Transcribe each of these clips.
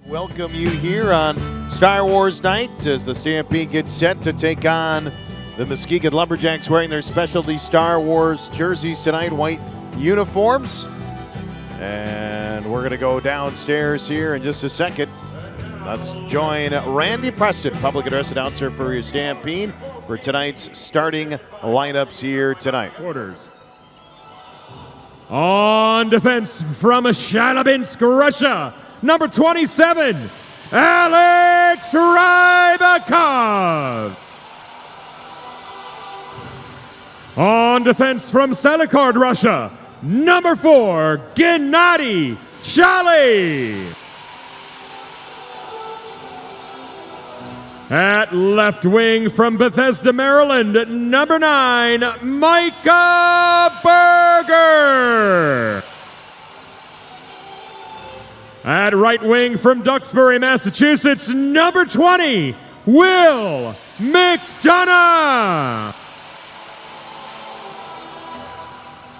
Welcome you here on Star Wars Night as the Stampede gets set to take on the Muskegon Lumberjacks wearing their specialty Star Wars jerseys tonight, white uniforms. And we're going to go downstairs here in just a second. Let's join Randy Preston, public address announcer for your Stampede, for tonight's starting lineups here tonight. Orders. On defense from Chelyabinsk, Russia, number 27, Alex Rybakov. On defense from Salikard, Russia, number 4, Gennady Shally. At left wing from Bethesda, Maryland, number 9, Micah Berger. At right wing from Duxbury, Massachusetts, number 20, Will McDonough.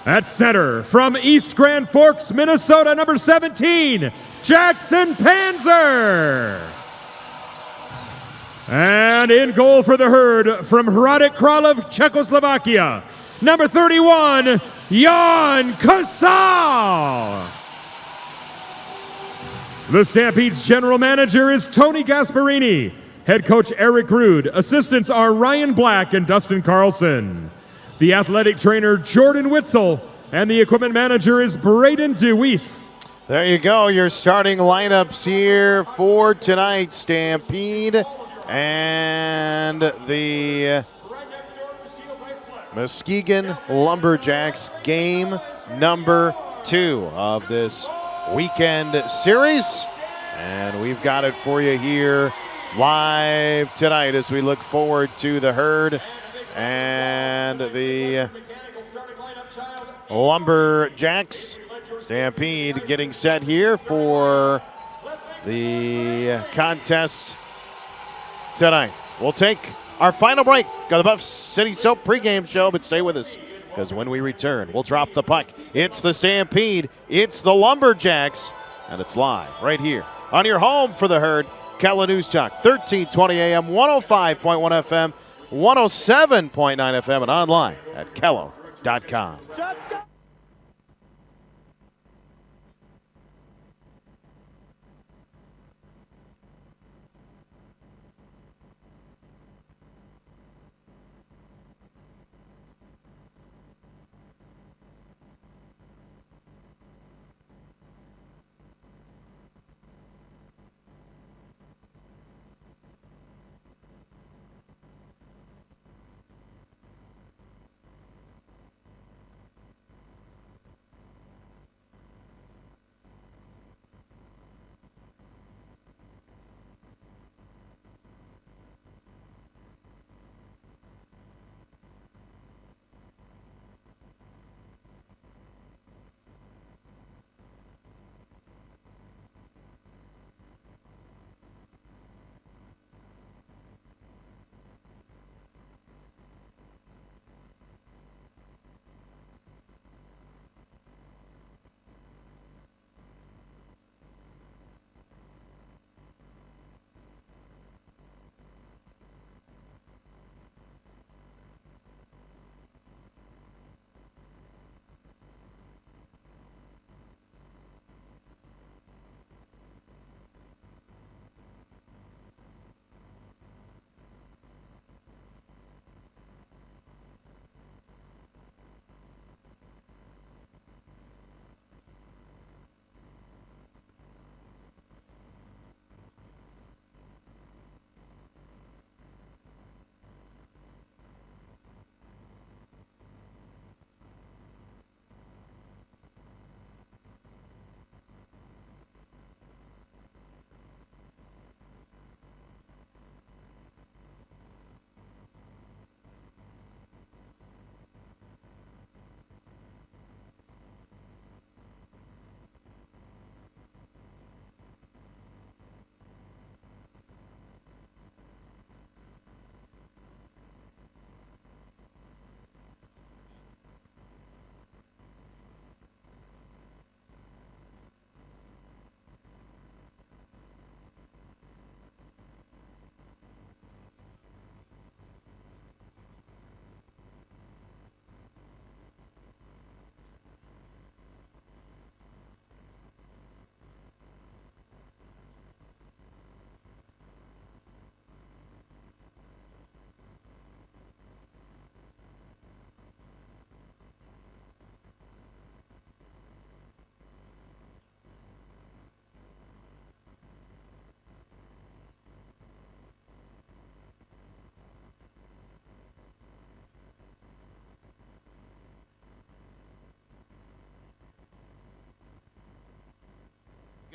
At center from East Grand Forks, Minnesota, number 17, Jackson Panzer. And in goal for the Herd from Hradec Králové, Czechoslovakia, number 31, Jan Kasal. The Stampede's general manager is Tony Gasparini. Head coach Eric Rude. Assistants are Ryan Black and Dustin Carlson. The athletic trainer Jordan Witzel. And the equipment manager is Braden DeWeese. There you go, your starting lineups here for tonight's Stampede. And the Muskegon Lumberjacks, game number 2 of this weekend series. And we've got it for you here live tonight as we look forward to the Herd and the Lumberjacks. Stampede getting set here for the contest tonight. We'll take our final break on the Buff City Soap pregame show, but stay with us because when we return, we'll drop the puck. It's the Stampede, it's the Lumberjacks, and it's live right here on your home for the Herd, Kella News Talk, 1320 AM, 105.1 FM, 107.9 FM, and online at kello.com.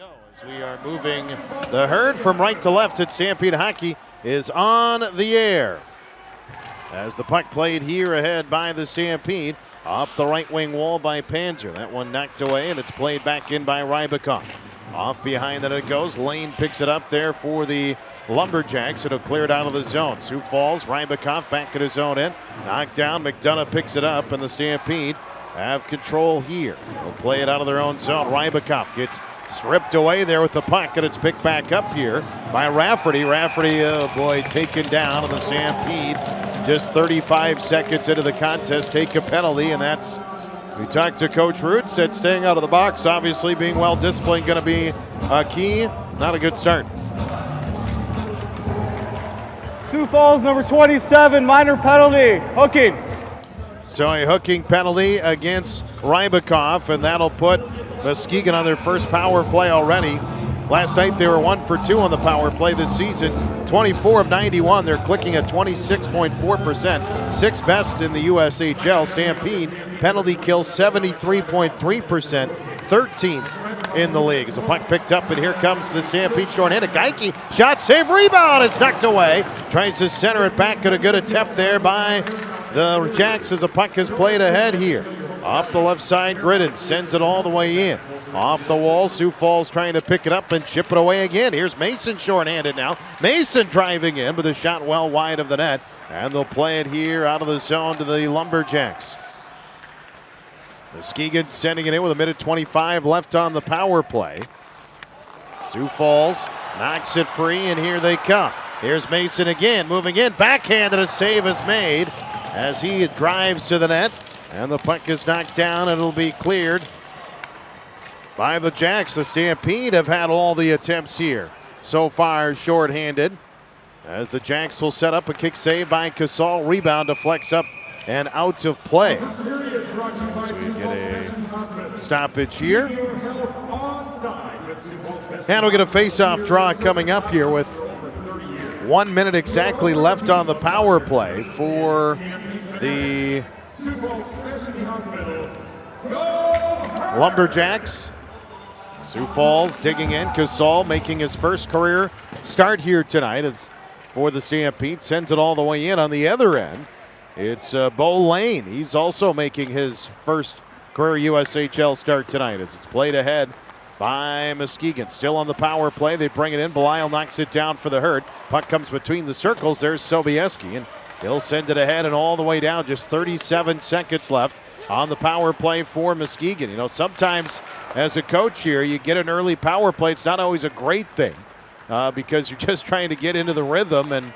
go as we are moving the herd from right to left at Stampede Hockey is on the air. As the puck played here ahead by the Stampede, off the right wing wall by Panzer. That one knocked away and it's played back in by Rybakov. Off behind that it goes. Lane picks it up there for the Lumberjacks. It'll clear it out of the zone. Sioux Falls, Rybakov back at his own end. Knocked down, McDonough picks it up and the Stampede have control here. They'll play it out of their own zone. Rybakov gets stripped away there with the puck, and it's picked back up here by Rafferty. Rafferty, oh boy, taken down, and the Stampede just 35 seconds into the contest take a penalty, and that's, we talked to Coach Root, said staying out of the box, obviously being well disciplined going to be key. Not a good start. Sioux Falls, number 27, minor penalty, hooking. So a hooking penalty against Rybakov, and that'll put Muskegon on their first power play already. Last night they were 1 for 2 on the power play this season. 24 of 91. They're clicking at 26.4%. Sixth best in the USHL. Stampede penalty kill 73.3%. 13th in the league. As the puck picked up, and here comes the Stampede shorthanded. Geike, shot, save, rebound is knocked away. Tries to center it back, and a good attempt there by the Jacks as the puck is played ahead here. Off the left side, Gridden sends it all the way in. Off the wall, Sioux Falls trying to pick it up and chip it away again. Here's Mason shorthanded now. Mason driving in, but the shot well wide of the net. And they'll play it here out of the zone to the Lumberjacks. Muskegon sending it in with 1:25 left on the power play. Sioux Falls knocks it free, and here they come. Here's Mason again, moving in, backhanded, a save is made as he drives to the net. And the puck is knocked down, and it'll be cleared by the Jacks. The Stampede have had all the attempts here so far shorthanded. As the Jacks will set up a kick save by Casal. Rebound deflects up and out of play. So we get a stoppage here. And we'll get a face-off draw coming up here with 1 minute exactly left on the power play for the Lumberjacks. Sioux Falls digging in. Casal making his first career start here tonight as for the Stampede. Sends it all the way in. On the other end, it's Bo Lane. He's also making his first career USHL start tonight as it's played ahead by Muskegon. Still on the power play. They bring it in. Belial knocks it down for the herd. Puck comes between the circles. There's Sobieski, and he'll send it ahead and all the way down. Just 37 seconds left on the power play for Muskegon. You know, sometimes as a coach here, you get an early power play. It's not always a great thing because you're just trying to get into the rhythm, and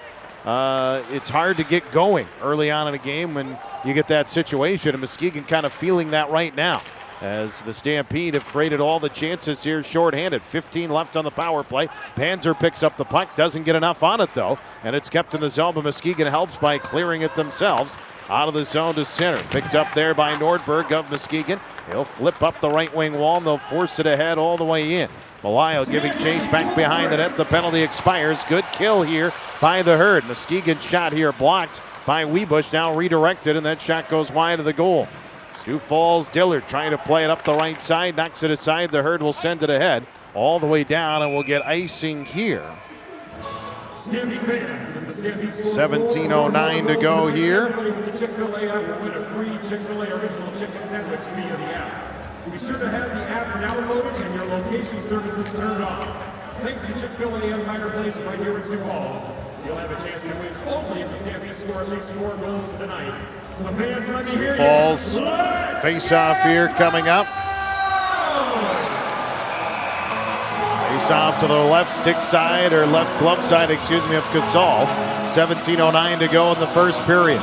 it's hard to get going early on in a game when you get that situation. And Muskegon kind of feeling that right now as the Stampede have created all the chances here shorthanded. 15 left on the power play. Panzer picks up the puck, doesn't get enough on it though, and it's kept in the zone, but Muskegon helps by clearing it themselves. Out of the zone to center. Picked up there by Nordberg of Muskegon. He'll flip up the right wing wall, and they'll force it ahead all the way in. Belial giving chase back behind the net. The penalty expires. Good kill here by the herd. Muskegon shot here blocked by Webush, now redirected, and that shot goes wide of the goal. Sioux Falls, Dillard trying to play it up the right side, knocks it aside. The herd will send it ahead all the way down, and we'll get icing here. 17:09 to go here. Be sure to have the app downloaded and your location services turned on. Thanks to Chick-fil-A Empire Place right here in Sioux Falls. You'll have a chance to win only if the Stampede score at least 4 goals tonight. So fans, let me hear you. Falls face-off here coming up. Face-off to the left stick side, or left glove side, excuse me, of Casal. 17:09 to go in the first period.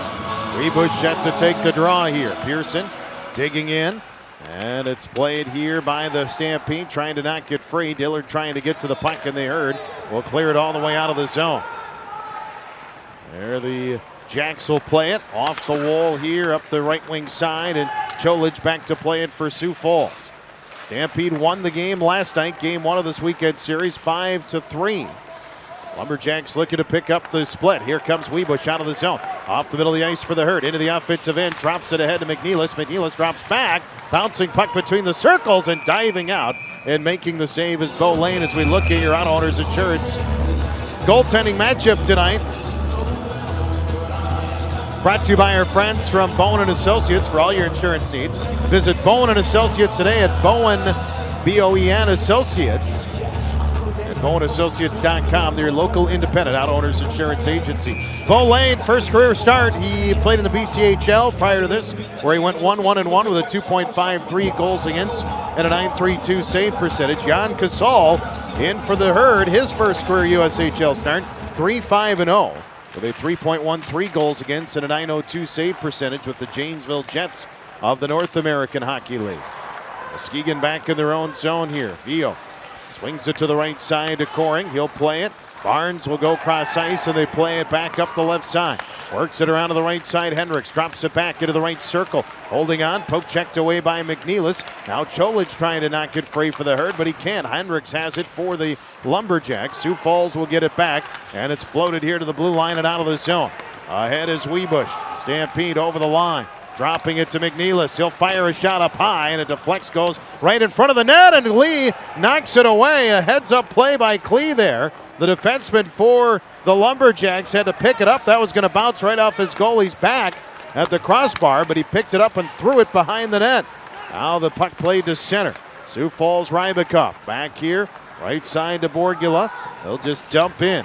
Webush yet to take the draw here. Pearson digging in. And it's played here by the Stampede, trying to not get free. Dillard trying to get to the puck, and they heard. Will clear it all the way out of the zone. There the Jacks will play it off the wall here up the right wing side, and Cholich back to play it for Sioux Falls. Stampede won the game last night, game 1 of this weekend series, 5-3. Lumberjacks looking to pick up the split. Here comes Webush out of the zone. Off the middle of the ice for the Herd. Into the offensive end. Drops it ahead to McNeilis. McNeilis drops back. Bouncing puck between the circles and diving out. And making the save is Bo Lane as we look at your Auto Owners Insurance goaltending matchup tonight. Brought to you by our friends from Bowen & Associates for all your insurance needs. Visit Bowen & Associates today at Bowen, B-O-E-N Associates. BowenAssociates.com, their local independent auto owners insurance agency. Bo Lane, first career start. He played in the BCHL prior to this, where he went 1-1-1 with a 2.53 goals against and a 9.32 save percentage. Jan Casal in for the Herd, his first career USHL start, 3-5-0 with a 3.13 goals against and a 9.02 save percentage with the Janesville Jets of the North American Hockey League. Muskegon back in their own zone here. Vio swings it to the right side to Coring. He'll play it. Barnes will go cross ice and they play it back up the left side. Works it around to the right side. Hendricks drops it back into the right circle. Holding on. Poke checked away by McNeilis. Now Cholich trying to knock it free for the Herd, but he can't. Hendricks has it for the Lumberjacks. Sioux Falls will get it back, and it's floated here to the blue line and out of the zone. Ahead is Webush. Stampede over the line. Dropping it to McNeilis. He'll fire a shot up high, and it deflects, goes right in front of the net, and Lee knocks it away. A heads-up play by Klee there. The defenseman for the Lumberjacks had to pick it up. That was going to bounce right off his goalie's back at the crossbar, but he picked it up and threw it behind the net. Now the puck played to center. Sioux Falls Rybakov back here, right side to Borgula. He'll just dump in.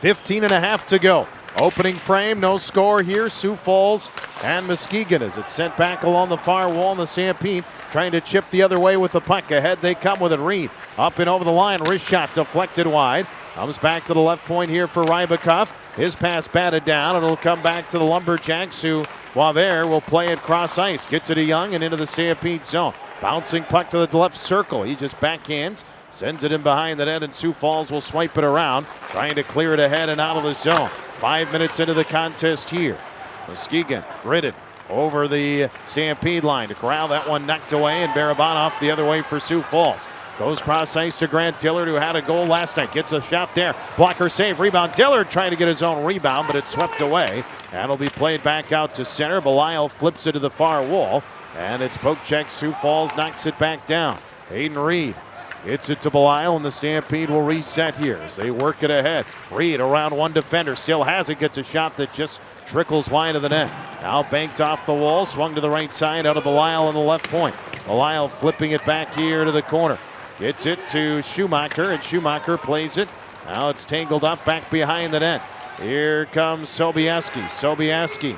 15.5 to go. Opening frame, no score here. Sioux Falls and Muskegon as it's sent back along the far wall. And the Stampede trying to chip the other way with the puck. Ahead they come with it. Reed up and over the line. Wrist shot deflected wide. Comes back to the left point here for Rybakov. His pass batted down. It'll come back to the Lumberjacks, who Boisvert will play it cross ice. Gets it to Young and into the Stampede zone. Bouncing puck to the left circle. He just backhands. Sends it in behind the net, and Sioux Falls will swipe it around, trying to clear it ahead and out of the zone. 5 minutes into the contest here. Muskegon gritted over the Stampede line to corral that one knocked away, and Barabanov the other way for Sioux Falls. Goes cross ice to Grant Dillard, who had a goal last night. Gets a shot there. Blocker save. Rebound. Dillard trying to get his own rebound, but it's swept away. That'll be played back out to center. Belial flips it to the far wall, and it's poke check. Sioux Falls knocks it back down. Hayden Reed hits it to Belial, and the Stampede will reset here as they work it ahead. Reed around one defender, still has it, gets a shot that just trickles wide of the net. Now banked off the wall, swung to the right side out of Belial on the left point. Belial flipping it back here to the corner. Gets it to Schumacher, and Schumacher plays it. Now it's tangled up back behind the net. Here comes Sobieski. Sobieski.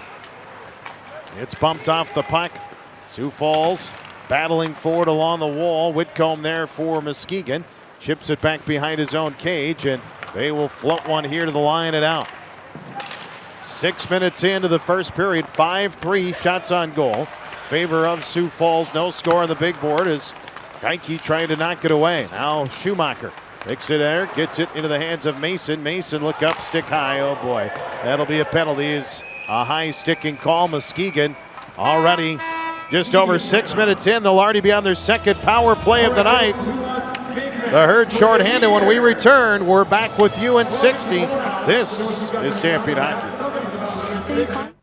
It's bumped off the puck. Sioux Falls battling forward along the wall. Whitcomb there for Muskegon. Chips it back behind his own cage, and they will float one here to the line and out. 6 minutes into the first period. 5-3 shots on goal. Favor of Sioux Falls. No score on the big board as Geike trying to knock it away. Now Schumacher picks it there, gets it into the hands of Mason. Mason look up, stick high. Oh boy, that'll be a penalty. Is a high sticking call. Muskegon already just over 6 minutes in. They'll already be on their second power play of the night. The Herd shorthanded. When we return, we're back with you in 60. This is Stampede Hockey.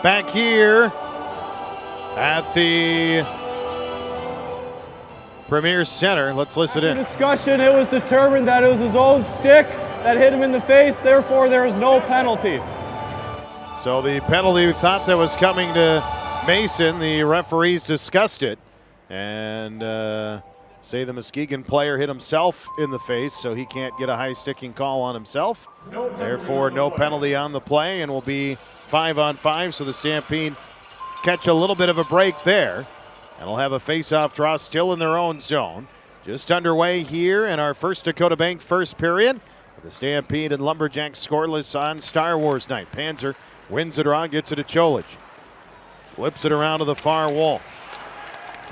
Back here at the Premier Center. Let's listen in. Discussion, it was determined that it was his own stick that hit him in the face. Therefore, there is no penalty. So the penalty we thought that was coming to Mason, the referees discussed it and say the Muskegon player hit himself in the face, so he can't get a high sticking call on himself. Therefore, no penalty on the play, and will be 5-on-5. So the Stampede catch a little bit of a break there, and will have a face-off draw still in their own zone. Just underway here in our First Dakota Bank first period. The Stampede and Lumberjacks scoreless on Star Wars night. Panzer wins it around, gets it to Cholich. Flips it around to the far wall.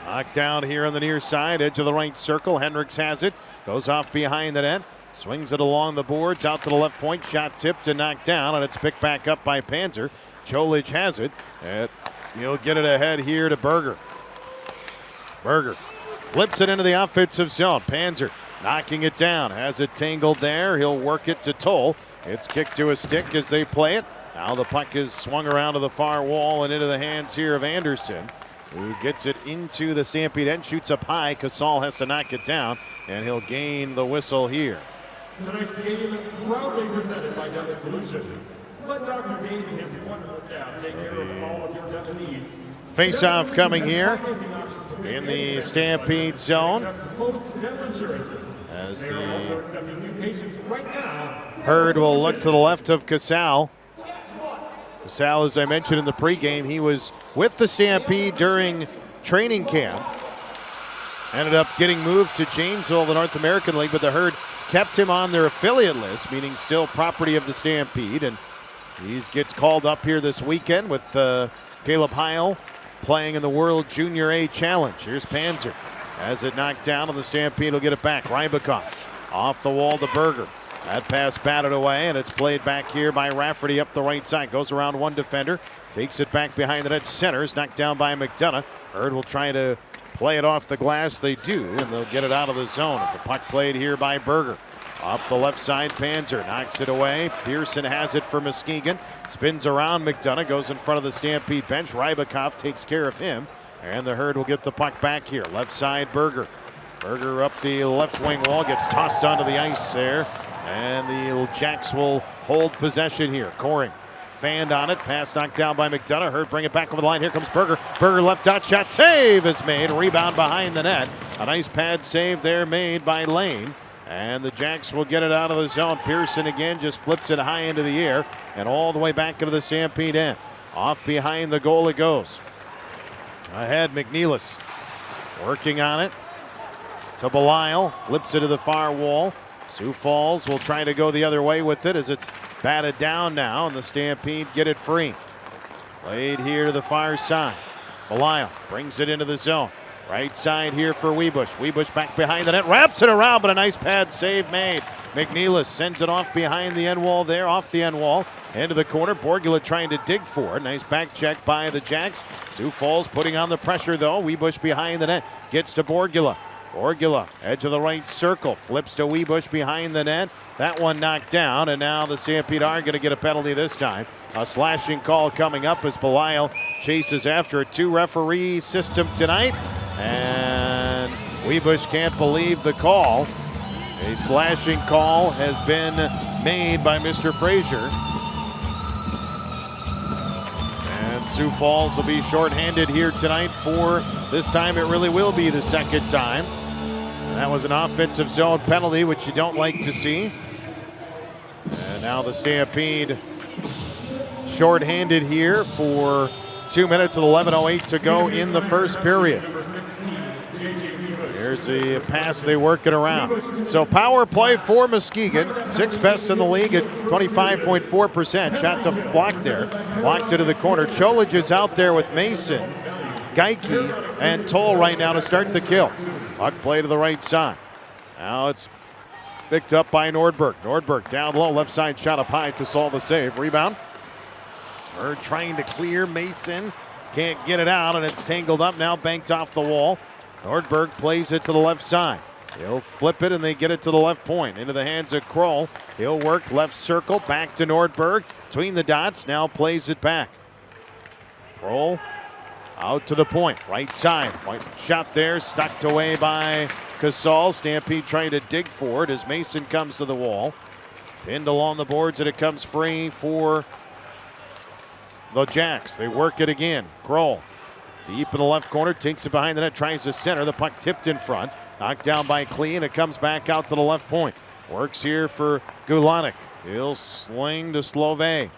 Knocked down here on the near side, edge of the right circle. Hendricks has it, goes off behind the net, swings it along the boards, out to the left point. Shot tipped and knocked down, and it's picked back up by Panzer. Cholich has it, and he'll get it ahead here to Berger. Berger flips it into the offensive zone. Panzer knocking it down, has it tangled there. He'll work it to Toll. It's kicked to a stick as they play it. Now the puck is swung around to the far wall and into the hands here of Anderson, who gets it into the Stampede end, shoots up high. Casal has to knock it down, and he'll gain the whistle here. Tonight's game proudly presented by Dental Solutions. Let Dr. Dane and his wonderful staff take care of all of your dental needs. Face-off coming here in the Stampede zone. As the Herd will look to the left of Casal. Casal, as I mentioned in the pregame, he was with the Stampede during training camp. Ended up getting moved to Janesville, the North American League, but the Herd kept him on their affiliate list, meaning still property of the Stampede. And he gets called up here this weekend with Caleb Heil playing in the World Junior A Challenge. Here's Panzer. Has it knocked down, and the Stampede will get it back. Rybakov off the wall to Berger. That pass batted away, and it's played back here by Rafferty up the right side. Goes around one defender, takes it back behind the net. Centers, knocked down by McDonough. Herd will try to play it off the glass. They do, and they'll get it out of the zone as the puck played here by Berger. Off the left side, Panzer knocks it away. Pearson has it for Muskegon. Spins around McDonough, goes in front of the Stampede bench. Rybakov takes care of him, and the Herd will get the puck back here. Left side, Berger. Berger up the left wing wall, gets tossed onto the ice there, and the Jacks will hold possession here. Coring fanned on it, pass knocked down by McDonough. Herd bring it back over the line. Here comes Berger. Berger left dot shot, save is made. Rebound behind the net. A nice pad save there made by Lane. And the Jacks will get it out of the zone. Pearson again just flips it high into the air and all the way back into the Stampede end. Off behind the goal it goes. Ahead, McNeilis working on it to Belisle. Flips it to the far wall. Sioux Falls will try to go the other way with it as it's batted down now, and the Stampede get it free. Played here to the far side. Belisle brings it into the zone. Right side here for Wiebusch. Wiebusch back behind the net, wraps it around, but a nice pad save made. McNeilis sends it off behind the end wall there, off the end wall, into the corner. Borgula trying to dig for it. Nice back check by the Jacks. Sioux Falls putting on the pressure though. Wiebusch behind the net, gets to Borgula. Borgula, edge of the right circle, flips to Wiebusch behind the net. That one knocked down, and now the Stampede are going to get a penalty this time. A slashing call coming up as Belisle chases after a two-referee system tonight. And Wiebusch can't believe the call. A slashing call has been made by Mr. Frazier. And Sioux Falls will be shorthanded here tonight for this time. It really will be the second time. And that was an offensive zone penalty, which you don't like to see. And now the Stampede shorthanded here for 2 minutes and 11:08 to go in the first period. Here's the pass, they work it around. So power play for Muskegon, sixth best in the league at 25.4%. Shot to block there, blocked it to the corner. Cholich is out there with Mason, Geike, and Toll right now to start the kill. Puck play to the right side. Now it's picked up by Nordberg. Nordberg down low, left side shot up high, Casal the save. Rebound. Herd trying to clear. Mason can't get it out, and it's tangled up now, banked off the wall. Nordberg plays it to the left side. He'll flip it, and they get it to the left point. Into the hands of Kroll. He'll work left circle, back to Nordberg. Between the dots, now plays it back. Kroll out to the point, right side. White shot there, stuck away by Casal. Stampede trying to dig for it as Mason comes to the wall. Pinned along the boards, and it comes free for the Jacks. They work it again. Kroll deep in the left corner, takes it behind the net, tries to center. The puck tipped in front. Knocked down by Klee, and it comes back out to the left point. Works here for Gulanek. He'll sling to Slove.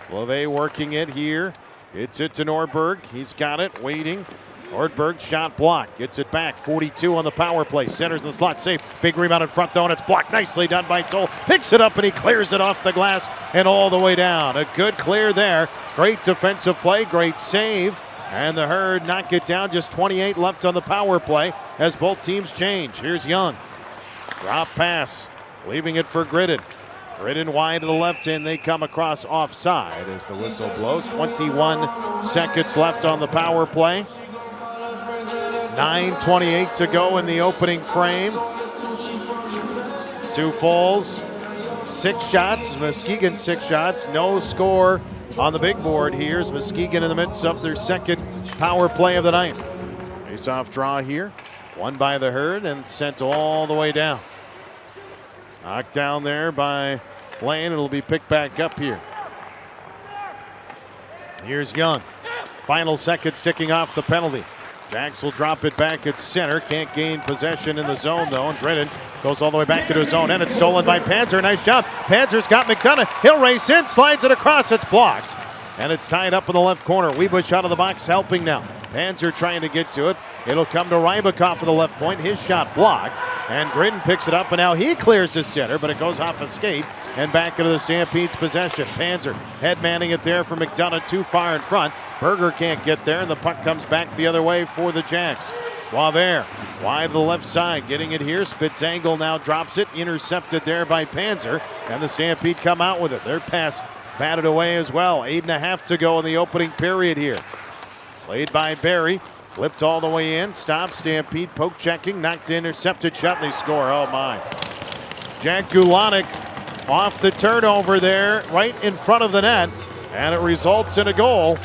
Slove working it here. Gets it to Nordberg. He's got it, waiting. Nordberg shot blocked. Gets it back. 42 on the power play. Centers in the slot. Safe. Big rebound in front though, and it's blocked. Nicely done by Toll. Picks it up and he clears it off the glass and all the way down. A good clear there. Great defensive play. Great save. And the Herd knock it down. Just 28 left on the power play as both teams change. Here's Young. Drop pass. Leaving it for Gridden. Gridden wide to the left, and they come across offside as the whistle blows. 21 seconds left on the power play. 9:28 to go in the opening frame. Sioux Falls, 6 shots. Muskegon, 6 shots. No score on the big board here as Muskegon in the midst of their second power play of the night. Face-off draw here. Won by the Herd and sent all the way down. Knocked down there by Lane. It'll be picked back up here. Here's Young. Final seconds ticking off the penalty. Jacks will drop it back at center. Can't gain possession in the zone though. And Brennan goes all the way back into his zone. And it's stolen by Panzer. Nice job. Panzer's got McDonough. He'll race in. Slides it across. It's blocked. And it's tied up in the left corner. Webush out of the box helping now. Panzer trying to get to it. It'll come to Rybakov for the left point. His shot blocked. And Gridden picks it up, and now he clears the center, but it goes off a skate and back into the Stampede's possession. Panzer head manning it there for McDonough, too far in front. Berger can't get there, and the puck comes back the other way for the Jacks. Boisvert wide to the left side, getting it here. Spitzangle now drops it, intercepted there by Panzer, and the Stampede come out with it. Their pass batted away as well. 8.5 to go in the opening period here. Played by Barry. Flipped all the way in, stopped, Stampede, poke checking, knocked intercepted shot, and they score. Oh my. Jack Gulanek off the turnover there, right in front of the net, and it results in a goal.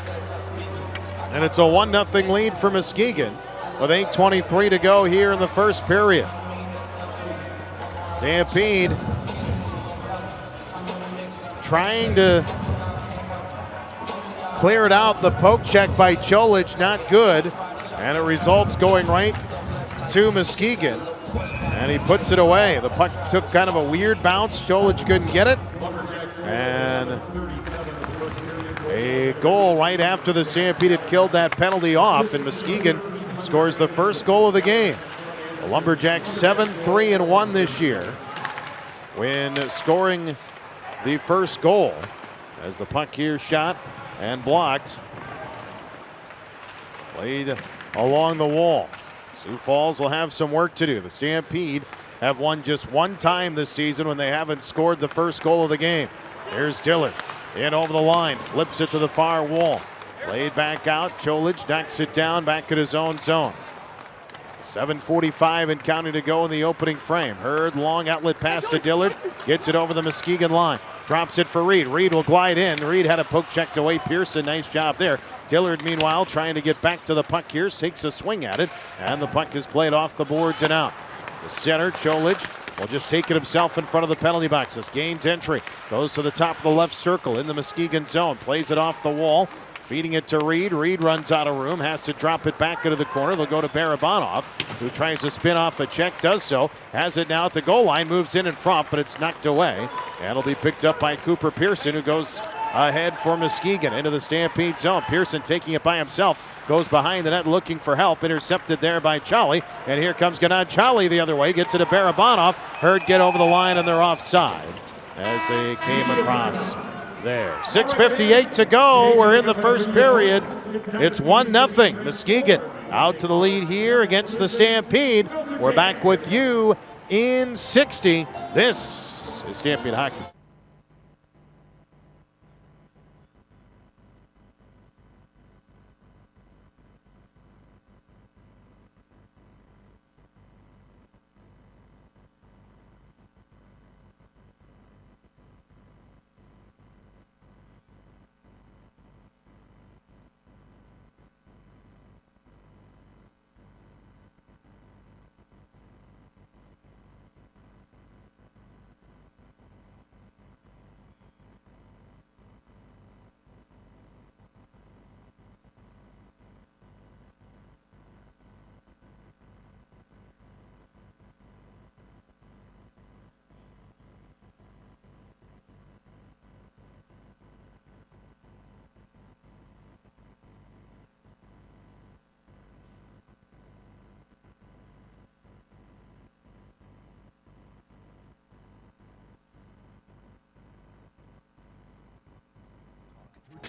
And it's a 1-0 lead for Muskegon with 8:23 to go here in the first period. Stampede trying to clear it out. The poke check by Cholich, not good. And it results going right to Muskegon. And he puts it away. The puck took kind of a weird bounce. Cholich couldn't get it. And a goal right after the Stampede had killed that penalty off. And Muskegon scores the first goal of the game. The Lumberjacks 7-3-1 this year when scoring the first goal. As the puck here shot and blocked. Played along the wall. Sioux Falls will have some work to do. The Stampede have won just one time this season when they haven't scored the first goal of the game. Here's Dillard in over the line, flips it to the far wall. Played back out. Cholich knocks it down back at his own zone. 7:45 and counting to go in the opening frame. Herd long outlet pass to Dillard. Gets it over the Muskegon line. Drops it for Reed. Reed will glide in. Reed had a poke checked away. Pearson, nice job there. Dillard, meanwhile, trying to get back to the puck here. Takes a swing at it. And the puck is played off the boards and out. To center, Cholich will just take it himself in front of the penalty boxes. Gains entry. Goes to the top of the left circle in the Muskegon zone. Plays it off the wall. Feeding it to Reed. Reed runs out of room. Has to drop it back into the corner. They'll go to Barabanov, who tries to spin off a check. Does so. Has it now at the goal line. Moves in front, but it's knocked away. And it'll be picked up by Cooper Pearson, who goes ahead for Muskegon into the Stampede zone. Pearson taking it by himself. Goes behind the net looking for help. Intercepted there by Chali. And here comes Ganad Chali the other way. Gets it to Barabanov. Herd get over the line, and they're offside as they came across there. 6:58 to go. We're in the first period. It's 1-0. Muskegon out to the lead here against the Stampede. We're back with you in 60. This is Stampede Hockey.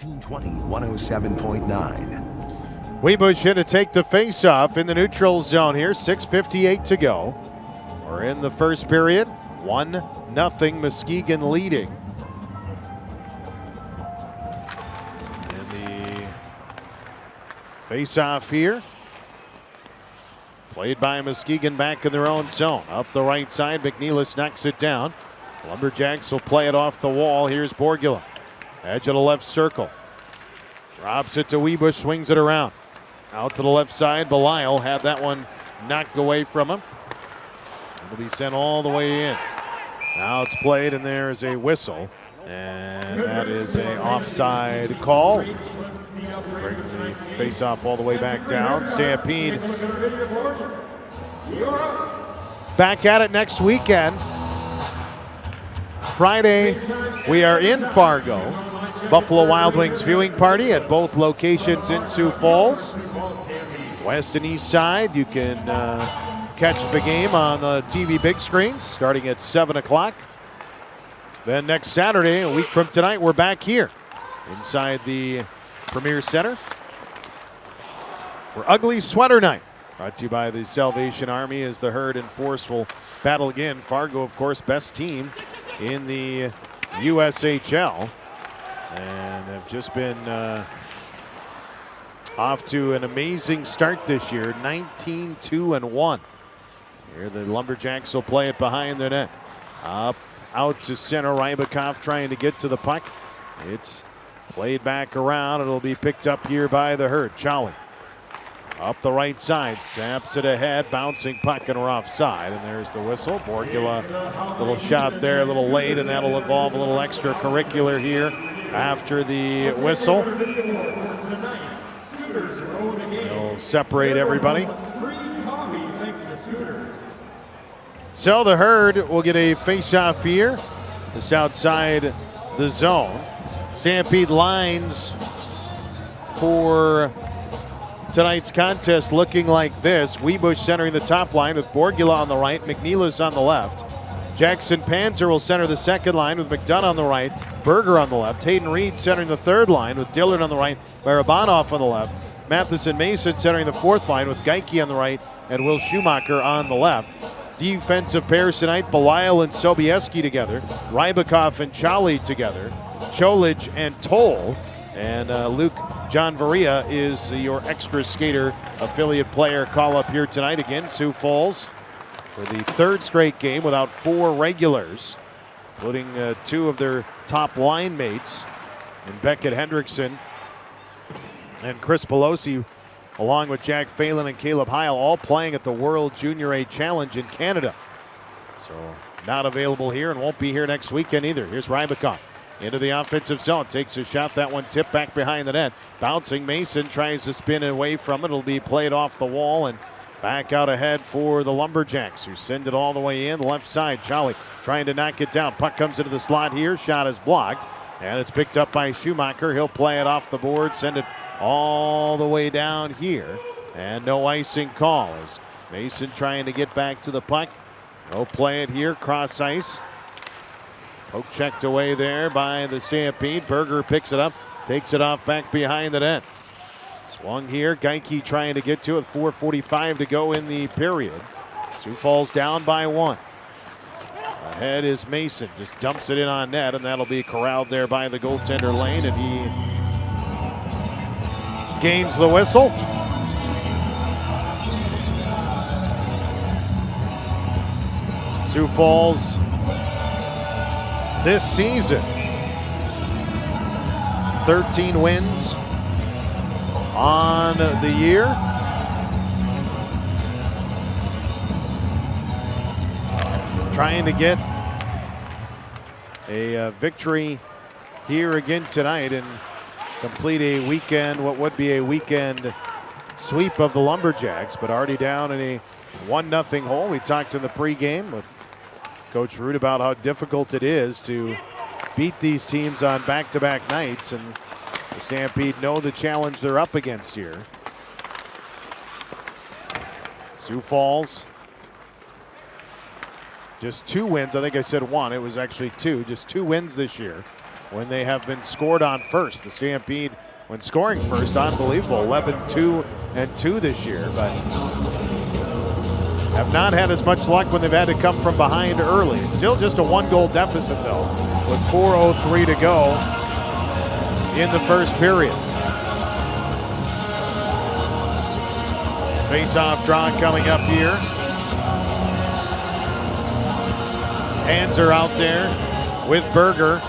1420-107.9. Webush in to take the face-off in the neutral zone here. 6:58 to go. We're in the first period. 1-0 Muskegon leading. And the face-off here. Played by Muskegon back in their own zone. Up the right side, McNeilis knocks it down. Lumberjacks will play it off the wall. Here's Borgula. Edge of the left circle. Drops it to Webush, swings it around. Out to the left side, Belial had that one knocked away from him. It'll be sent all the way in. Now it's played, and there is a whistle. And that is an offside call. Brings the face-off all the way back down. Stampede back at it next weekend. Friday, we are in Fargo. Buffalo Wild Wings viewing party at both locations in Sioux Falls. West and east side, you can catch the game on the TV big screens starting at 7 o'clock. Then next Saturday, a week from tonight, we're back here inside the Premier Center for Ugly Sweater Night. Brought to you by the Salvation Army as the Herd and Force will battle again. Fargo, of course, best team in the USHL. And have just been off to an amazing start this year, 19-2-1. Here the Lumberjacks will play it behind the net. Up, out to center, Rybakov trying to get to the puck. It's played back around. It'll be picked up here by the Herd. Charlie up the right side, zaps it ahead, bouncing puck, and we're offside. And there's the whistle. Borgula, little shot there, a little late, and that'll involve a little extracurricular here after the whistle. They'll separate everybody. So the Herd will get a face-off here, just outside the zone. Stampede lines for tonight's contest looking like this. Webush centering the top line with Borgula on the right, McNeilis on the left. Jackson Panzer will center the second line with McDonough on the right, Berger on the left. Hayden Reed centering the third line with Dillard on the right, Barabanov on the left. Matheson Mason centering the fourth line with Geike on the right and Will Schumacher on the left. Defensive pairs tonight, Belial and Sobieski together, Rybakov and Charlie together, Cholich and Toll, and Luke John Varia is your extra skater affiliate player call up here tonight. Again, Sioux Falls for the third straight game without 4 regulars, including 2 of their top line mates, and Beckett Hendrickson and Chris Pelosi, along with Jack Phelan and Caleb Heil, all playing at the World Junior A Challenge in Canada. So not available here and won't be here next weekend either. Here's Rybakov into the offensive zone, takes a shot, that one tipped back behind the net. Bouncing, Mason tries to spin away from it. It'll be played off the wall and back out ahead for the Lumberjacks, who send it all the way in. Left side, Charlie trying to knock it down. Puck comes into the slot here, shot is blocked, and it's picked up by Schumacher. He'll play it off the board, send it all the way down here, and no icing call as Mason trying to get back to the puck. He'll play it here, cross ice. Poke checked away there by the Stampede. Berger picks it up, takes it off back behind the net. Swung here, Geike trying to get to it, 4:45 to go in the period. Sioux Falls down by 1. Ahead is Mason, just dumps it in on net, and that'll be corralled there by the goaltender Lane, and he gains the whistle. Sioux Falls this season, 13 wins on the year. Trying to get a victory here again tonight and complete a weekend, what would be a weekend sweep of the Lumberjacks, but already down in a 1-0 hole. We talked in the pregame with Coach Root about how difficult it is to beat these teams on back-to-back nights, and the Stampede know the challenge they're up against here. Sioux Falls, just 2 wins. I think I said 1. It was actually 2. Just 2 wins this year. when they have been scored on first. The Stampede, when scoring first, unbelievable, 11-2-2 this year, but have not had as much luck when they've had to come from behind early. Still just a 1-goal deficit though, with 4:03 to go in the first period. Face-off draw coming up here. Hands are out there with Berger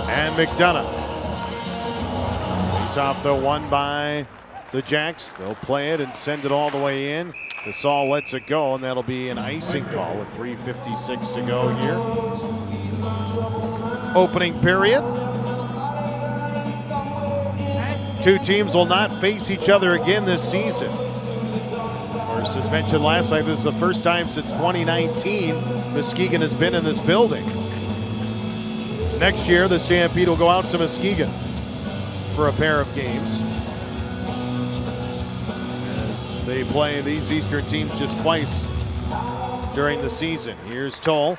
and McDonough. Face-off though won by the Jacks. They'll play it and send it all the way in. Gasol lets it go, and that'll be an icing call with 3:56 to go here. Opening period. Two teams will not face each other again this season. Of course, as mentioned last night, this is the first time since 2019 Muskegon has been in this building. Next year, the Stampede will go out to Muskegon for a pair of games, as they play these Eastern teams just twice during the season. Here's Toll.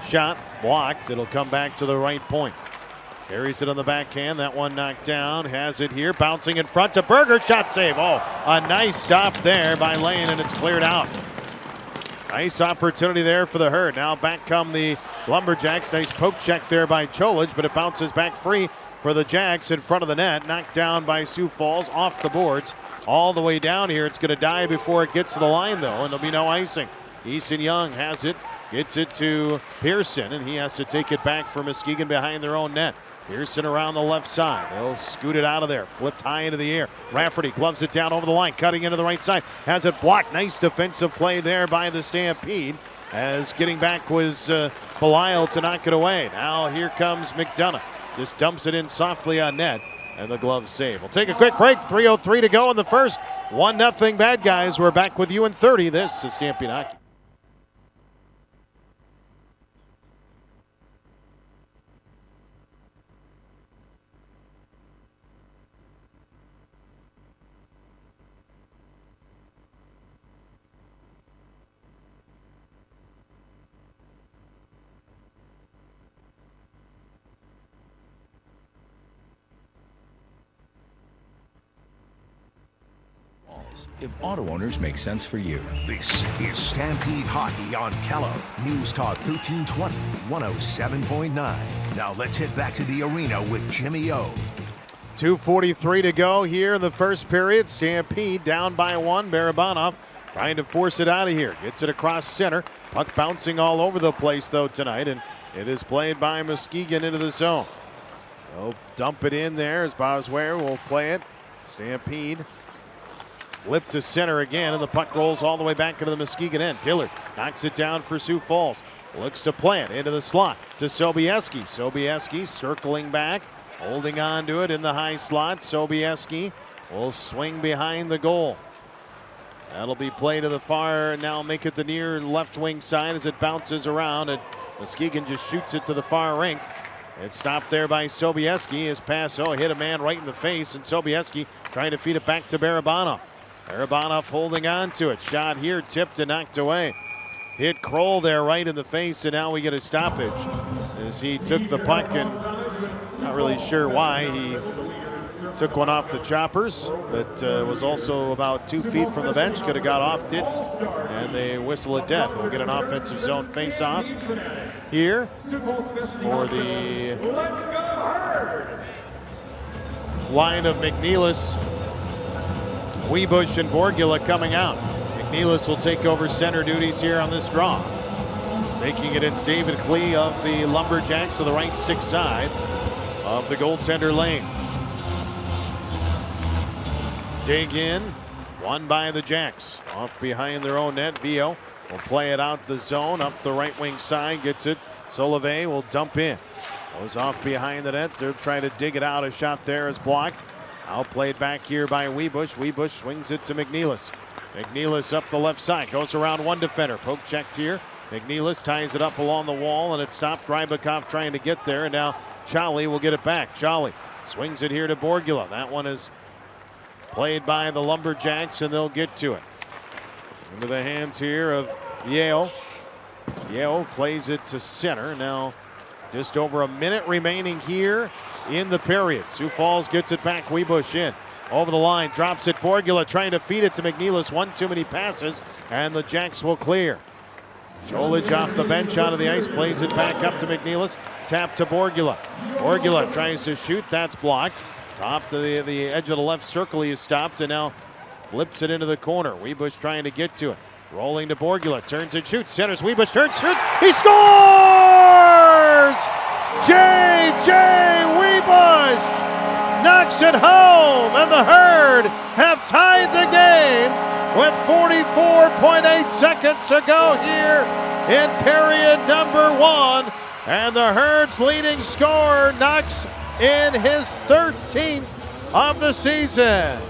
Shot blocked. It'll come back to the right point. Carries it on the backhand. That one knocked down. Has it here. Bouncing in front to Berger. Shot save. Oh, a nice stop there by Lane, and it's cleared out. Nice opportunity there for the Herd. Now back come the Lumberjacks. Nice poke check there by Cholich, but it bounces back free for the Jacks in front of the net. Knocked down by Sioux Falls off the boards. All the way down here. It's going to die before it gets to the line, though, and there'll be no icing. Easton Young has it. Gets it to Pearson, and he has to take it back for Muskegon behind their own net. Pearson around the left side. They'll scoot it out of there. Flipped high into the air. Rafferty gloves it down over the line. Cutting into the right side. Has it blocked. Nice defensive play there by the Stampede. As getting back was Belial to knock it away. Now here comes McDonough. Just dumps it in softly on net. And the glove save. We'll take a quick break. 3:03 to go in the first. 1-0 Bad Guys. We're back with you in 30. This is Stampede Hockey. If auto owners make sense for you. This is Stampede Hockey on Kello. News Talk 1320, 107.9. Now let's head back to the arena with Jimmy O. 2:43 to go here in the first period. Stampede down by 1. Barabanov trying to force it out of here. Gets it across center. Puck bouncing all over the place though tonight, and it is played by Muskegon into the zone. They'll dump it in there as Bosware will play it. Stampede flip to center again, and the puck rolls all the way back into the Muskegon end. Dillard knocks it down for Sioux Falls. Looks to play it into the slot to Sobieski. Sobieski circling back, holding on to it in the high slot. Sobieski will swing behind the goal. That'll be played to the far, now make it the near left wing side as it bounces around, and Muskegon just shoots it to the far rink. It's stopped there by Sobieski. His pass, hit a man right in the face, and Sobieski trying to feed it back to Barabanov. Barabanov holding on to it. Shot here, tipped and knocked away. Hit Kroll there right in the face, and now we get a stoppage as he took the puck, and not really sure why he took one off the choppers, but was also about 2 feet from the bench. Could have got off, didn't, and they whistle it dead. We'll get an offensive zone face-off here for the line of McNeilis, Weebush, and Borgula coming out. McNeilis will take over center duties here on this draw. Taking it, it's David Klee of the Lumberjacks to the right stick side of the goaltender lane. Dig in, won by the Jacks. Off behind their own net, Vio will play it out the zone, up the right wing side, gets it. Solove will dump in. Goes off behind the net. They're trying to dig it out. A shot there is blocked. Outplayed back here by Weebush. Weebush swings it to McNeilis. McNeilis up the left side. Goes around one defender. Poke checked here. McNeilis ties it up along the wall, and it stopped. Rybakov trying to get there, and now Charlie will get it back. Charlie swings it here to Borgula. That one is played by the Lumberjacks, and they'll get to it. Into the hands here of Yale. Yale plays it to center. Now Just over a minute remaining here in the period. Sioux Falls gets it back. Webush in. Over the line, drops it. Borgula trying to feed it to McNeilis. One too many passes, and the Jacks will clear. Jolich off the bench out of the ice, plays it back up to McNeilis. Tap to Borgula. Borgula tries to shoot. That's blocked. Top to the edge of the left circle. He is stopped and now flips it into the corner. Webush trying to get to it. Rolling to Borgula. Turns and shoots. Centers. Webush turns, shoots. He scores! J.J. Webush knocks it home, and the Herd have tied the game with 44.8 seconds to go here in period number 1. And the Herd's leading scorer knocks in his 13th of the season.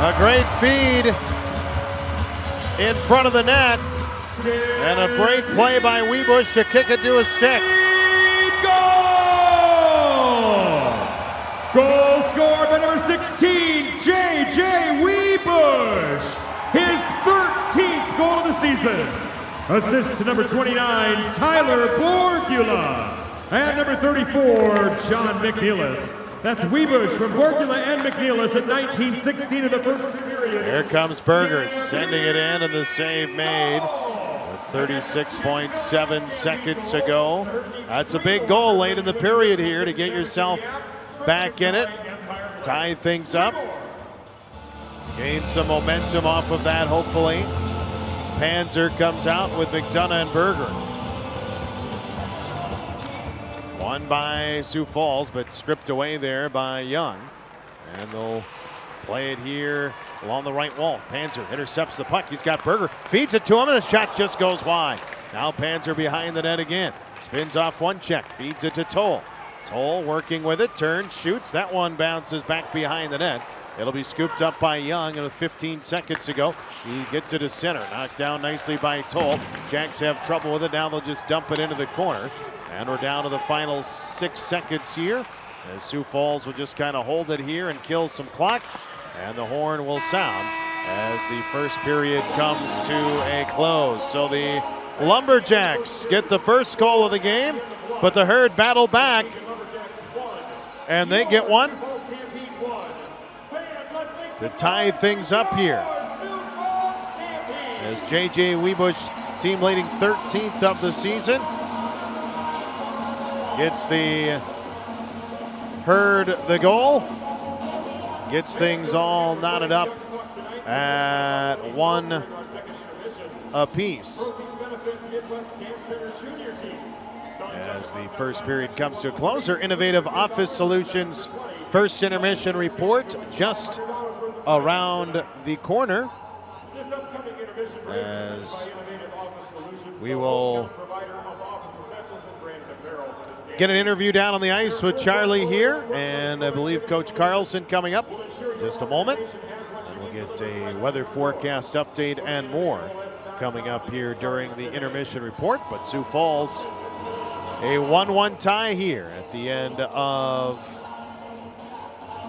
A great feed in front of the net, and a great play by Webush to kick it to a stick. Goal! Goal scored by number 16, J.J. Webush. His 13th goal of the season. Assist to number 29, Tyler Borgula. And number 34, John McNeilis. That's Webush from Borgula and McNeilis at 19:16 of the first period. Here comes Berger sending it in, and the save made with 36.7 seconds to go. That's a big goal late in the period here to get yourself back in it. Tie things up. Gain some momentum off of that, hopefully. Panzer comes out with McDonough and Berger. Won by Sioux Falls, but stripped away there by Young. And they'll play it here along the right wall. Panzer intercepts the puck. He's got Berger, feeds it to him, and the shot just goes wide. Now Panzer behind the net again. Spins off one check, feeds it to Toll. Toll working with it, turns, shoots. That one bounces back behind the net. It'll be scooped up by Young, and with 15 seconds to go, he gets it to center. Knocked down nicely by Toll. Jacks have trouble with it. Now they'll just dump it into the corner. And we're down to the final 6 seconds here, as Sioux Falls will just kind of hold it here and kill some clock. And the horn will sound as the first period comes to a close. So the Lumberjacks get the first goal of the game, but the Herd battle back, and they get one to tie things up here. As J.J. Webush, team leading 13th of the season, gets the Herd the goal, gets things all knotted up at 1 apiece. As the first period comes to a close, our Innovative Office Solutions first intermission report just around the corner, as we will get an interview down on the ice with Charlie here, and I believe Coach Carlson coming up in just a moment. And we'll get a weather forecast update and more coming up here during the intermission report. But Sioux Falls, a 1-1 tie here at the end of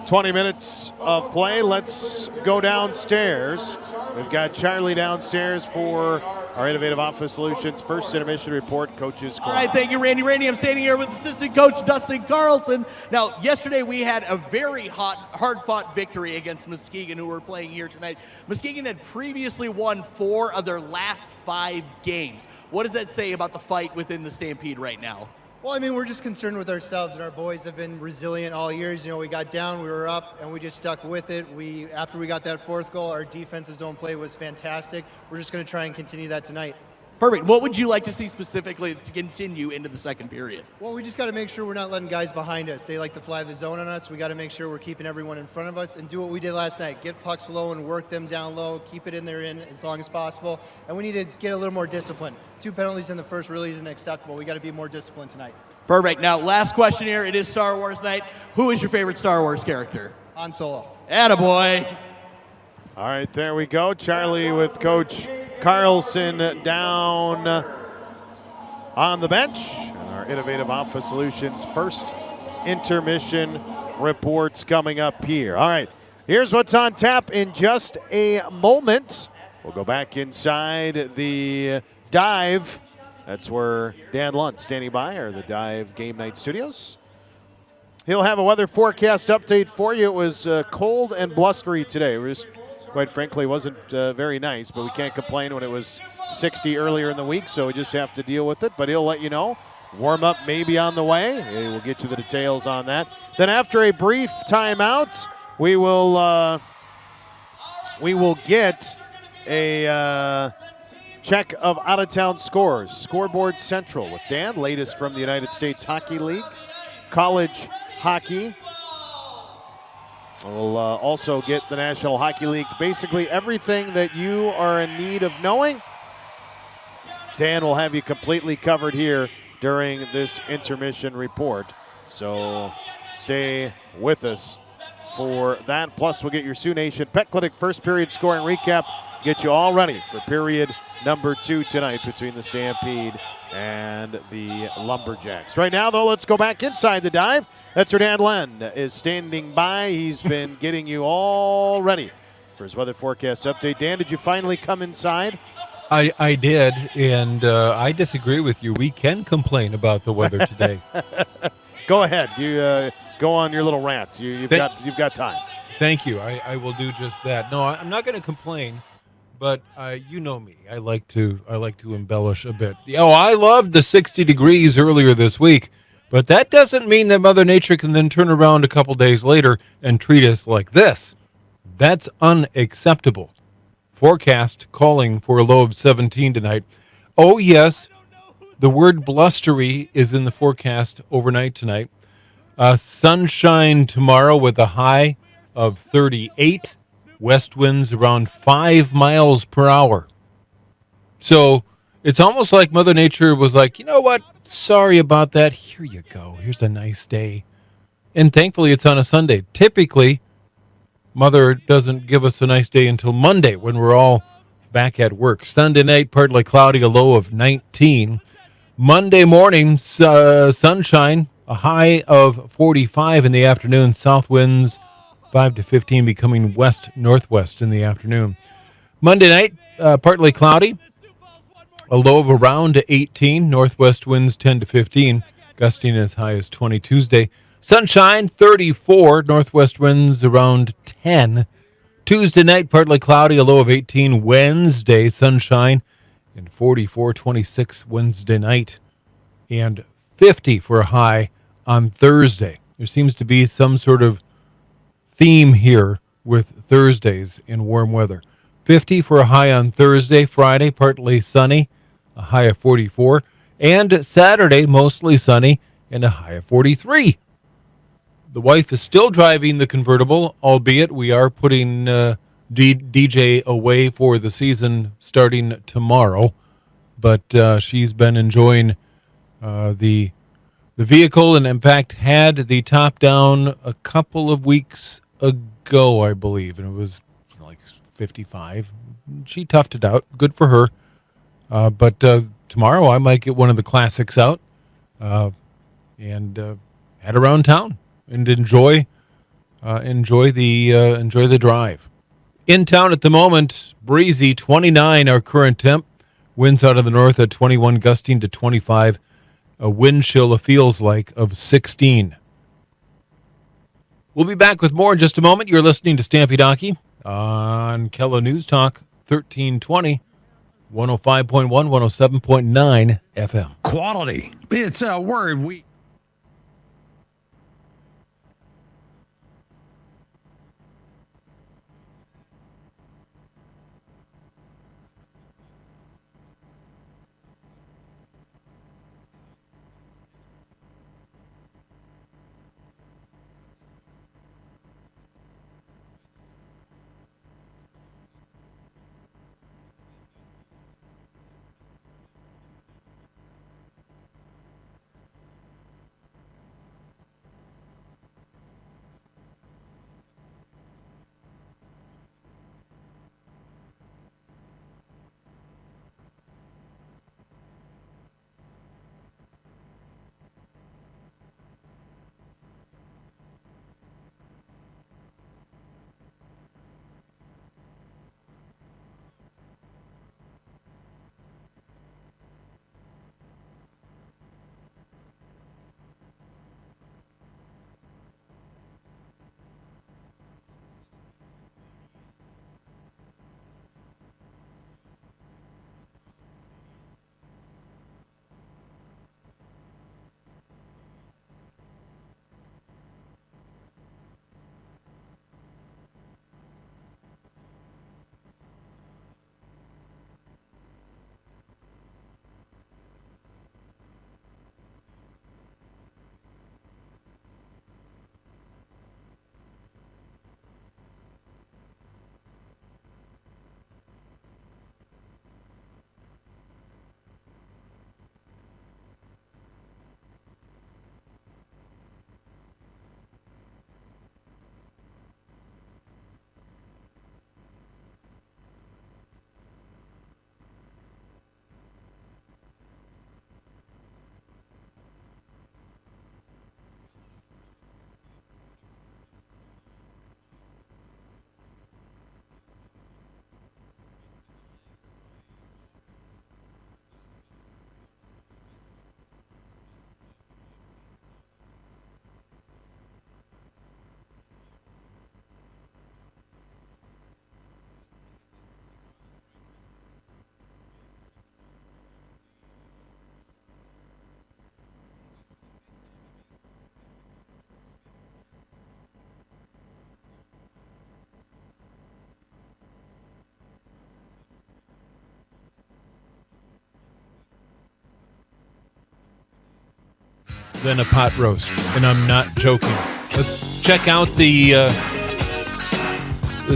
20 minutes of play. Let's go downstairs. We've got Charlie downstairs for our Innovative Office Solutions first intermission report. Coaches Club. All right, thank you, Randy. I'm standing here with assistant coach Dustin Carlson. Now, yesterday we had a very hard-fought victory against Muskegon, who were playing here tonight. Muskegon had previously won 4 of their last 5 games. What does that say about the fight within the Stampede right now? Well, I mean, we're just concerned with ourselves, and our boys have been resilient all years. You know, we got down, we were up, and we just stuck with it. After we got that 4th goal, our defensive zone play was fantastic. We're just going to try and continue that tonight. Perfect. What would you like to see specifically to continue into the second period? Well, we just got to make sure we're not letting guys behind us. They like to fly the zone on us. We got to make sure we're keeping everyone in front of us and do what we did last night. Get pucks low and work them down low. Keep it in there as long as possible. And we need to get a little more discipline. 2 penalties in the first really isn't acceptable. We got to be more disciplined tonight. Perfect. Now, last question here. It is Star Wars night. Who is your favorite Star Wars character? Han Solo. Attaboy. All right, there we go. Charlie with Coach Carlson down on the bench. Our our Innovative Office Solutions first intermission reports coming up here. All right, here's what's on tap in just a moment. We'll go back inside the Dive. That's where Dan Lunt standing by, or the Dive Game Night Studios. He'll have a weather forecast update for you. It was cold and blustery today. It was, quite frankly, wasn't very nice, but we can't complain when it was 60 earlier in the week, so we just have to deal with it. But he'll let you know. Warm up maybe on the way. We'll get you the details on that. Then after a brief timeout, we will get a check of out-of-town scores. Scoreboard Central with Dan, latest from the United States Hockey League, college hockey. We'll also get the National Hockey League. Basically everything that you are in need of knowing, Dan will have you completely covered here during this intermission report. So stay with us for that. Plus, we'll get your Sioux Nation Pet Clinic first period scoring recap, get you all ready for period number 2 tonight between the Stampede and the Lumberjacks. Right now, though, let's go back inside the Dive. That's where Dan Len is standing by. He's been getting you all ready for his weather forecast update. Dan, did you finally come inside? I did, and I disagree with you. We can complain about the weather today. Go ahead. You go on your little rant. You've got time. Thank you. I will do just that. No, I'm not going to complain. But you know me. I like to embellish a bit. Oh, I loved the 60 degrees earlier this week, but that doesn't mean that Mother Nature can then turn around a couple days later and treat us like this. That's unacceptable. Forecast calling for a low of 17 tonight. Oh, yes, the word blustery is in the forecast overnight tonight. Sunshine tomorrow with a high of 38. West winds around 5 miles per hour. So it's almost like Mother Nature was like, you know what? Sorry about that. Here you go. Here's a nice day. And thankfully it's on a Sunday. Typically, Mother doesn't give us a nice day until Monday when we're all back at work. Sunday night, partly cloudy, a low of 19. Monday morning, sunshine, a high of 45 in the afternoon. South winds 5 to 15, becoming west-northwest in the afternoon. Monday night, partly cloudy, a low of around 18. Northwest winds 10 to 15, gusting as high as 20. Tuesday, sunshine 34, northwest winds around 10. Tuesday night, partly cloudy, a low of 18. Wednesday, sunshine, and 44, 26 Wednesday night, and 50 for a high on Thursday. There seems to be some sort of theme here with Thursdays in warm weather. 50 for a high on Thursday. Friday, partly sunny, a high of 44. And Saturday, mostly sunny, and a high of 43. The wife is still driving the convertible, albeit we are putting DJ away for the season starting tomorrow. But she's been enjoying the vehicle, and in fact had the top down a couple of weeks ago, I believe, and it was like 55. She toughed it out. Good for her. But tomorrow I might get one of the classics out and head around town and enjoy the drive. In town at the moment, breezy, 29 our current temp. Winds out of the north at 21, gusting to 25. A wind chill, it feels like, of 16. We'll be back with more in just a moment. You're listening to Stampede Hockey on Kella News Talk 1320, 105.1, 107.9 FM. Quality. It's a word we... than a pot roast, and I'm not joking. Let's check out the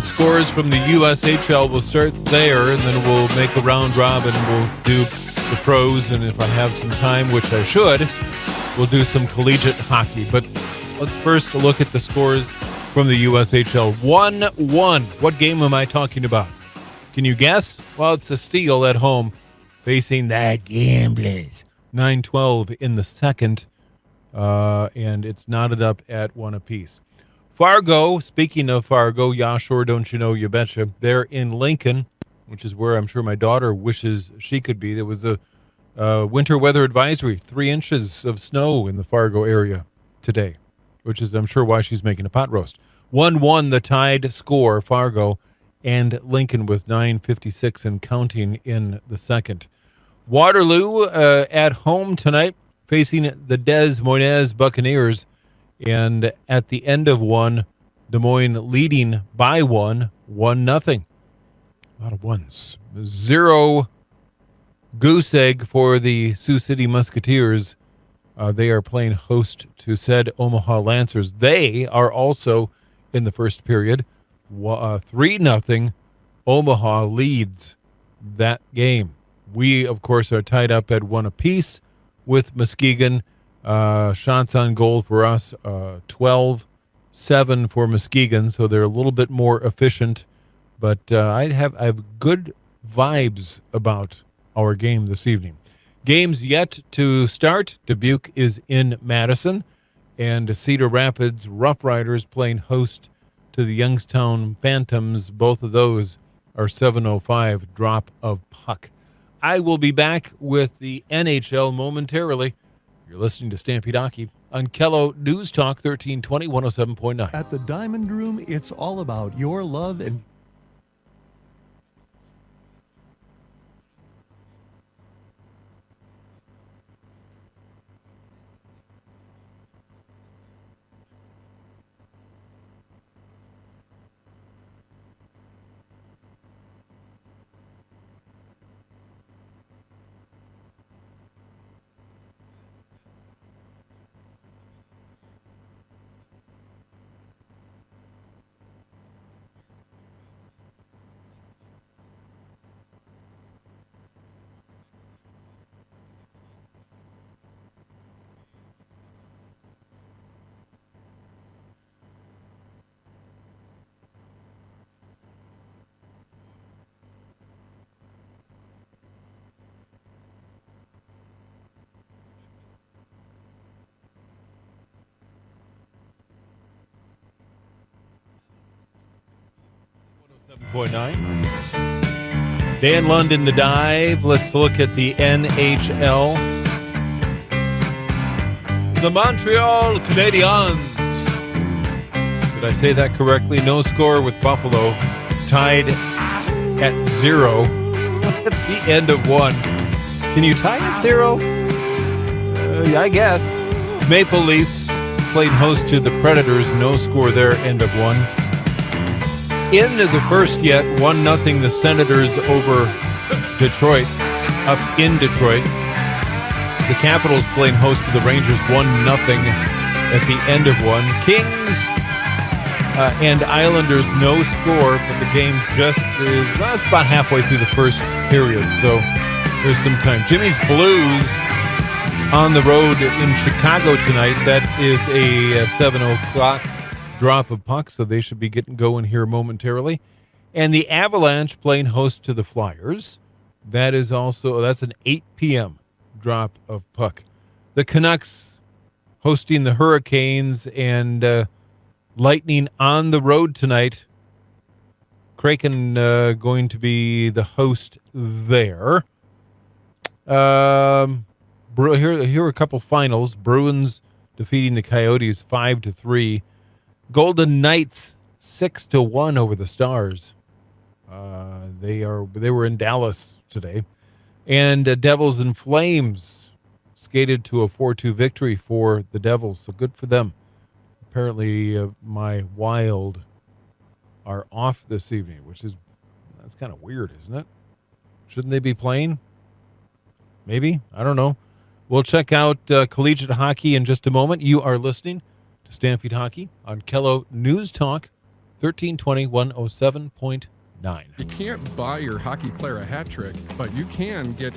scores from the USHL. We'll start there, and then we'll make a round robin. We'll do the pros, and if I have some time, which I should, we'll do some collegiate hockey. But let's first look at the scores from the USHL. 1-1. What game am I talking about? Can you guess? Well, it's a steal at home facing the Gamblers. 9-12 in the second, and it's knotted up at 1 apiece. Fargo, speaking of Fargo, yeah, sure, don't you know, you betcha. They're in Lincoln, which is where I'm sure my daughter wishes she could be. There was a winter weather advisory, 3 inches of snow in the Fargo area today, which is, I'm sure, why she's making a pot roast. 1-1, the tied score, Fargo and Lincoln with 9:56 and counting in the second. Waterloo at home tonight, facing the Des Moines Buccaneers, and at the end of one, Des Moines leading by 1-0. A lot of ones. 0 goose egg for the Sioux City Musketeers. They are playing host to said Omaha Lancers. They are also in the first period. 3-0. Omaha leads that game. We, of course, are tied up at 1 apiece with Muskegon. Shots on goal for us, 12-7 for Muskegon, so they're a little bit more efficient. But I have good vibes about our game this evening. Games yet to start. Dubuque is in Madison, and Cedar Rapids Rough Riders playing host to the Youngstown Phantoms. Both of those are 7:05 drop of puck. I will be back with the NHL momentarily. You're listening to Stampede Hockey on Kello News Talk 1320 107.9. At the Diamond Room, it's all about your love and... Dan London, the dive. Let's look at the NHL. The Montreal Canadiens. Did I say that correctly? No score with Buffalo. Tied at 0 at the end of 1. Can you tie at 0? I guess. Maple Leafs played host to the Predators. No score there, end of 1. Into the first yet, 1-0 the Senators over Detroit, up in Detroit. The Capitals playing host to the Rangers, 1-0 at the end of 1. Kings and Islanders, no score, but the game just is, well, it's about halfway through the first period, so there's some time. Jimmy's Blues on the road in Chicago tonight. That is a 7 o'clock drop of puck, so they should be getting going here momentarily. And the Avalanche playing host to the Flyers. That is also, that's an 8 p.m. drop of puck. The Canucks hosting the Hurricanes, and Lightning on the road tonight. Kraken going to be the host there. Here are a couple finals. Bruins defeating the Coyotes 5-3. Golden Knights 6-1 over the Stars. They were in Dallas today, and Devils and Flames skated to a 4-2 victory for the Devils. So good for them. Apparently, my Wild are off this evening, that's kind of weird, isn't it? Shouldn't they be playing? Maybe, I don't know. We'll check out collegiate hockey in just a moment. You are listening to Stampede Hockey on Kello News Talk, 1320 107.9. You can't buy your hockey player a hat trick, but you can get...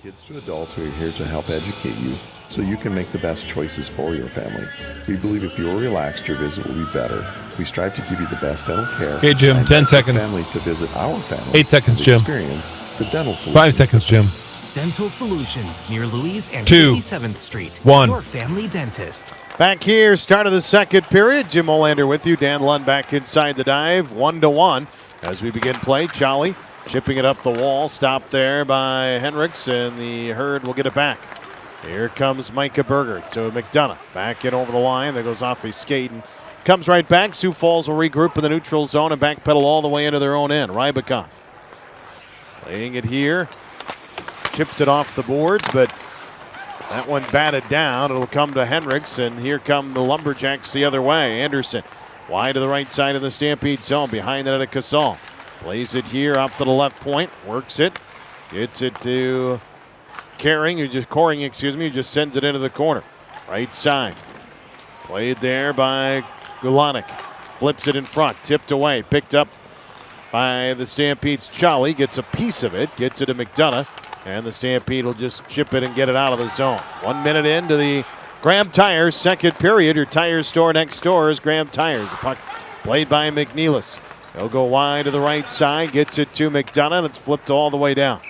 Kids to adults, we are here to help educate you so you can make the best choices for your family. We believe if you're relaxed, your visit will be better. We strive to give you the best dental care. Okay, Jim, 10 seconds. Family to visit our family. 8 seconds, Jim. Experience the dental solutions. 5 seconds, Jim. Dental Solutions near Louise and 2, 57th Street. 1. Your family dentist. Back here, start of the second period. Jim Olander with you. Dan Lund back inside the dive. 1-1 as we begin play. Jolly Chipping it up the wall, stopped there by Henricks, and the Herd will get it back. Here comes Micah Berger to McDonough. Back in over the line. That goes off his skate and comes right back. Sioux Falls will regroup in the neutral zone and backpedal all the way into their own end. Rybakov laying it here. Chips it off the boards, but that one batted down. It'll come to Henricks, and here come the Lumberjacks the other way. Anderson wide to the right side of the Stampede zone. Behind that at Casal. Plays it here up to the left point. Works it. Gets it to Coring, who just sends it into the corner. Right side. Played there by Gulanik. Flips it in front. Tipped away. Picked up by the Stampede's Charlie. Gets a piece of it. Gets it to McDonough. And the Stampede will just chip it and get it out of the zone. 1 minute into the Graham Tires second period. Your tire store next door is Graham Tires. The puck played by McNeilis. He'll go wide to the right side. Gets it to McDonough. And it's flipped all the way down.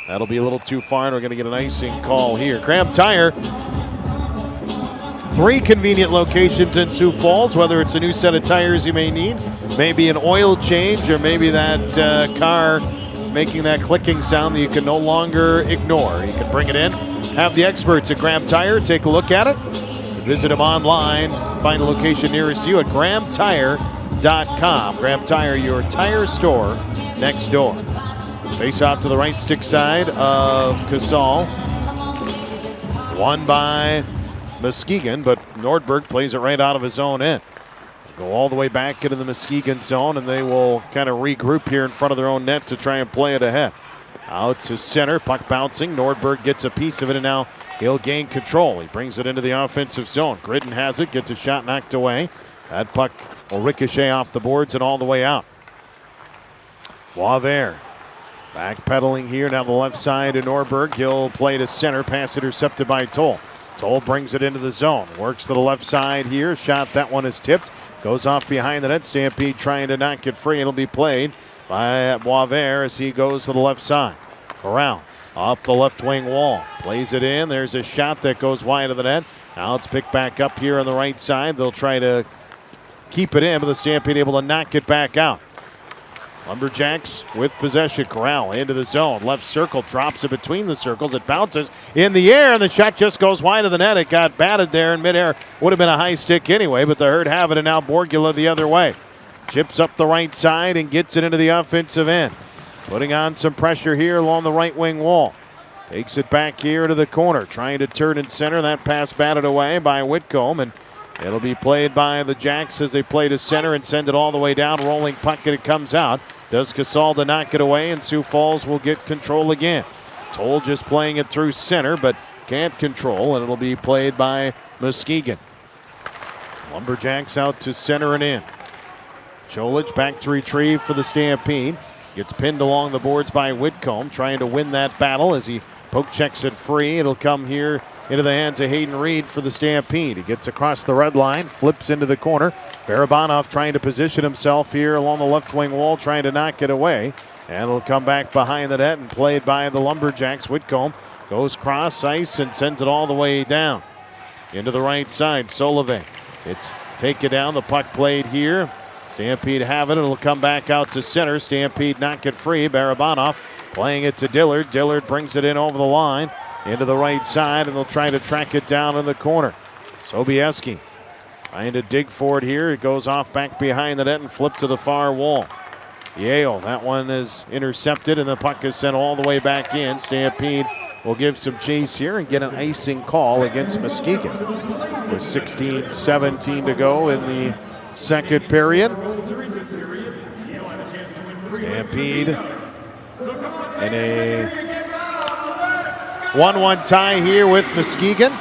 That'll be a little too far, and we're going to get an icing call here. Graham Tire, 3 convenient locations in Sioux Falls, whether it's a new set of tires you may need, maybe an oil change, or maybe that car is making that clicking sound that you can no longer ignore. You can bring it in, have the experts at Graham Tire take a look at it, visit them online, find the location nearest you at grahamtire.com. Graham Tire, your tire store next door. Face off to the right stick side of Casal. Won by Muskegon, but Nordberg plays it right out of his own end. Go all the way back into the Muskegon zone, and they will kind of regroup here in front of their own net to try and play it ahead. Out to center, puck bouncing. Nordberg gets a piece of it, and now he'll gain control. He brings it into the offensive zone. Gridden has it, gets a shot knocked away. That puck will ricochet off the boards and all the way out. Boisvert backpedaling here down the left side to Norberg. He'll play to center. Pass intercepted by Toll. Toll brings it into the zone. Works to the left side here. Shot, that one is tipped. Goes off behind the net. Stampede trying to knock it free. It'll be played by Boisvert as he goes to the left side. Corral off the left wing wall. Plays it in. There's a shot that goes wide of the net. Now it's picked back up here on the right side. They'll try to keep it in, but the Stampede able to knock it back out. Lumberjacks with possession. Corral into the zone. Left circle, drops it between the circles. It bounces in the air, and the shot just goes wide of the net. It got batted there in midair. Would have been a high stick anyway, but the Herd have it, and now Borgula the other way. Chips up the right side and gets it into the offensive end. Putting on some pressure here along the right wing wall. Takes it back here to the corner. Trying to turn in center. That pass batted away by Whitcomb, and it'll be played by the Jacks as they play to center and send it all the way down. Rolling puck, and it comes out. Does Casal to knock it away, and Sioux Falls will get control again. Toll just playing it through center, but can't control, and it'll be played by Muskegon. Lumberjacks out to center and in. Cholich back to retrieve for the Stampede. Gets pinned along the boards by Whitcomb, trying to win that battle as he poke checks it free. It'll come here into the hands of Hayden Reed for the Stampede. He gets across the red line, flips into the corner. Barabanov trying to position himself here along the left wing wall, trying to knock it away. And it'll come back behind the net and played by the Lumberjacks. Whitcomb goes cross ice and sends it all the way down into the right side. Sullivan, it's take it down. The puck played here. Stampede have it. It'll come back out to center. Stampede knock it free. Barabanov playing it to Dillard. Dillard brings it in over the line into the right side, and they'll try to track it down in the corner. Sobieski trying to dig for it here. It goes off back behind the net and flipped to the far wall. Yale, that one is intercepted, and the puck is sent all the way back in. Stampede will give some chase here and get an icing call against Muskegon with 16-17 to go in the second period. Stampede in a 1-1 tie here with Muskegon.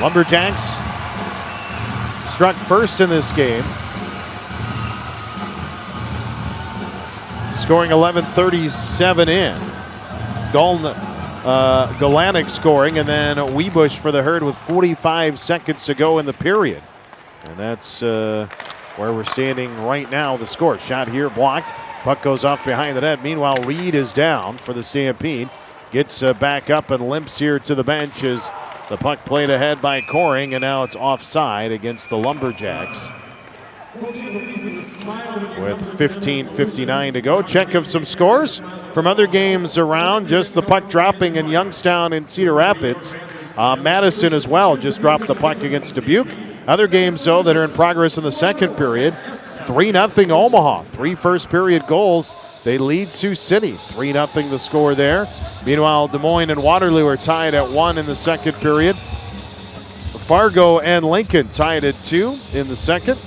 Lumberjacks struck first in this game, scoring 11:37 in. Galanik scoring, and then Wiebusch for the Herd with 45 seconds to go in the period. And that's where we're standing right now. The score. Shot here blocked. Puck goes off behind the net. Meanwhile, Reed is down for the Stampede. Gets back up and limps here to the bench as the puck played ahead by Coring, and now it's offside against the Lumberjacks. with 15:59 to go. Check of some scores from other games around. Just the puck dropping in Youngstown and Cedar Rapids. Madison as well just dropped the puck against Dubuque. Other games, though, that are in progress in the second period. 3-0 Omaha. 3 first period goals. They lead Sioux City. 3-0 the score there. Meanwhile, Des Moines and Waterloo are tied at 1 in the second period. Fargo and Lincoln tied at 2 in the second.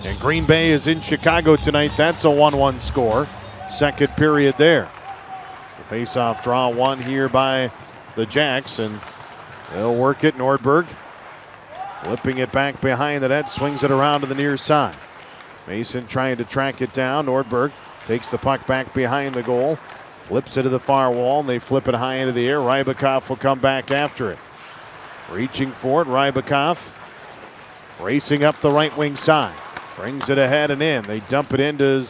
And Green Bay is in Chicago tonight. That's a 1-1 score. Second period there. It's the face-off draw won here by the Jacks, and they'll work it. Nordberg flipping it back behind the net, swings it around to the near side. Mason trying to track it down. Nordberg takes the puck back behind the goal, flips it to the far wall, and they flip it high into the air. Rybakov will come back after it. Reaching for it, Rybakov racing up the right wing side. Brings it ahead and in. They dump it into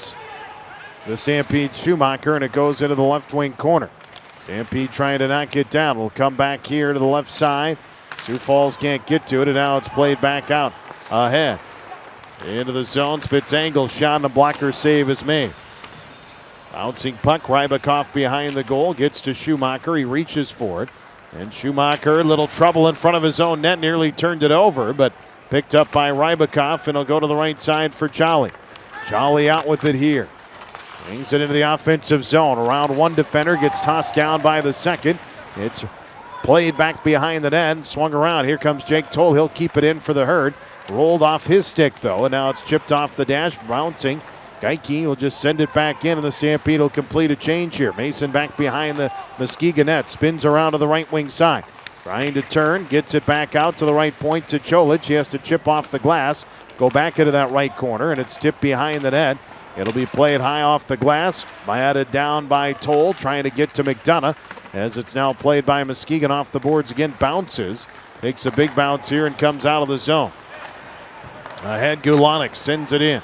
the Stampede Schumacher, and it goes into the left wing corner. Stampede trying to not get down. It'll come back here to the left side. Sioux Falls can't get to it, and now it's played back out ahead. Into the zone, Spitz angle shot, and a blocker save is made. Bouncing puck, Rybakov behind the goal, gets to Schumacher. He reaches for it, and Schumacher, little trouble in front of his own net, nearly turned it over, but picked up by Rybakov, and he'll go to the right side for Jolly. Jolly out with it here. Brings it into the offensive zone. Around one defender, gets tossed down by the second. It's played back behind the net and swung around. Here comes Jake Toll. He'll keep it in for the Herd. Rolled off his stick, though, and now it's chipped off the dash, bouncing. Geike will just send it back in, and the Stampede will complete a change here. Mason back behind the Muskegon net, spins around to the right wing side. Trying to turn, gets it back out to the right point to Cholich. He has to chip off the glass, go back into that right corner, and it's tipped behind the net. It'll be played high off the glass, batted down by Toll, trying to get to McDonough, as it's now played by Muskegon off the boards again. Bounces, takes a big bounce here and comes out of the zone. Ahead, Gulanik sends it in.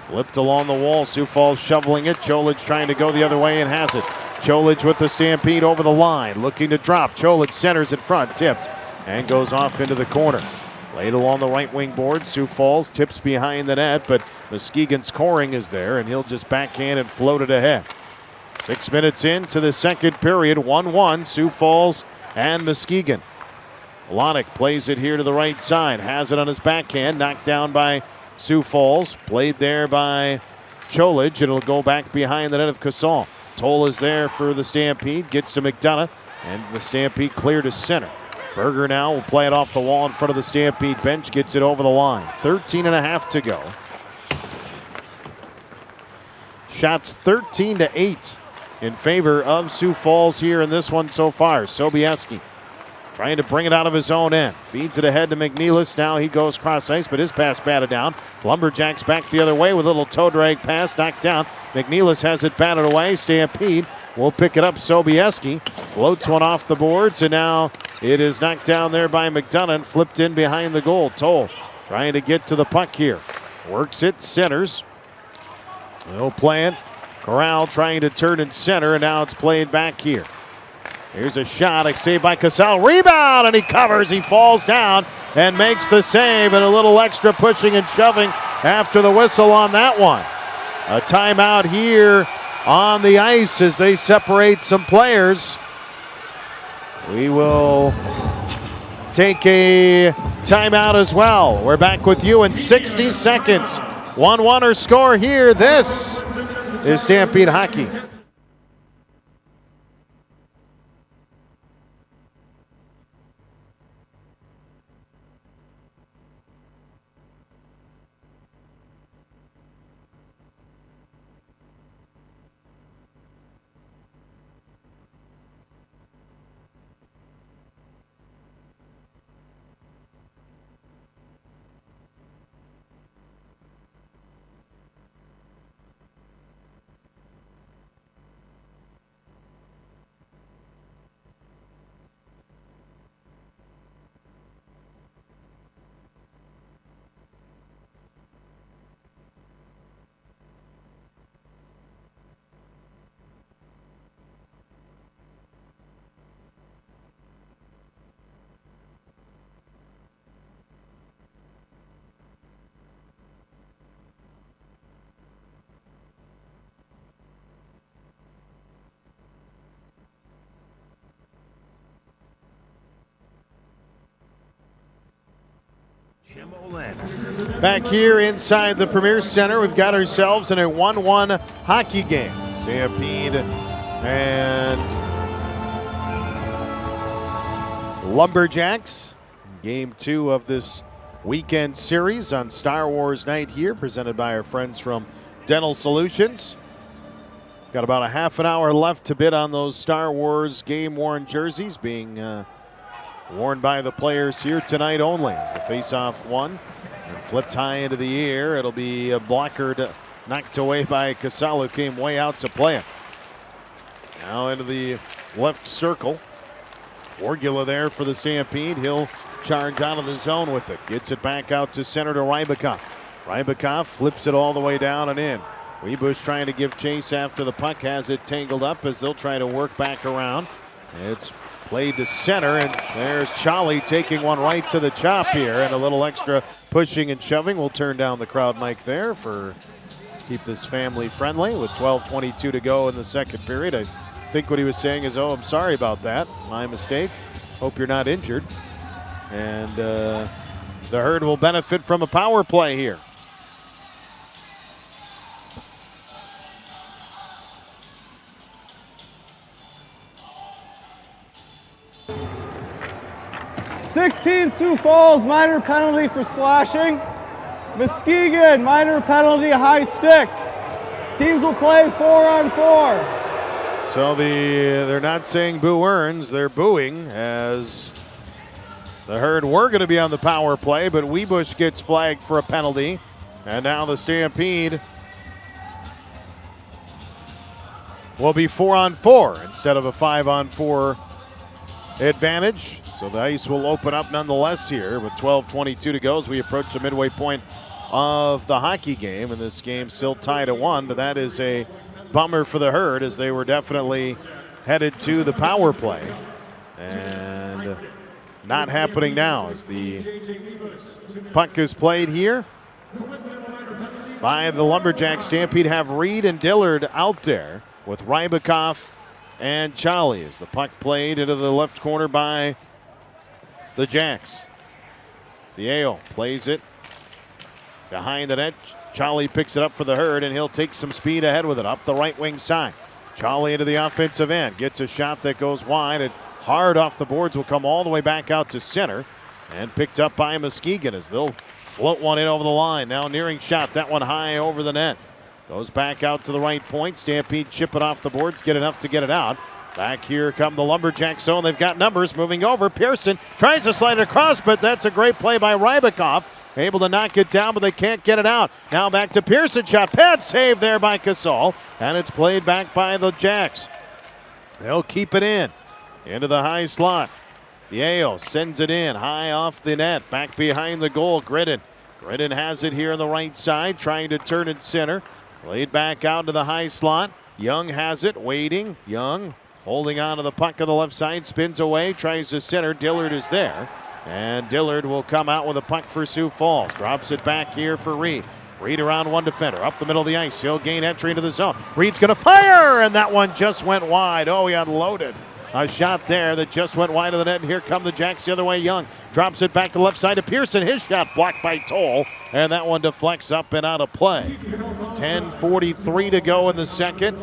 Flipped along the wall, Sioux Falls shoveling it. Cholich trying to go the other way and has it. Cholich with the Stampede over the line, looking to drop. Cholich centers in front, tipped, and goes off into the corner. Laid along the right wing board, Sioux Falls tips behind the net, but Muskegon's scoring is there, and he'll just backhand and float it ahead. 6 minutes into the second period, 1-1, Sioux Falls and Muskegon. Lonick plays it here to the right side, has it on his backhand, knocked down by Sioux Falls, played there by Cholich. It'll go back behind the net of Casal. Toll is there for the Stampede, gets to McDonough, and the Stampede clear to center. Berger now will play it off the wall in front of the Stampede bench, gets it over the line. 13.5 to go. Shots 13-8 in favor of Sioux Falls here in this one so far. Sobieski trying to bring it out of his own end. Feeds it ahead to McNeilis. Now he goes cross ice, but his pass batted down. Lumberjacks back the other way with a little toe drag pass, knocked down. McNeilis has it batted away. Stampede will pick it up. Sobieski floats one off the boards, and now it is knocked down there by McDonough and flipped in behind the goal. Toll trying to get to the puck here. Works it, centers. They'll play it. Corral trying to turn and center, and now it's played back here. Here's a shot, a save by Casal. Rebound, and he covers. He falls down and makes the save, and a little extra pushing and shoving after the whistle on that one. A timeout here on the ice as they separate some players. We will take a timeout as well. We're back with you in 60 seconds. 1-1 score here. This is Stampede Hockey. Back here inside the Premier Center, we've got ourselves in a 1-1 hockey game. Stampede and Lumberjacks. Game 2 of this weekend series on Star Wars night here, presented by our friends from Dental Solutions. Got about a half an hour left to bid on those Star Wars game-worn jerseys being worn by the players here tonight only. As the face-off won and flipped high into the air, it'll be a blocker knocked away by Casal, who came way out to play it. Now into the left circle. Borgula there for the Stampede. He'll charge out of the zone with it. Gets it back out to center to Rybakov. Rybakov flips it all the way down and in. Webush trying to give chase after the puck. Has it tangled up as they'll try to work back around. It's played to center, and there's Charlie taking one right to the chop here, and a little extra pushing and shoving. We'll turn down the crowd mic there for keep this family friendly with 12:22 to go in the second period. I think what he was saying is, oh, I'm sorry about that. My mistake. Hope you're not injured. And the Herd will benefit from a power play here. Sioux Falls, minor penalty for slashing. Muskegon, minor penalty, high stick. Teams will play 4-on-4. So they're not saying boo earns, they're booing as the Herd were going to be on the power play, but Webush gets flagged for a penalty. And now the Stampede will be 4-on-4 instead of a 5-on-4 advantage. So the ice will open up nonetheless here with 12:22 to go as we approach the midway point of the hockey game. And this game still tied at 1, but that is a bummer for the Herd as they were definitely headed to the power play. And not happening now as the puck is played here by the Lumberjacks. Stampede have Reed and Dillard out there with Rybakov and Charlie as the puck played into the left corner by the Jacks. Diego plays it behind the net. Charlie picks it up for the Herd, and he'll take some speed ahead with it up the right wing side. Charlie into the offensive end. Gets a shot that goes wide, and hard off the boards will come all the way back out to center. And picked up by Muskegon as they'll float one in over the line. Now nearing shot. That one high over the net. Goes back out to the right point. Stampede chip it off the boards. Get enough to get it out. Back here come the Lumberjacks zone. They've got numbers moving over. Pearson tries to slide it across, but that's a great play by Rybakov. Able to knock it down, but they can't get it out. Now back to Pearson. Shot. Pad save there by Casal. And it's played back by the Jacks. They'll keep it in. Into the high slot. Yale sends it in. High off the net. Back behind the goal. Gridden. Gridden has it here on the right side. Trying to turn it center. Played back out to the high slot. Young has it. Waiting. Young holding on to the puck on the left side. Spins away. Tries to center. Dillard is there. And Dillard will come out with a puck for Sioux Falls. Drops it back here for Reed. Reed around one defender. Up the middle of the ice. He'll gain entry into the zone. Reed's going to fire! And that one just went wide. Oh, he unloaded a shot there that just went wide of the net. And here come the Jacks the other way. Young drops it back to the left side to Pearson. His shot blocked by Toll. And that one deflects up and out of play. 10:43 to go in the second.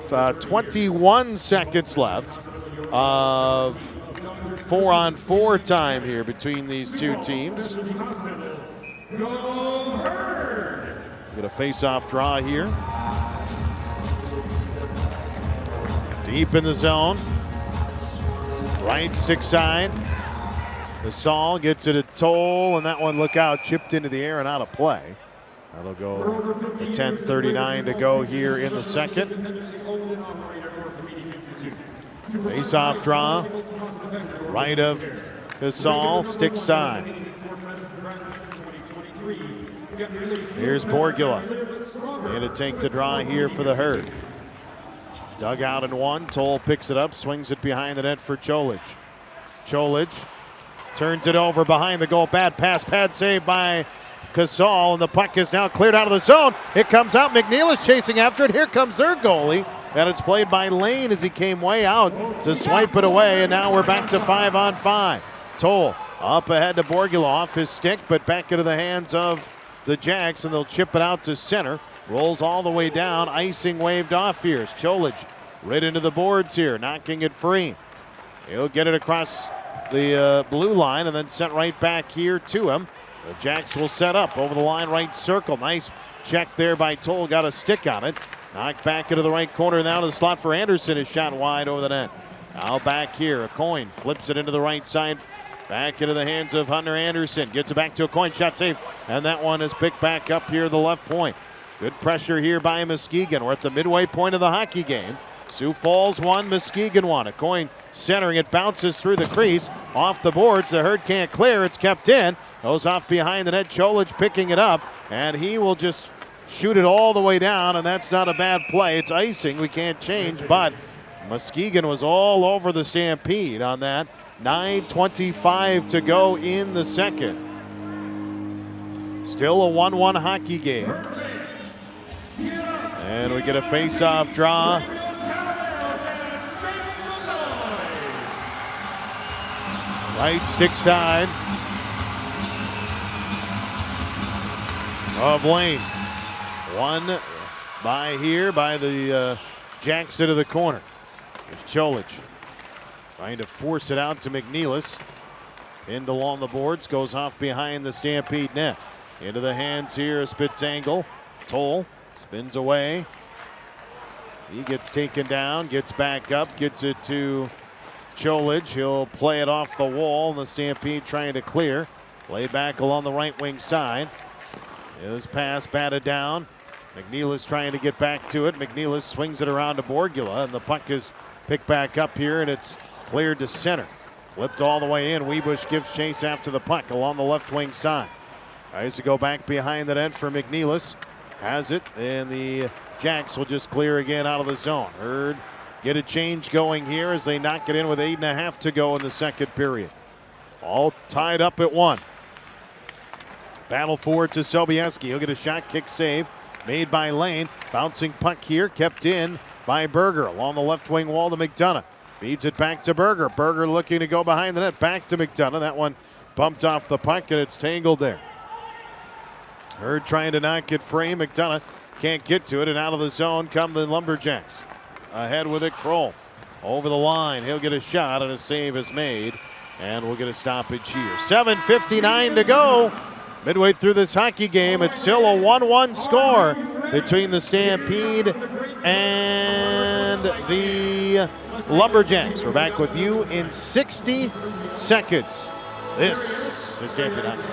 21 seconds left of 4-on-4 time here between these two teams. Get a face-off draw here. Deep in the zone. Right stick side. Casal gets it at Toll, and that one, look out, chipped into the air and out of play. That'll go to 10:39 to go here in the second. Face-off draw. Right of Casal, stick side. Here's Borgula. Going to take the draw here for the Herd. Dug out in one. Toll picks it up, swings it behind the net for Cholich. Cholich turns it over behind the goal. Bad pass, pad save by Casal, and the puck is now cleared out of the zone. It comes out. McNeil is chasing after it. Here comes their goalie. And it's played by Lane as he came way out to swipe it away. And now we're back to 5-on-5. Toll Up ahead to Borgula, off his stick, but back into the hands of the Jacks, and they'll chip it out to center. Rolls all the way down. Icing waved off here. Cholich right into the boards here, knocking it free. He'll get it across the blue line and then sent right back here to him. The Jacks will set up over the line, right circle. Nice check there by Toll. Got a stick on it. Knocked back into the right corner now to the slot for Anderson. Is shot wide over the net. Now back here. A coin flips it into the right side. Back into the hands of Hunter Anderson. Gets it back to a coin. Shot saved. And that one is picked back up here the left point. Good pressure here by Muskegon. We're at the midway point of the hockey game. Sioux Falls 1, Muskegon 1. A coin centering it, bounces through the crease, off the boards. The Herd can't clear. It's kept in. Goes off behind the net. Cholich picking it up, and he will just shoot it all the way down, and that's not a bad play. It's icing. We can't change, but Muskegon was all over the Stampede on that. 9:25 to go in the second. Still a 1-1 hockey game. And we get a face-off draw. Right stick side of Lane. One by here by the Jacks into the corner. There's Cholich trying to force it out to McNeilis. Pinned along the boards, goes off behind the Stampede net. Into the hands here, Spitzangle. Toll spins away. He gets taken down, gets back up, gets it to Cholich. He'll play it off the wall, and the Stampede trying to clear. Laid back along the right wing side. His pass batted down. McNeilis trying to get back to it. McNeilis swings it around to Borgula, and the puck is picked back up here, and it's cleared to center. Flipped all the way in. Webush gives chase after the puck along the left wing side. Tries to go back behind the net for McNeilis. Has it, and the Jacks will just clear again out of the zone. Herd get a change going here as they knock it in with 8.5 to go in the second period. All tied up at 1. Battle forward to Sobieski. He'll get a shot, kick save made by Lane. Bouncing puck here, kept in by Berger along the left wing wall to McDonough. Feeds it back to Berger. Berger looking to go behind the net, back to McDonough. That one bumped off the puck, and it's tangled there. Herd trying to knock it free. McDonough can't get to it, and out of the zone come the Lumberjacks. Ahead with it, Kroll. Over the line, he'll get a shot, and a save is made, and we'll get a stoppage here. 7:59 to go. Midway through this hockey game, it's still a 1-1 score between the Stampede and the Lumberjacks. We're back with you in 60 seconds. This is Stampede Hockey.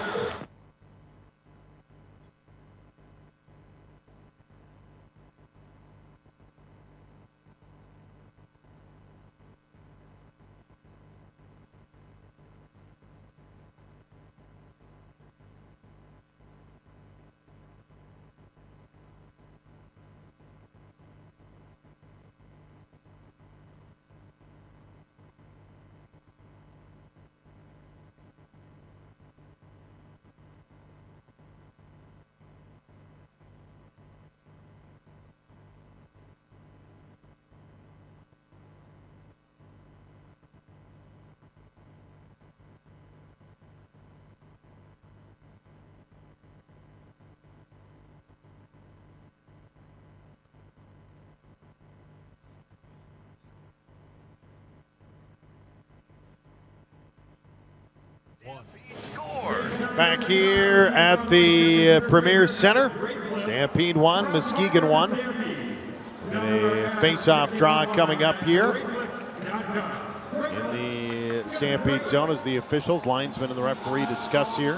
Back here at the Premier Center, Stampede 1, Muskegon 1. And a face-off draw coming up here in the Stampede zone as the officials, linesmen, and the referee discuss here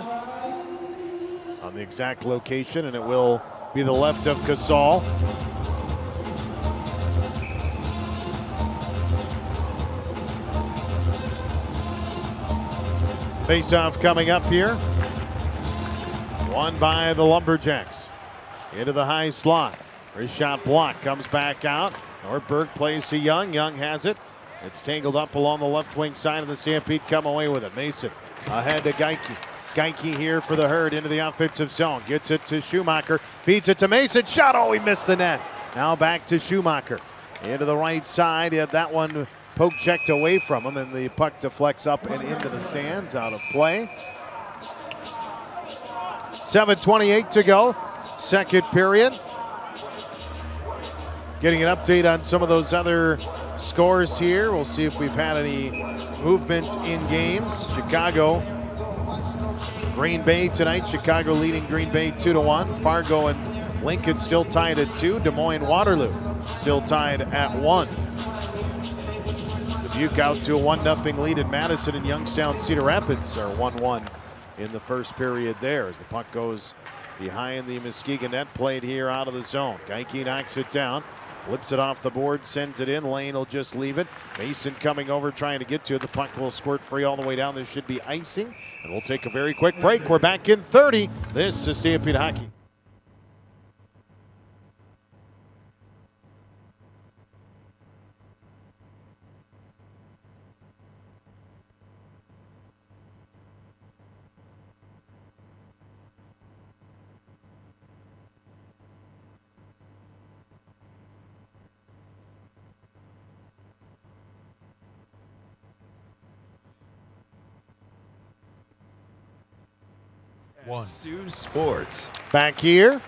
on the exact location, and it will be the left of Casal. Face-off coming up here. Won by the Lumberjacks. Into the high slot. First shot blocked, comes back out. Nordberg plays to Young. Young has it. It's tangled up along the left wing side of the Stampede. Come away with it. Mason ahead to Geikie. Geikie here for the Herd into the offensive zone. Gets it to Schumacher. Feeds it to Mason. Shot. Oh, he missed the net. Now back to Schumacher. Into the right side. He had that one poke checked away from him, and the puck deflects up and into the stands, out of play. 7:28 to go, second period. Getting an update on some of those other scores here. We'll see if we've had any movement in games. Chicago, Green Bay tonight. Chicago leading Green Bay 2-1. Fargo and Lincoln still tied at 2. Des Moines, Waterloo still tied at 1. Dubuque out to a 1-0 lead in Madison, and Youngstown Cedar Rapids are 1-1 in the first period there as the puck goes behind the Muskegon net, played here out of the zone. Geike knocks it down, flips it off the board, sends it in. Lane will just leave it. Mason coming over trying to get to it. The puck will squirt free all the way down. There should be icing, and we'll take a very quick break. We're back in 30. This is Stampede Hockey. Sioux Sports. Back here,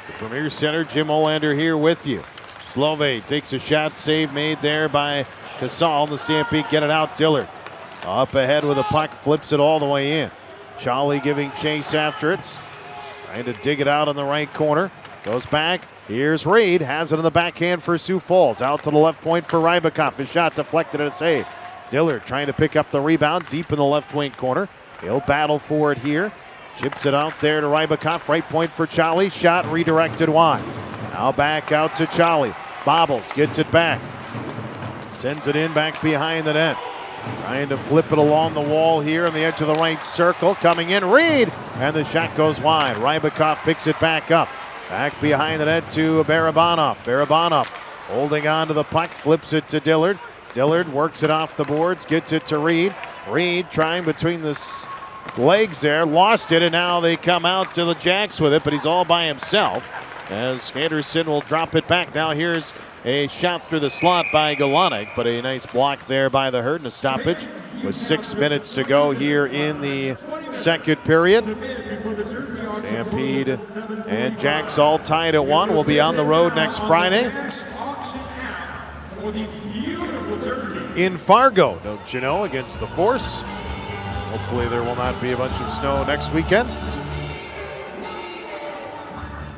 the Premier Center, Jim Olander here with you. Slove takes a shot, save made there by Casal. The Stampede get it out. Dillard up ahead with a puck, flips it all the way in. Charlie giving chase after it, trying to dig it out on the right corner. Goes back. Here's Reed, has it in the backhand for Sioux Falls. Out to the left point for Rybakov. His shot deflected and a save. Dillard trying to pick up the rebound deep in the left wing corner. He'll battle for it here. Chips it out there to Rybakov. Right point for Charlie. Shot redirected wide. Now back out to Charlie. Bobbles gets it back. Sends it in back behind the net. Trying to flip it along the wall here on the edge of the right circle. Coming in, Reed. And the shot goes wide. Rybakov picks it back up. Back behind the net to Barabanov. Barabanov holding on to the puck. Flips it to Dillard. Dillard works it off the boards. Gets it to Reed. Reed trying between the legs there, lost it, and now they come out to the Jacks with it, but he's all by himself as Anderson will drop it back. Now here's a shot through the slot by Galanik, but a nice block there by the Herd and a stoppage with 6 minutes to go here in the second period. Stampede and Jacks all tied at 1. We'll be on the road next Friday in Fargo, don't you know, against the Force. Hopefully there will not be a bunch of snow next weekend.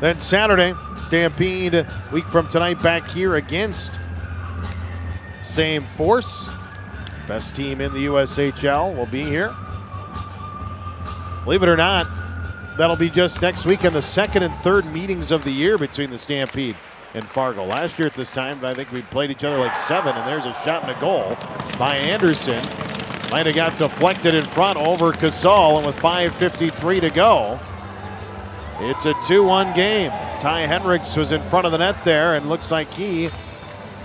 Then Saturday, Stampede, week from tonight, back here against same Force. Best team in the USHL will be here. Believe it or not, that'll be just next weekend, the second and third meetings of the year between the Stampede and Fargo. Last year at this time, I think we played each other like 7, and there's a shot and a goal by Anderson. Might have got deflected in front over Casal, and with 5:53 to go, it's a 2-1 game. Ty Henricks was in front of the net there, and looks like he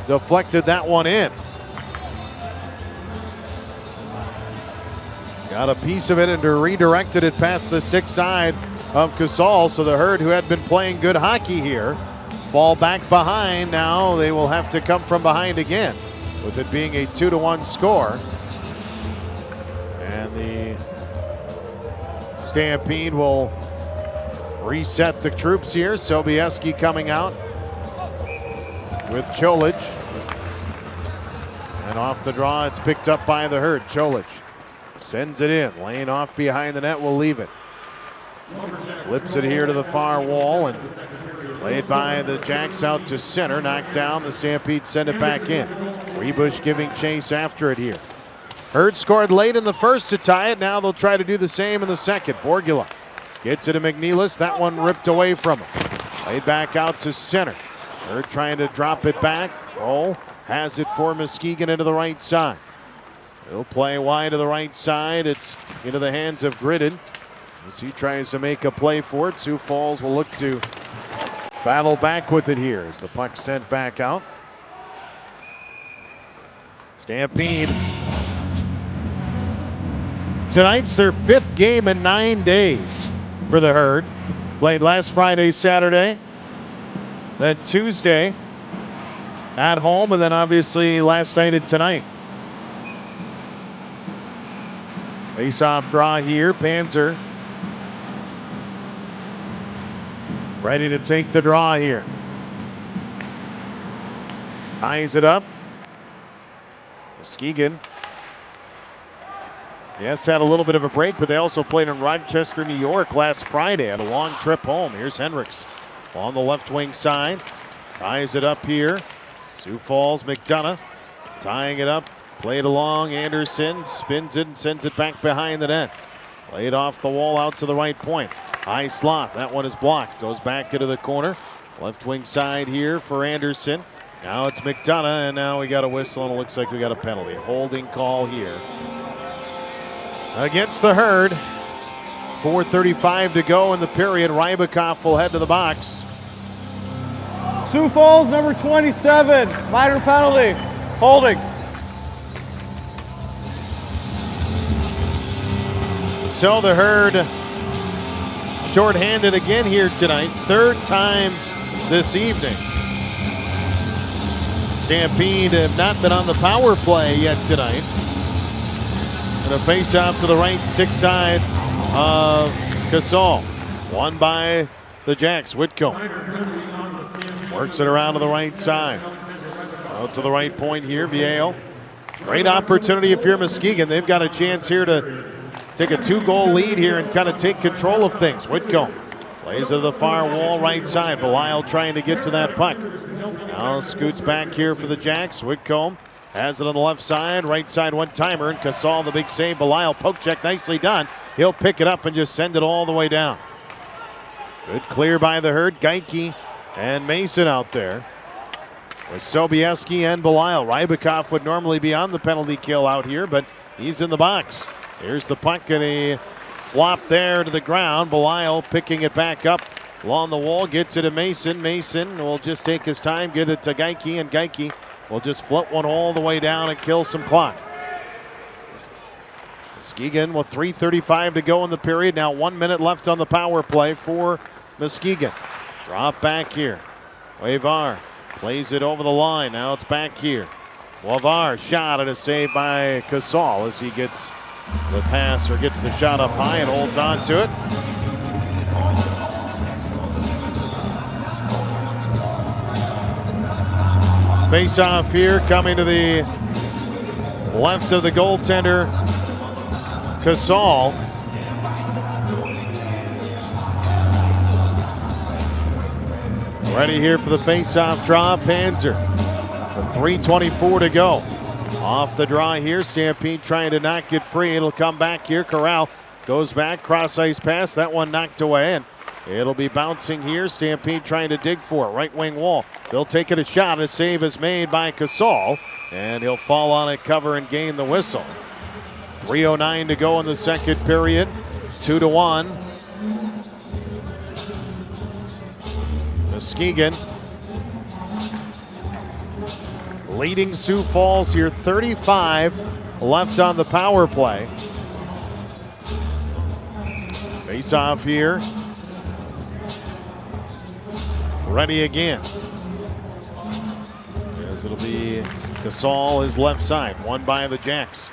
deflected that one in. Got a piece of it and redirected it past the stick side of Casal, so the Herd, who had been playing good hockey here, fall back behind. Now they will have to come from behind again, with it being a 2-1 score. And the Stampede will reset the troops here. Sobieski coming out with Cholich. And off the draw, it's picked up by the Herd. Cholich sends it in. Lane off behind the net will leave it. Flips it here to the far wall and played by the Jacks out to center. Knocked down. The Stampede send it back in. Rebush giving chase after it here. Herd scored late in the first to tie it. Now they'll try to do the same in the second. Borgula gets it to McNeilis. That one ripped away from him. Played back out to center. Herd trying to drop it back. Roll has it for Muskegon into the right side. He'll play wide to the right side. It's into the hands of Gridden as he tries to make a play for it. Sioux Falls will look to battle back with it here as the puck sent back out. Stampede. Tonight's their 5th game in 9 days for the Herd. Played last Friday, Saturday, then Tuesday, at home, and then obviously last night and tonight. Face-off draw here. Panzer ready to take the draw here. Ties it up. Muskegon. Yes, had a little bit of a break, but they also played in Rochester, New York last Friday. Had a long trip home. Here's Hendricks on the left wing side. Ties it up here. Sioux Falls, McDonough tying it up. Played along. Anderson spins it and sends it back behind the net. Played off the wall out to the right point. High slot. That one is blocked. Goes back into the corner. Left wing side here for Anderson. Now it's McDonough, and now we got a whistle, and it looks like we got a penalty. Holding call here against the Herd. 4:35 to go in the period. Rybakov will head to the box. Sioux Falls, number 27, minor penalty, holding. So the Herd shorthanded again here tonight. Third time this evening. Stampede have not been on the power play yet tonight. And a face-off to the right stick side of Casal. Won by the Jacks. Whitcomb works it around to the right side. Out to the right point here, Viejo. Great opportunity if you're Muskegon. They've got a chance here to take a 2-goal lead here and kind of take control of things. Whitcomb plays to the far wall right side. Belisle trying to get to that puck. Now scoots back here for the Jacks. Whitcomb has it on the left side. Right side one-timer. And Casal the big save. Belisle poke check nicely done. He'll pick it up and just send it all the way down. Good clear by the Herd. Geike and Mason out there. With Sobieski and Belisle. Rybakov would normally be on the penalty kill out here, but he's in the box. Here's the puck and a flop there to the ground. Belisle picking it back up along the wall. Gets it to Mason. Mason will just take his time, get it to Geike, and Geike will just float one all the way down and kill some clock. Muskegon with 3:35 to go in the period. Now 1 minute left on the power play for Muskegon. Drop back here. Wavar plays it over the line. Now it's back here. Wavar shot and a save by Casal as he gets the pass or gets the shot up high and holds on to it. Face off here coming to the left of the goaltender, Casal. Ready here for the face-off draw, Panzer. With 3:24 to go. Off the draw here, Stampede trying to not get free. It'll come back here. Corral goes back, cross-ice pass. That one knocked away, and it'll be bouncing here. Stampede trying to dig for it. Right wing wall. They'll take it a shot. A save is made by Casal, and he'll fall on it, cover, and gain the whistle. 3:09 to go in the second period. 2-1. Muskegon leading Sioux Falls here, 35 left on the power play. Face off here. Ready again. As it'll be Casal, his left side, won by the Jacks.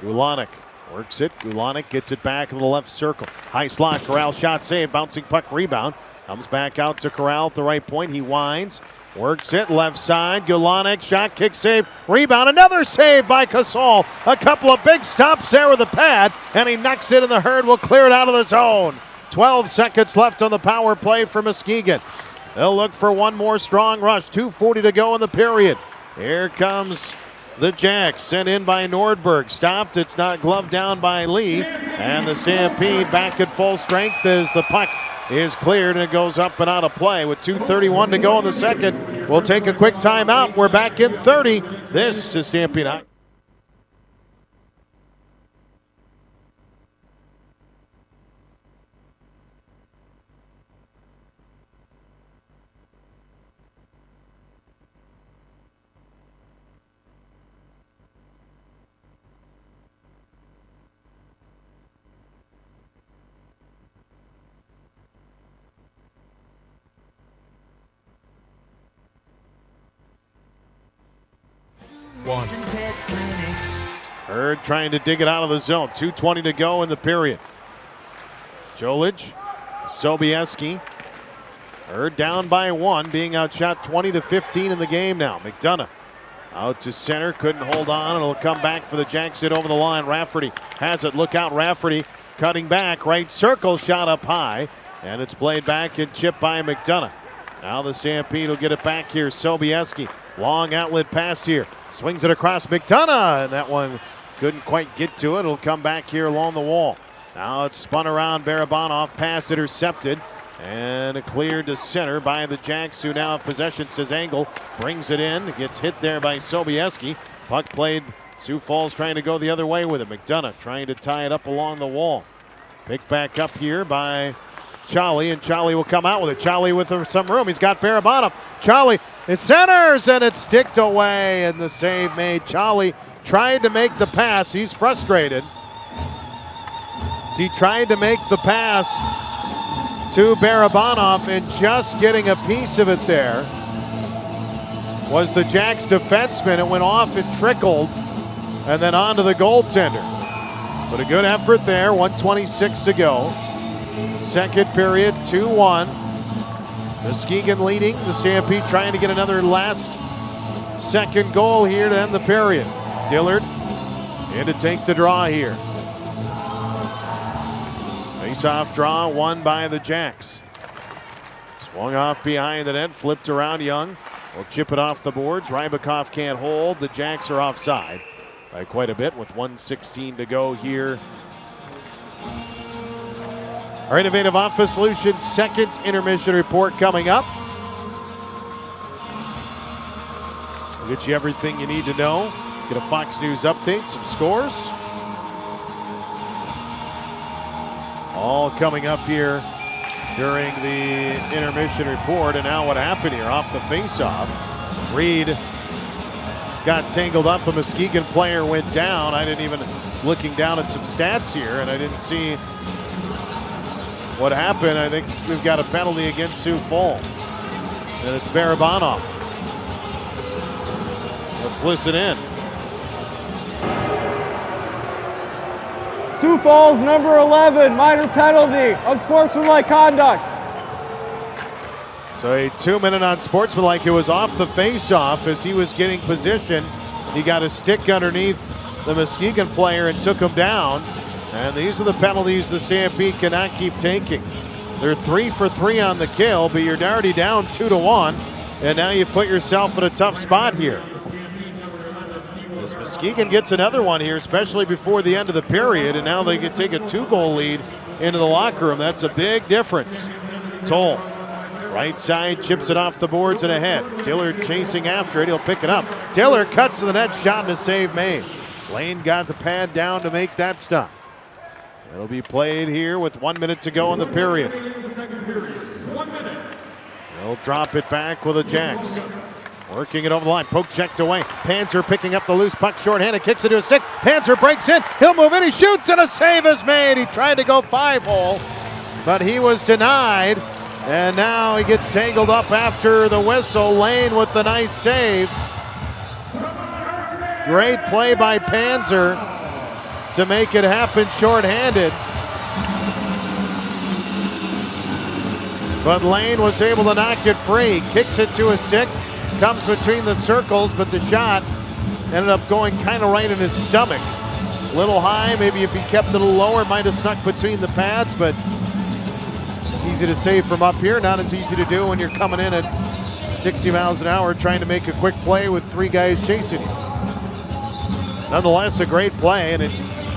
Gulanek works it. Gulanek gets it back in the left circle. High slot, Corral shot save, bouncing puck rebound. Comes back out to Corral at the right point. He winds, works it left side. Gulanek shot, kick save, rebound. Another save by Casal. A couple of big stops there with the pad, and he knocks it, and the Herd will clear it out of the zone. 12 seconds left on the power play for Muskegon. They'll look for one more strong rush. 2:40 to go in the period. Here comes the Jacks, sent in by Nordberg. Stopped, it's not gloved down by Lee. And the Stampede back at full strength as the puck is cleared and it goes up and out of play with 2:31 to go in the second. We'll take a quick timeout. We're back in 30. This is Stampede Hockey. one. Hurd trying to dig it out of the zone. 2:20 to go in the period. Jolich, Sobieski. Hurd down by 1, being outshot 20-15 in the game now. McDonough out to center, couldn't hold on, and it'll come back for the Jacks hit over the line. Rafferty has it, look out, Rafferty cutting back, right circle, shot up high, and it's played back and chipped by McDonough. Now the Stampede will get it back here. Sobieski, long outlet pass here, swings it across McDonough, and that one couldn't quite get to it. It'll come back here along the wall. Now it's spun around, Barabanov, pass intercepted, and cleared to center by the Jacks, who now have possession. Angle brings it in, gets hit there by Sobieski. Puck played, Sioux Falls trying to go the other way with it. McDonough trying to tie it up along the wall. Picked back up here by Charlie, and Charlie will come out with it. Charlie with some room, he's got Barabanov. Charlie, it centers, and it's sticked away, and the save made. Charlie tried to make the pass, he's frustrated. He tried to make the pass to Barabanov, and just getting a piece of it there was the Jacks defenseman. It went off and trickled, and then on to the goaltender. But a good effort there, 1:26 to go. Second period, 2-1. Muskegon leading, the Stampede trying to get another last second goal here to end the period. Dillard in to take the draw here. Face-off draw won by the Jacks. Swung off behind the net, flipped around. Young will chip it off the boards. Rybakov can't hold. The Jacks are offside by quite a bit with 1:16 to go here. Our Innovative Office Solutions second intermission report coming up. We'll get you everything you need to know. Get a Fox News update, some scores. All coming up here during the intermission report. And now what happened here off the face-off. Reed got tangled up. A Muskegon player went down. I didn't even, looking down at some stats here, and I didn't see what happened. I think we've got a penalty against Sioux Falls. And it's Barabanov. Let's listen in. Sioux Falls, number 11, minor penalty, unsportsmanlike conduct. So a 2-minute unsportsmanlike. It was off the face-off as he was getting position. He got a stick underneath the Muskegon player and took him down. And these are the penalties the Stampede cannot keep taking. They're 3 for 3 on the kill, but you're already down 2-1. And now you've put yourself in a tough spot here. As Muskegon gets another one here, especially before the end of the period, and now they can take a 2-goal lead into the locker room. That's a big difference. Toll, right side, chips it off the boards and ahead. Dillard chasing after it, he'll pick it up. Dillard cuts to the net, shot and a save made. Lane got the pad down to make that stop. It'll be played here with 1 minute to go in the period. They'll drop it back with the Jacks. Working it over the line, poke checked away. Panzer picking up the loose puck, shorthanded, kicks it to a stick. Panzer breaks in, he'll move in, he shoots, and a save is made. He tried to go 5-hole, but he was denied. And now he gets tangled up after the whistle. Lane with the nice save. Great play by Panzer to make it happen shorthanded. But Lane was able to knock it free. Kicks it to a stick. Comes between the circles, but the shot ended up going kind of right in his stomach. A little high, maybe if he kept it a little lower, might have snuck between the pads, but easy to save from up here. Not as easy to do when you're coming in at 60 miles an hour trying to make a quick play with 3 guys chasing you. Nonetheless, a great play, and it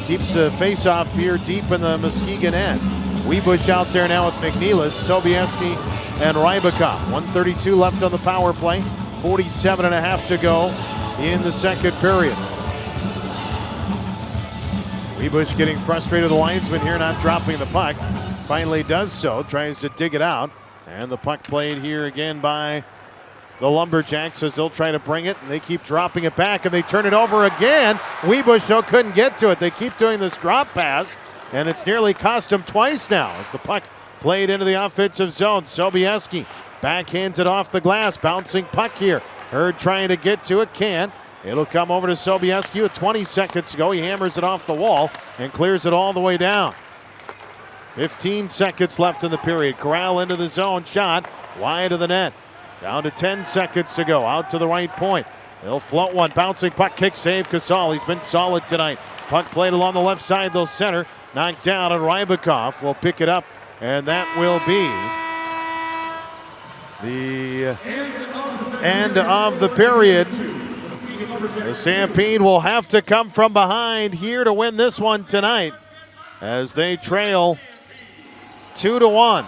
keeps the face-off here deep in the Muskegon end. Webush out there now with McNeilis, Sobieski, and Rybakov. 1:32 left on the power play. 47.5 to go in the second period. Webush getting frustrated, the linesman here not dropping the puck. Finally does so, tries to dig it out. And the puck played here again by the Lumberjacks as they'll try to bring it. And they keep dropping it back and they turn it over again. Webush though couldn't get to it. They keep doing this drop pass and it's nearly cost them twice now as the puck played into the offensive zone. Sobieski backhands it off the glass, bouncing puck here. Hurd trying to get to it, can't. It'll come over to Sobieski with 20 seconds to go. He hammers it off the wall and clears it all the way down. 15 seconds left in the period. Corral into the zone. Shot wide of the net. Down to 10 seconds to go. Out to the right point. They'll float one. Bouncing puck, kick save. Casal. He's been solid tonight. Puck played along the left side. They'll center. Knocked down, and Rybakov will pick it up. And that will be the end of the period. The Stampede will have to come from behind here to win this one tonight as they trail 2-1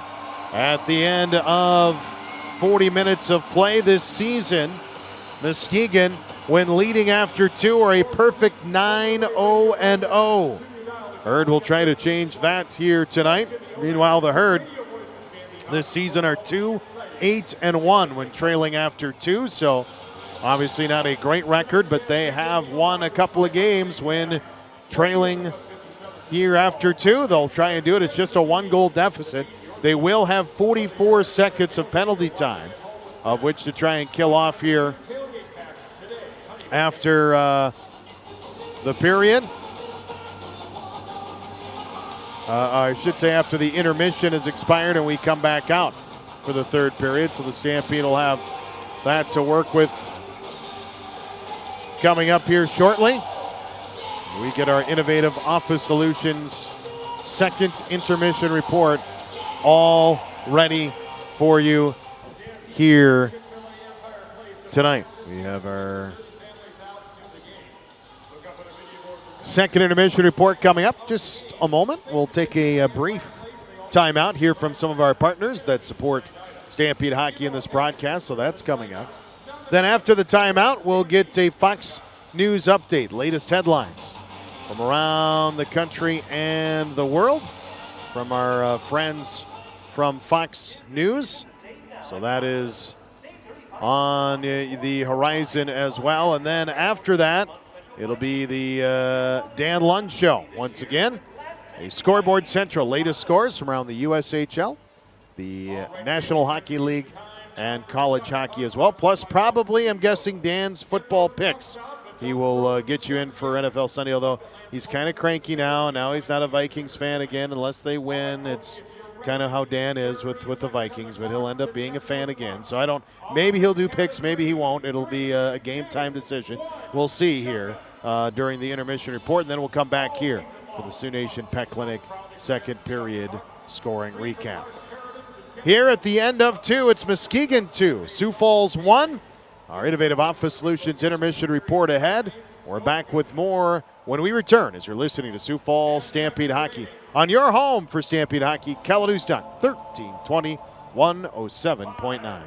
at the end of 40 minutes of play this season. Muskegon, when leading after 2, are a perfect 9-0-0. Herd will try to change that here tonight. Meanwhile, the Herd this season are 2-8-1 when trailing after 2. So obviously not a great record, but they have won a couple of games when trailing here after 2. They'll try and do it. It's just a 1-goal deficit. They will have 44 seconds of penalty time, of which to try and kill off here after the period. I should say after the intermission has expired and we come back out for the third period. So the Stampede will have that to work with coming up here shortly. We get our Innovative Office Solutions second intermission report all ready for you here tonight. We have our second intermission report coming up. Just a moment. We'll take a brief timeout, hear from some of our partners that support Stampede Hockey in this broadcast, so that's coming up. Then after the timeout, we'll get a Fox News update, latest headlines from around the country and the world from our friends from Fox News. So that is on the horizon as well. And then after that, it'll be the Dan Lund Show. Once again, a Scoreboard Central, latest scores from around the USHL, the National Hockey League, and college hockey as well. Plus, probably, I'm guessing, Dan's football picks. He will get you in for NFL Sunday, although he's kind of cranky now. Now he's not a Vikings fan again unless they win. It's kind of how Dan is with the Vikings, but he'll end up being a fan again. So I don't, maybe he'll do picks, maybe he won't. It'll be a game time decision. We'll see here during the intermission report, and then we'll come back here for the Sioux Nation Pet Clinic second period scoring recap. Here at the end of 2, it's Muskegon 2, Sioux Falls 1. Our Innovative Office Solutions intermission report ahead. We're back with more when we return as you're listening to Sioux Falls Stampede Hockey on your home for Stampede Hockey, Kaladustok 1320 107.9.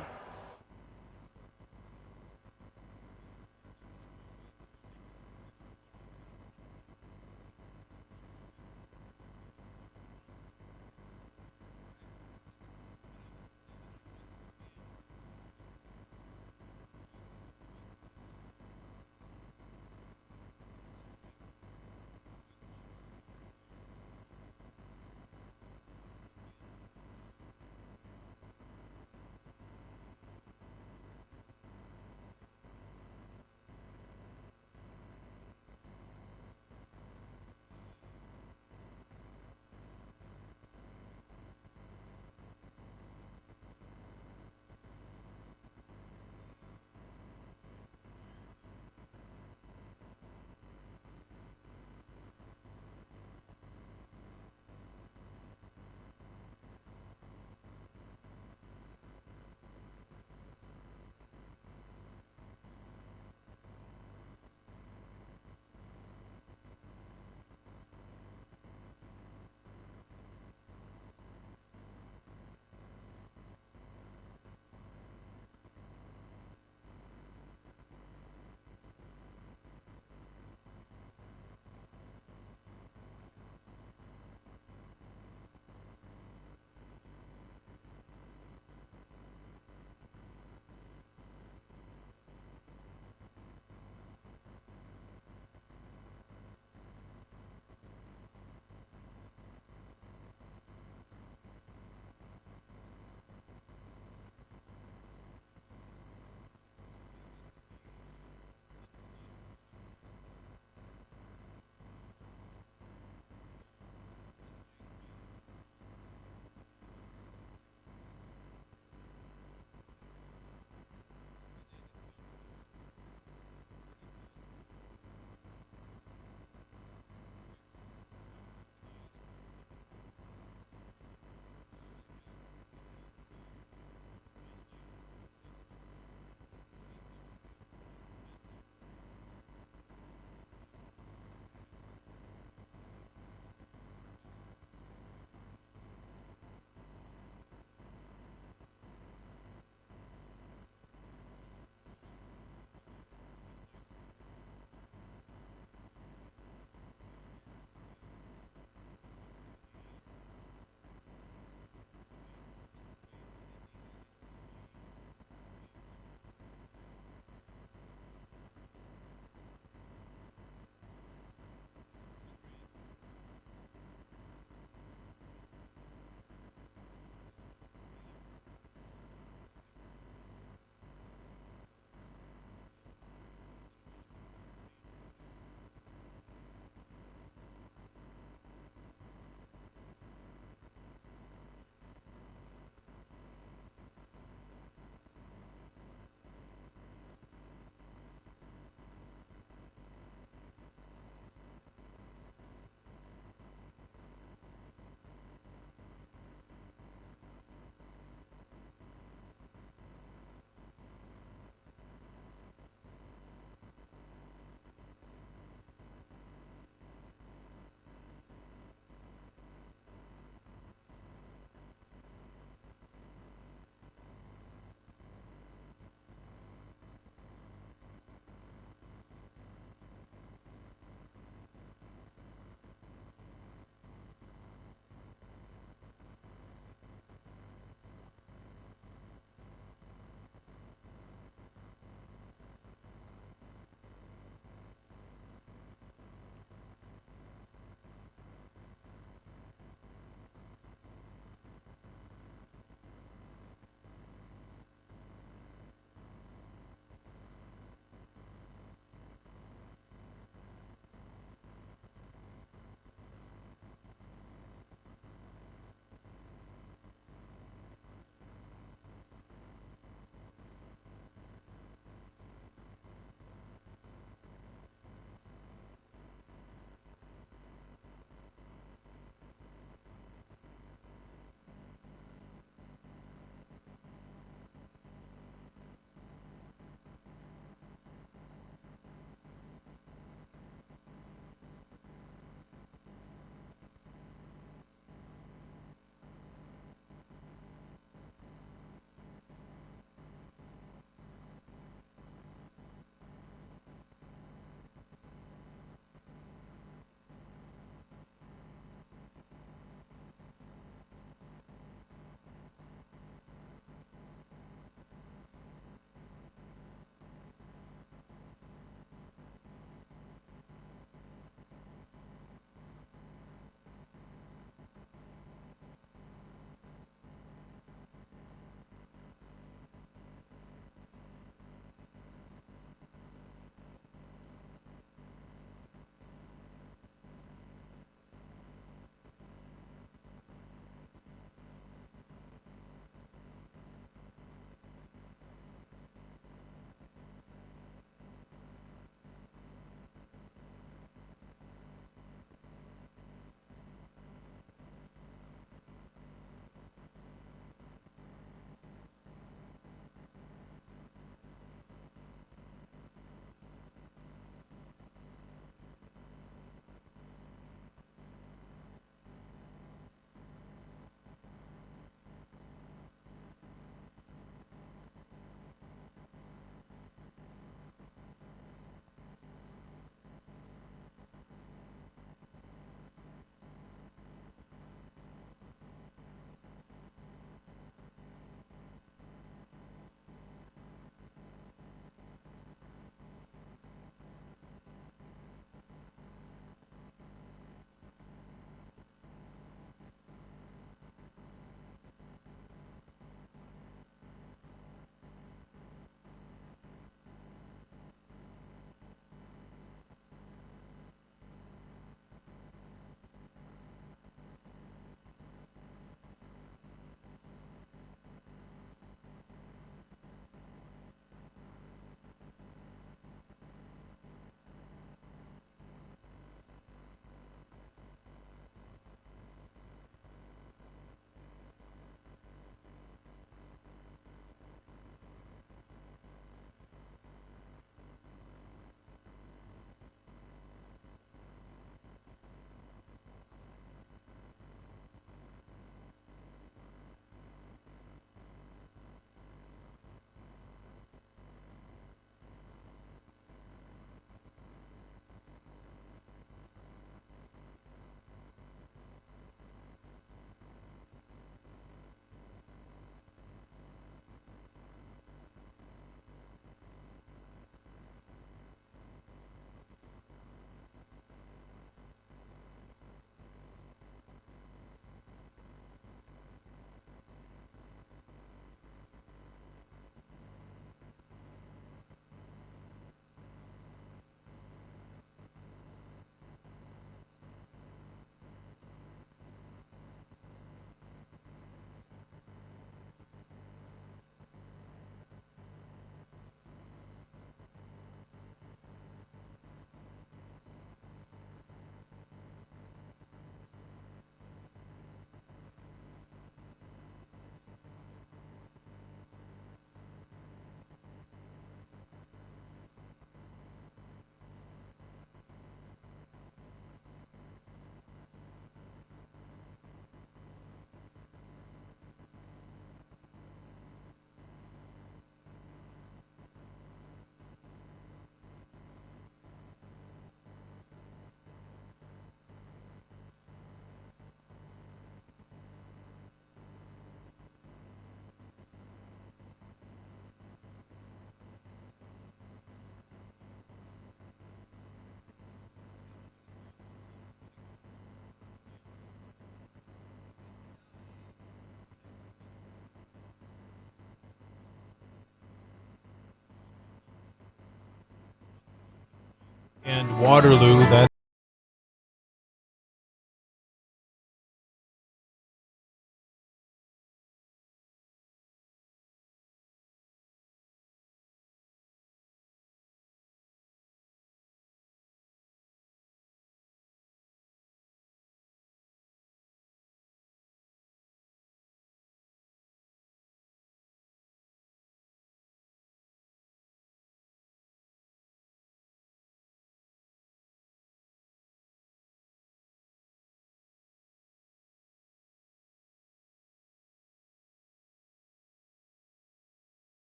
And Waterloo, that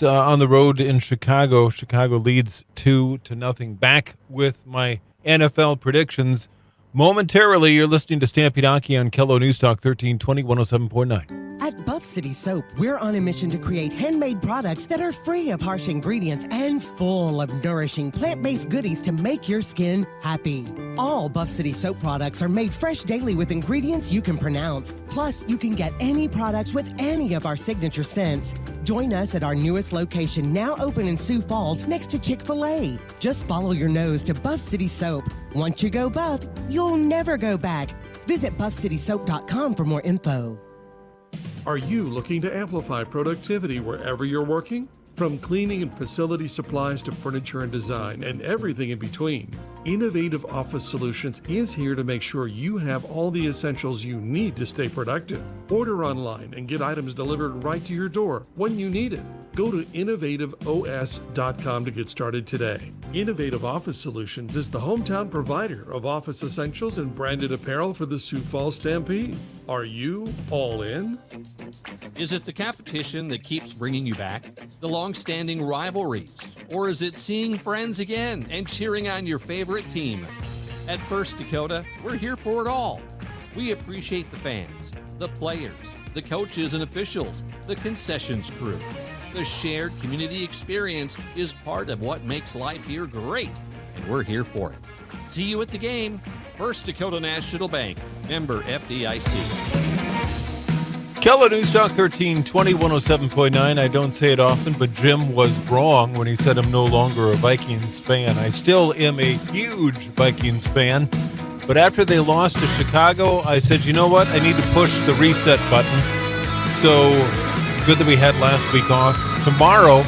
on the road in Chicago. Chicago leads 2-0. Back with my NFL predictions. Momentarily, you're listening to Stampede Hockey on Kello News Talk 1320 107.9. At Buff City Soap, we're on a mission to create handmade products that are free of harsh ingredients and full of nourishing plant-based goodies to make your skin happy. All Buff City Soap products are made fresh daily with ingredients you can pronounce. Plus, you can get any products with any of our signature scents. Join us at our newest location, now open in Sioux Falls, next to Chick-fil-A. Just follow your nose to Buff City Soap. Once you go Buff, you'll never go back. Visit buffcitysoap.com for more info. Are you looking to amplify productivity wherever you're working? From cleaning and facility supplies to furniture and design and everything in between, Innovative Office Solutions is here to make sure you have all the essentials you need to stay productive. Order online and get items delivered right to your door when you need it. Go to innovativeos.com to get started today. Innovative Office Solutions is the hometown provider of office essentials and branded apparel for the Sioux Falls Stampede. Are you all in? Is it the competition that keeps bringing you back? The long-standing rivalries? Or is it seeing friends again and cheering on your favorite team? At First Dakota, we're here for it all. We appreciate the fans, the players, the coaches and officials, the concessions crew. The shared community experience is part of what makes life here great, and we're here for it. See you at the game. First Dakota National Bank, member FDIC. Kello News Talk 1320 107.9. I don't say it often, but Jim was wrong when he said I'm no longer a Vikings fan. I still am a huge Vikings fan, but after they lost to Chicago, I said, you know what? I need to push the reset button. So it's good that we had last week off. Tomorrow,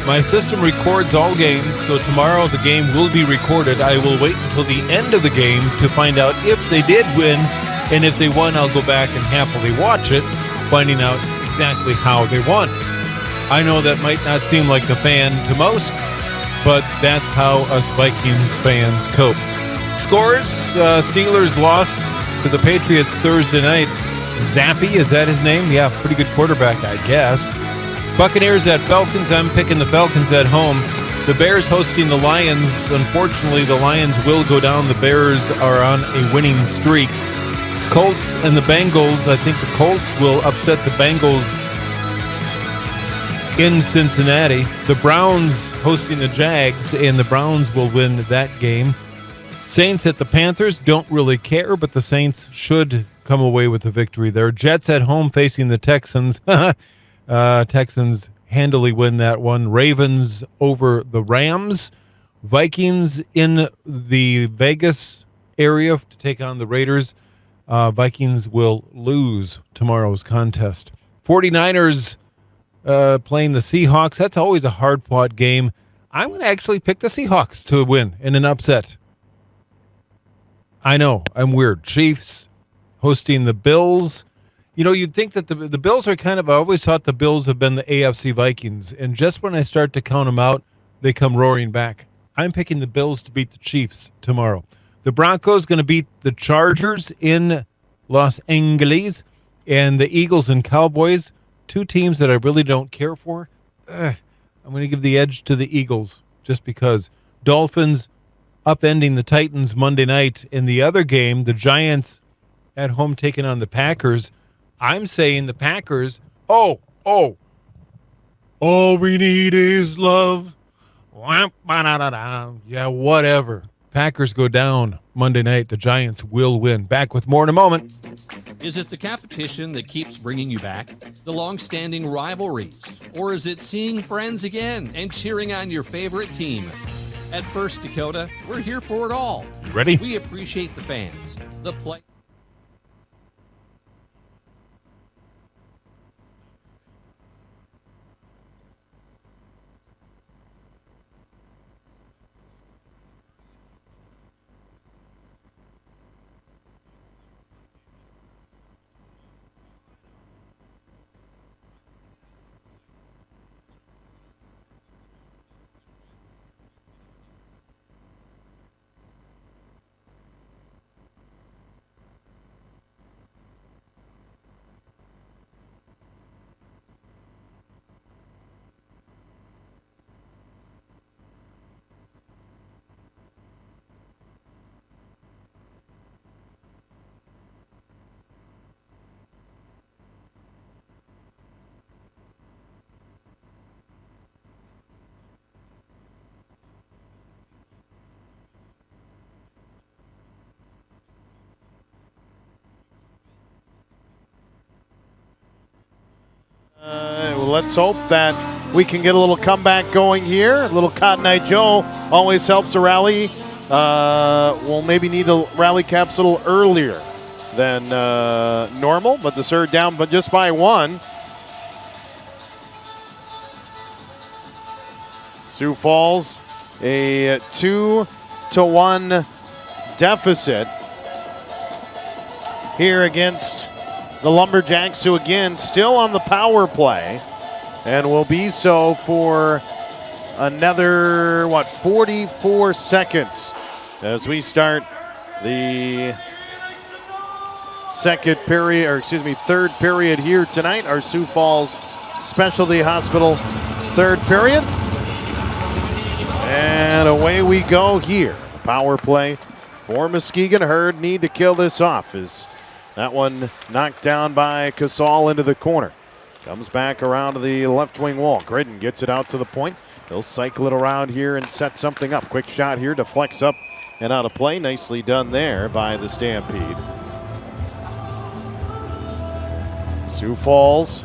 my system records all games, so tomorrow the game will be recorded. I will wait until the end of the game to find out if they did win. And if they won, I'll go back and happily watch it, finding out exactly how they won. I know that might not seem like the fan to most, but that's how us Vikings fans cope. Scores, Steelers lost to the Patriots Thursday night. Zappy, is that his name? Yeah, pretty good quarterback, I guess. Buccaneers at Falcons. I'm picking the Falcons at home. The Bears hosting the Lions. Unfortunately, the Lions will go down. The Bears are on a winning streak. Colts and the Bengals. I think the Colts will upset the Bengals in Cincinnati. The Browns hosting the Jags, and the Browns will win that game. Saints at the Panthers. Don't really care, but the Saints should come away with a victory there. Jets at home facing the Texans. Texans handily win that one. Ravens over the Rams. Vikings in the Vegas area to take on the Raiders. Vikings will lose tomorrow's contest. 49ers playing the Seahawks. That's always a hard-fought game. I'm going to actually pick the Seahawks to win in an upset. I know, I'm weird. Chiefs hosting the Bills. You know, you'd think that the Bills are kind of, I always thought the Bills have been the AFC Vikings, and just when I start to count them out, they come roaring back. I'm picking the Bills to beat the Chiefs tomorrow. The Broncos going to beat the Chargers in Los Angeles, and the Eagles and Cowboys, two teams that I really don't care for. I'm going to give the edge to the Eagles just because. Dolphins upending the Titans Monday night. In the other game, the Giants at home taking on the Packers. I'm saying the Packers, all we need is love. Yeah, whatever. Packers go down Monday night. The Giants will win. Back with more in a moment. Is it the competition that keeps bringing you back? The long-standing rivalries? Or is it seeing friends again and cheering on your favorite team? At First Dakota, we're here for it all. You ready? We appreciate the fans, the play. Let's hope that we can get a little comeback going here. A little Cotton Eye Joe always helps a rally. We'll maybe need a rally caps a little earlier than normal, but the Sur down but just by one. Sioux Falls, a 2-1 deficit here against the Lumberjacks, who again still on the power play and will be so for another 44 seconds as we start the third period here tonight. Our Sioux Falls Specialty Hospital third period, and away we go here. Power play for Muskegon. Hurd need to kill this off as that one knocked down by Casal into the corner. Comes back around to the left wing wall. Gridden gets it out to the point. He'll cycle it around here and set something up. Quick shot here, deflects up and out of play. Nicely done there by the Stampede. Sioux Falls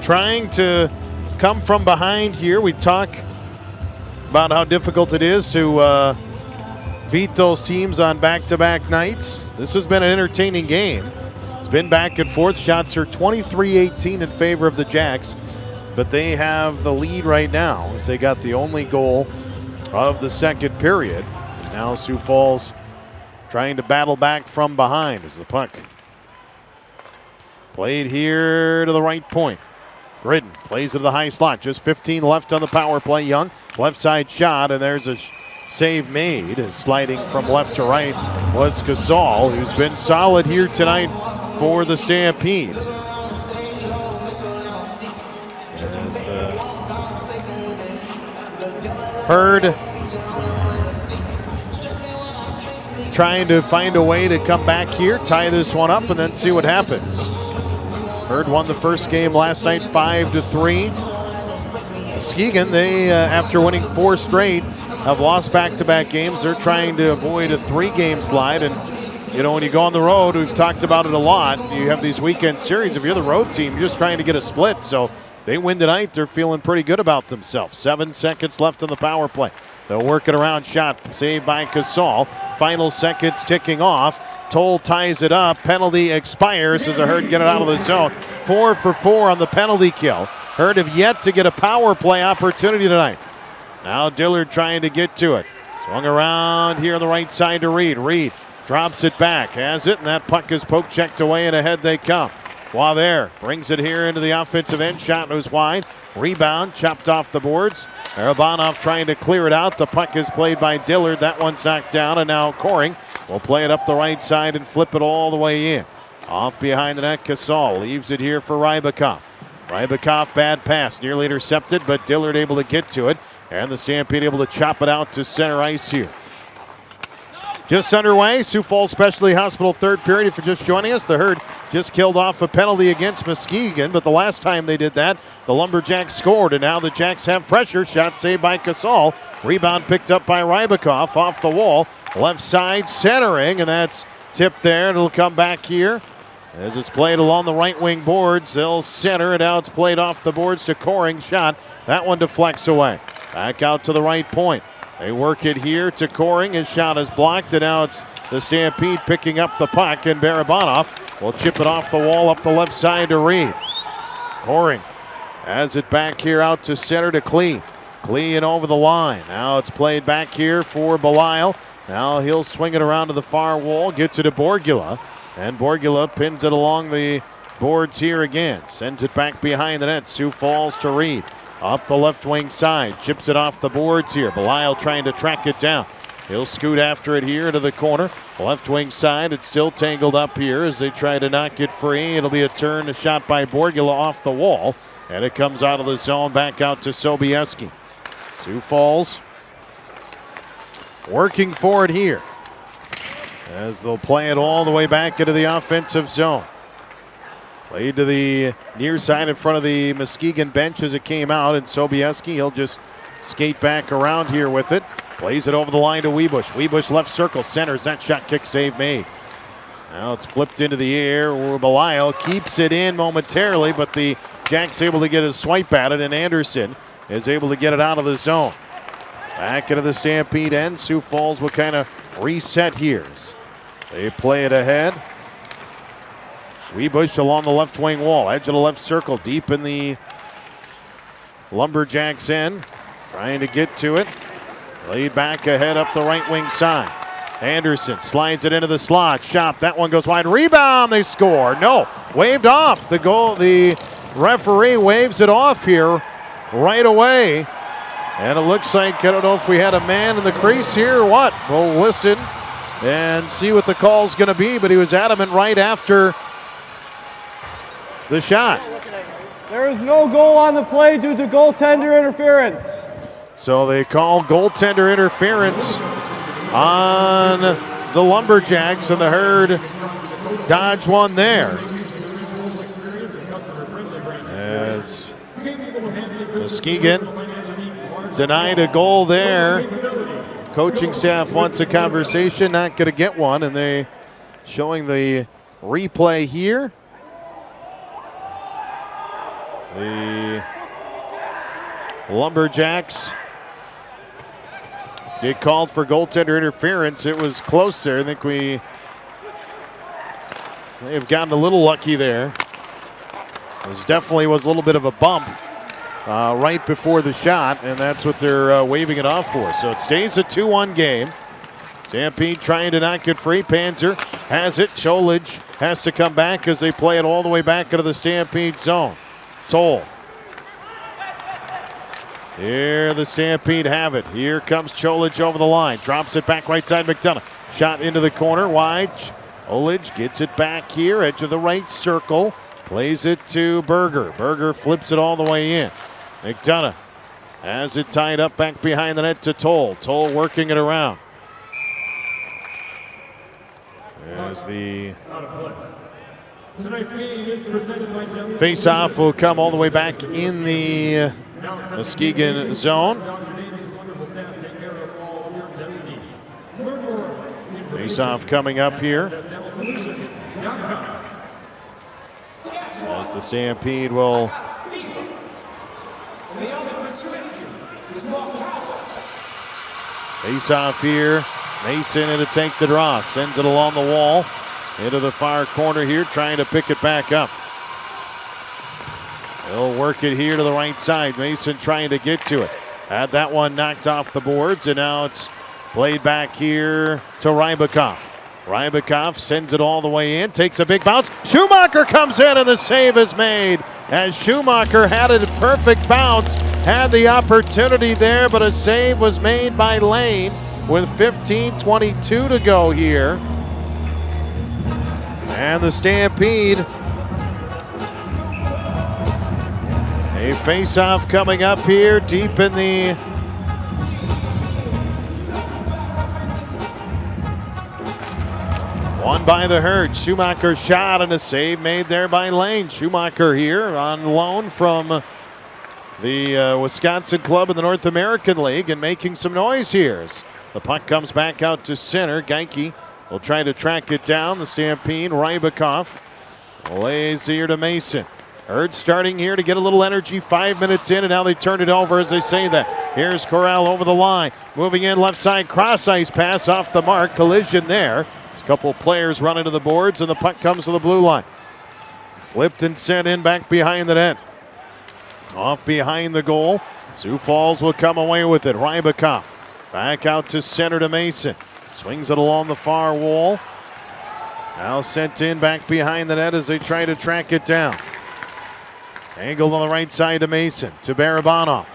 trying to come from behind here. We talk about how difficult it is to beat those teams on back-to-back nights. This has been an entertaining game. It's been back and forth. Shots are 23-18 in favor of the Jacks, but they have the lead right now as they got the only goal of the second period. Now Sioux Falls trying to battle back from behind as the puck played here to the right point. Gridden plays to the high slot. Just 15 left on the power play. Young, left side shot, and there's a save made. Sliding from left to right was Casal, who's been solid here tonight for the Stampede. Hurd trying to find a way to come back here, tie this one up, and then see what happens. Hurd won the first game last night 5-3. Muskegon, they after winning 4 straight, have lost back-to-back games. They're trying to avoid a 3-game slide. And, you know, when you go on the road, we've talked about it a lot. You have these weekend series. If you're the road team, you're just trying to get a split. So they win tonight. They're feeling pretty good about themselves. 7 seconds left on the power play. They'll work it around. Shot saved by Casal. Final seconds ticking off. Toll ties it up. Penalty expires as a Hurd get it out of the zone. 4 for 4 on the penalty kill. Hurd have yet to get a power play opportunity tonight. Now Dillard trying to get to it. Swung around here on the right side to Reed. Reed drops it back. Has it, and that puck is poke checked away, and ahead they come. Waver brings it here into the offensive end. Shot was wide. Rebound chopped off the boards. Arabanov trying to clear it out. The puck is played by Dillard. That one's knocked down, and now Coring will play it up the right side and flip it all the way in. Off behind the net, Casal leaves it here for Rybakov. Rybakov, bad pass, nearly intercepted, but Dillard able to get to it. And the Stampede able to chop it out to center ice here. Just underway, Sioux Falls Specialty Hospital third period. If you're just joining us, the Herd just killed off a penalty against Muskegon, but the last time they did that, the Lumberjacks scored, and now the Jacks have pressure. Shot saved by Casal. Rebound picked up by Rybakov off the wall. Left side centering, and that's tipped there. It'll come back here as it's played along the right wing boards. They'll center, and now it's played off the boards to Coring. Shot. That one deflects away. Back out to the right point. They work it here to Coring. His shot is blocked, and now it's the Stampede picking up the puck, and Barabanov will chip it off the wall up the left side to Reed. Coring has it back here out to center to Klee. Klee in over the line. Now it's played back here for Belisle. Now he'll swing it around to the far wall, gets it to Borgula, and Borgula pins it along the boards here again. Sends it back behind the net. Sioux Falls to Reed. Up the left wing side, chips it off the boards here. Belisle trying to track it down. He'll scoot after it here to the corner. Left wing side, it's still tangled up here as they try to knock it free. It'll be a turn, a shot by Borgula off the wall, and it comes out of the zone back out to Sobieski. Sioux Falls working for it here as they'll play it all the way back into the offensive zone. Played to the near side in front of the Muskegon bench as it came out, and Sobieski, he'll just skate back around here with it. Plays it over the line to Webush. Webush left circle, centers. That shot, kick, save made. Now it's flipped into the air. Belisle keeps it in momentarily, but the Jacks able to get a swipe at it, and Anderson is able to get it out of the zone. Back into the Stampede end. Sioux Falls will kind of reset here. They play it ahead. Webush along the left wing wall, edge of the left circle, deep in the Lumberjacks end. Trying to get to it. Laid back ahead up the right wing side. Anderson slides it into the slot. Shot. That one goes wide. Rebound. They score. No. Waved off. The goal. The referee waves it off here right away. And it looks like, I don't know if we had a man in the crease here or what. We'll listen and see what the call's going to be. But he was adamant right after the shot. There is no goal on the play due to goaltender interference. So they call goaltender interference on the Lumberjacks, and the Herd dodge one there. As Muskegon denied a goal there. Coaching staff wants a conversation, not going to get one, and they showing the replay here. The Lumberjacks did called for goaltender interference. It was close there. I think we may have gotten a little lucky there. This definitely was a little bit of a bump right before the shot, and that's what they're waving it off for. So it stays a 2-1 game. Stampede trying to knock it free. Panzer has it. Cholich has to come back as they play it all the way back into the Stampede zone. Toll. Here the Stampede have it. Here comes Cholich over the line. Drops it back right side. McDonough. Shot into the corner. Wide. Cholich gets it back here. Edge of the right circle. Plays it to Berger. Berger flips it all the way in. McDonough has it tied up back behind the net to Toll. Toll working it around. As the face-off will come all the way back in the Muskegon zone. Face-off coming up here. As the Stampede will face-off here. Mason in a tank to draw. Sends it along the wall. Into the far corner here, trying to pick it back up. He'll work it here to the right side. Mason trying to get to it. Had that one knocked off the boards, and now it's played back here to Rybakov. Rybakov sends it all the way in, takes a big bounce. Schumacher comes in, and the save is made. As Schumacher had a perfect bounce, had the opportunity there, but a save was made by Lane with 15:22 to go here. And the Stampede A face-off coming up here deep in the won by the Herd. Schumacher shot and a save made there by Lane. Schumacher here on loan from the Wisconsin club in the North American League and making some noise here. As the puck comes back out to center. Geinke will try to track it down. The Stampede, Rybakov lays here to Mason. Herd starting here to get a little energy. 5 minutes in, and now they turn it over as they say that. Here's Corral over the line. Moving in left side, cross ice pass off the mark. Collision there. It's a couple players running to the boards, and the puck comes to the blue line. Flipped and sent in back behind the net. Off behind the goal. Sioux Falls will come away with it. Rybakov back out to center to Mason. Swings it along the far wall. Now sent in back behind the net as they try to track it down. Angled on the right side to Mason, to Barabanov.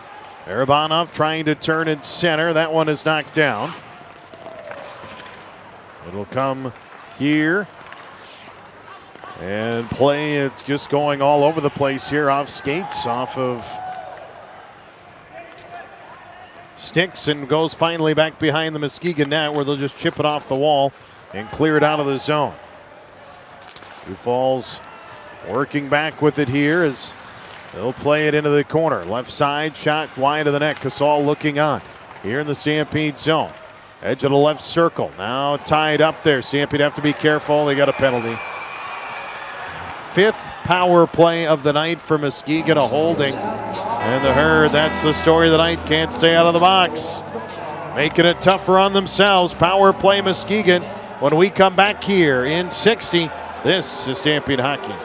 Barabanov trying to turn in center. That one is knocked down. It'll come here. And play, it's just going all over the place here off skates, off of sticks, and goes finally back behind the Muskegon net where they'll just chip it off the wall and clear it out of the zone. Sioux Falls working back with it here as they'll play it into the corner. Left side, shot wide of the net. Casal looking on here in the Stampede zone. Edge of the left circle. Now tied up there. Stampede have to be careful. They got a penalty. 5th power play of the night for Muskegon, a holding. And the Herd, that's the story of the night, can't stay out of the box. Making it tougher on themselves. Power play Muskegon when we come back here in 60. This is Stampede Hockey.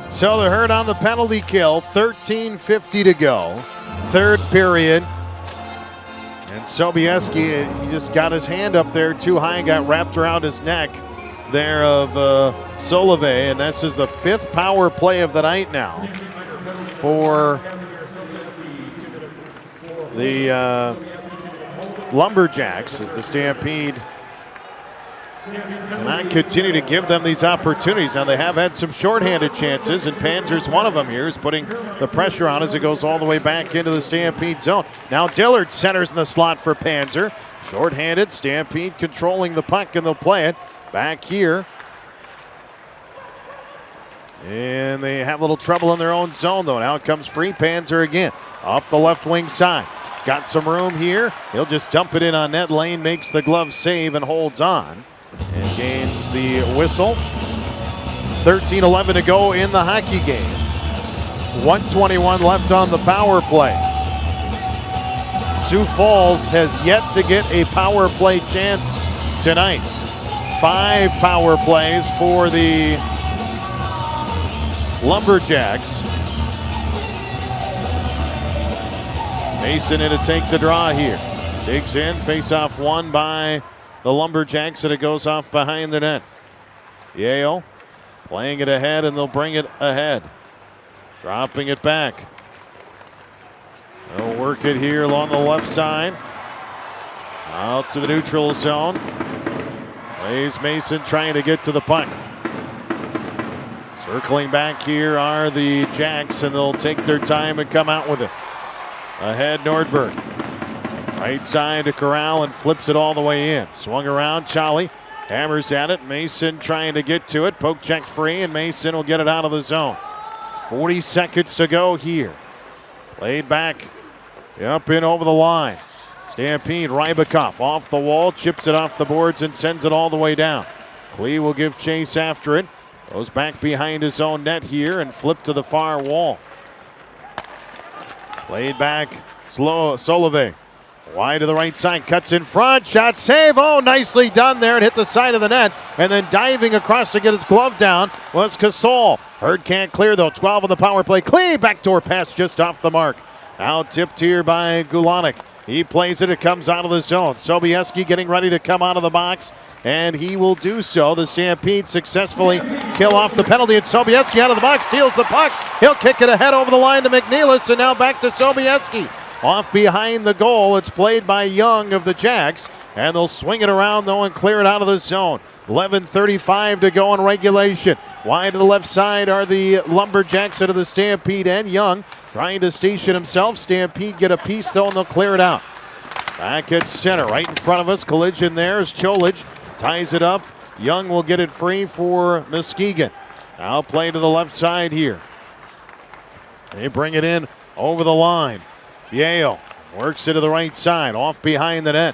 So the Herd on the penalty kill, 13:50 to go. Third period. And Sobieski, he just got his hand up there too high and got wrapped around his neck there of Solove. And this is the 5th power play of the night now for the Lumberjacks as the Stampede cannot continue to give them these opportunities. Now they have had some shorthanded chances, and Panzer's one of them here. Is putting the pressure on as it goes all the way back into the Stampede zone. Now Dillard centers in the slot for Panzer. Shorthanded, Stampede controlling the puck, and they'll play it back here. And they have a little trouble in their own zone though. Now it comes free. Panzer again up the left wing side. Got some room here. He'll just dump it in on net. Lane makes the glove save and holds on. And gains the whistle. 13:11 to go in the hockey game. 1:21 left on the power play. Sioux Falls has yet to get a power play chance tonight. 5 power plays for the Lumberjacks. Mason in to take the draw here. Digs in, face-off won by the Lumberjacks, and it goes off behind the net. Yale playing it ahead, and they'll bring it ahead. Dropping it back. They'll work it here along the left side. Out to the neutral zone. Plays Mason trying to get to the puck. Circling back here are the Jacks, and they'll take their time and come out with it. Ahead, Nordberg. Right side to Corral and flips it all the way in. Swung around, Charlie hammers at it. Mason trying to get to it. Poke check free, and Mason will get it out of the zone. 40 seconds to go here. Played back Up in over the line. Stampede, Rybakov off the wall, chips it off the boards and sends it all the way down. Klee will give chase after it. Goes back behind his own net here and flipped to the far wall. Played back, Solove. Wide to the right side, cuts in front, shot save. Oh, nicely done there and hit the side of the net. And then diving across to get his glove down was Casol. Hurd can't clear though, 12 on the power play. Klee, backdoor pass just off the mark. Out tipped here by Gulanek. He plays it, it comes out of the zone. Sobieski getting ready to come out of the box, and he will do so. The Stampede successfully kill off the penalty, and Sobieski out of the box, steals the puck. He'll kick it ahead over the line to McNeilis, and now back to Sobieski. Off behind the goal, it's played by Young of the Jacks, and they'll swing it around though and clear it out of the zone. 11:35 to go in regulation. Wide to the left side are the Lumberjacks out of the Stampede and Young trying to station himself. Stampede get a piece though and they'll clear it out. Back at center, right in front of us. Collision there as Cholich ties it up. Young will get it free for Muskegon. Now play to the left side here. They bring it in over the line. Yale works it to the right side, off behind the net.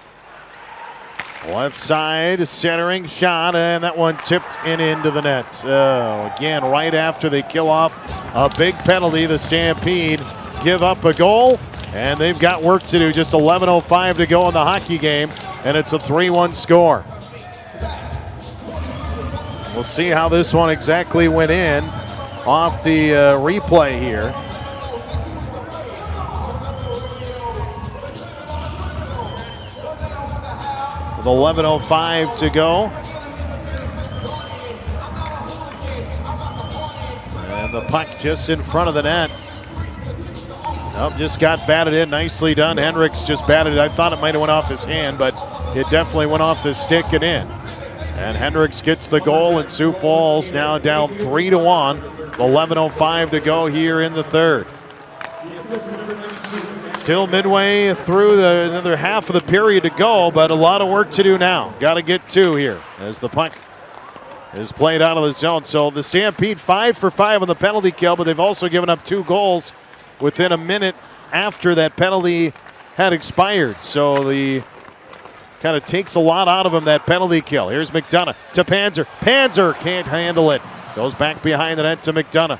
Left side, centering shot, and that one tipped into the net. Again, right after they kill off a big penalty, the Stampede give up a goal, and they've got work to do. Just 11:05 to go in the hockey game, and it's a 3-1 score. We'll see how this one exactly went in off the replay here. With 11:05 to go. And the puck just in front of the net. Nope, just got batted in. Nicely done. Hendricks just batted it. I thought it might have went off his hand, but it definitely went off his stick and in. And Hendricks gets the goal, and Sioux Falls now down 3-1. 11:05 to go here in the third. Still midway through another half of the period to go, but a lot of work to do now. Got to get two here as the puck is played out of the zone. So the Stampede 5 for 5 on the penalty kill, but they've also given up 2 goals within a minute after that penalty had expired. So the kind of takes a lot out of them, that penalty kill. Here's McDonough to Panzer. Panzer can't handle it. Goes back behind the net to McDonough.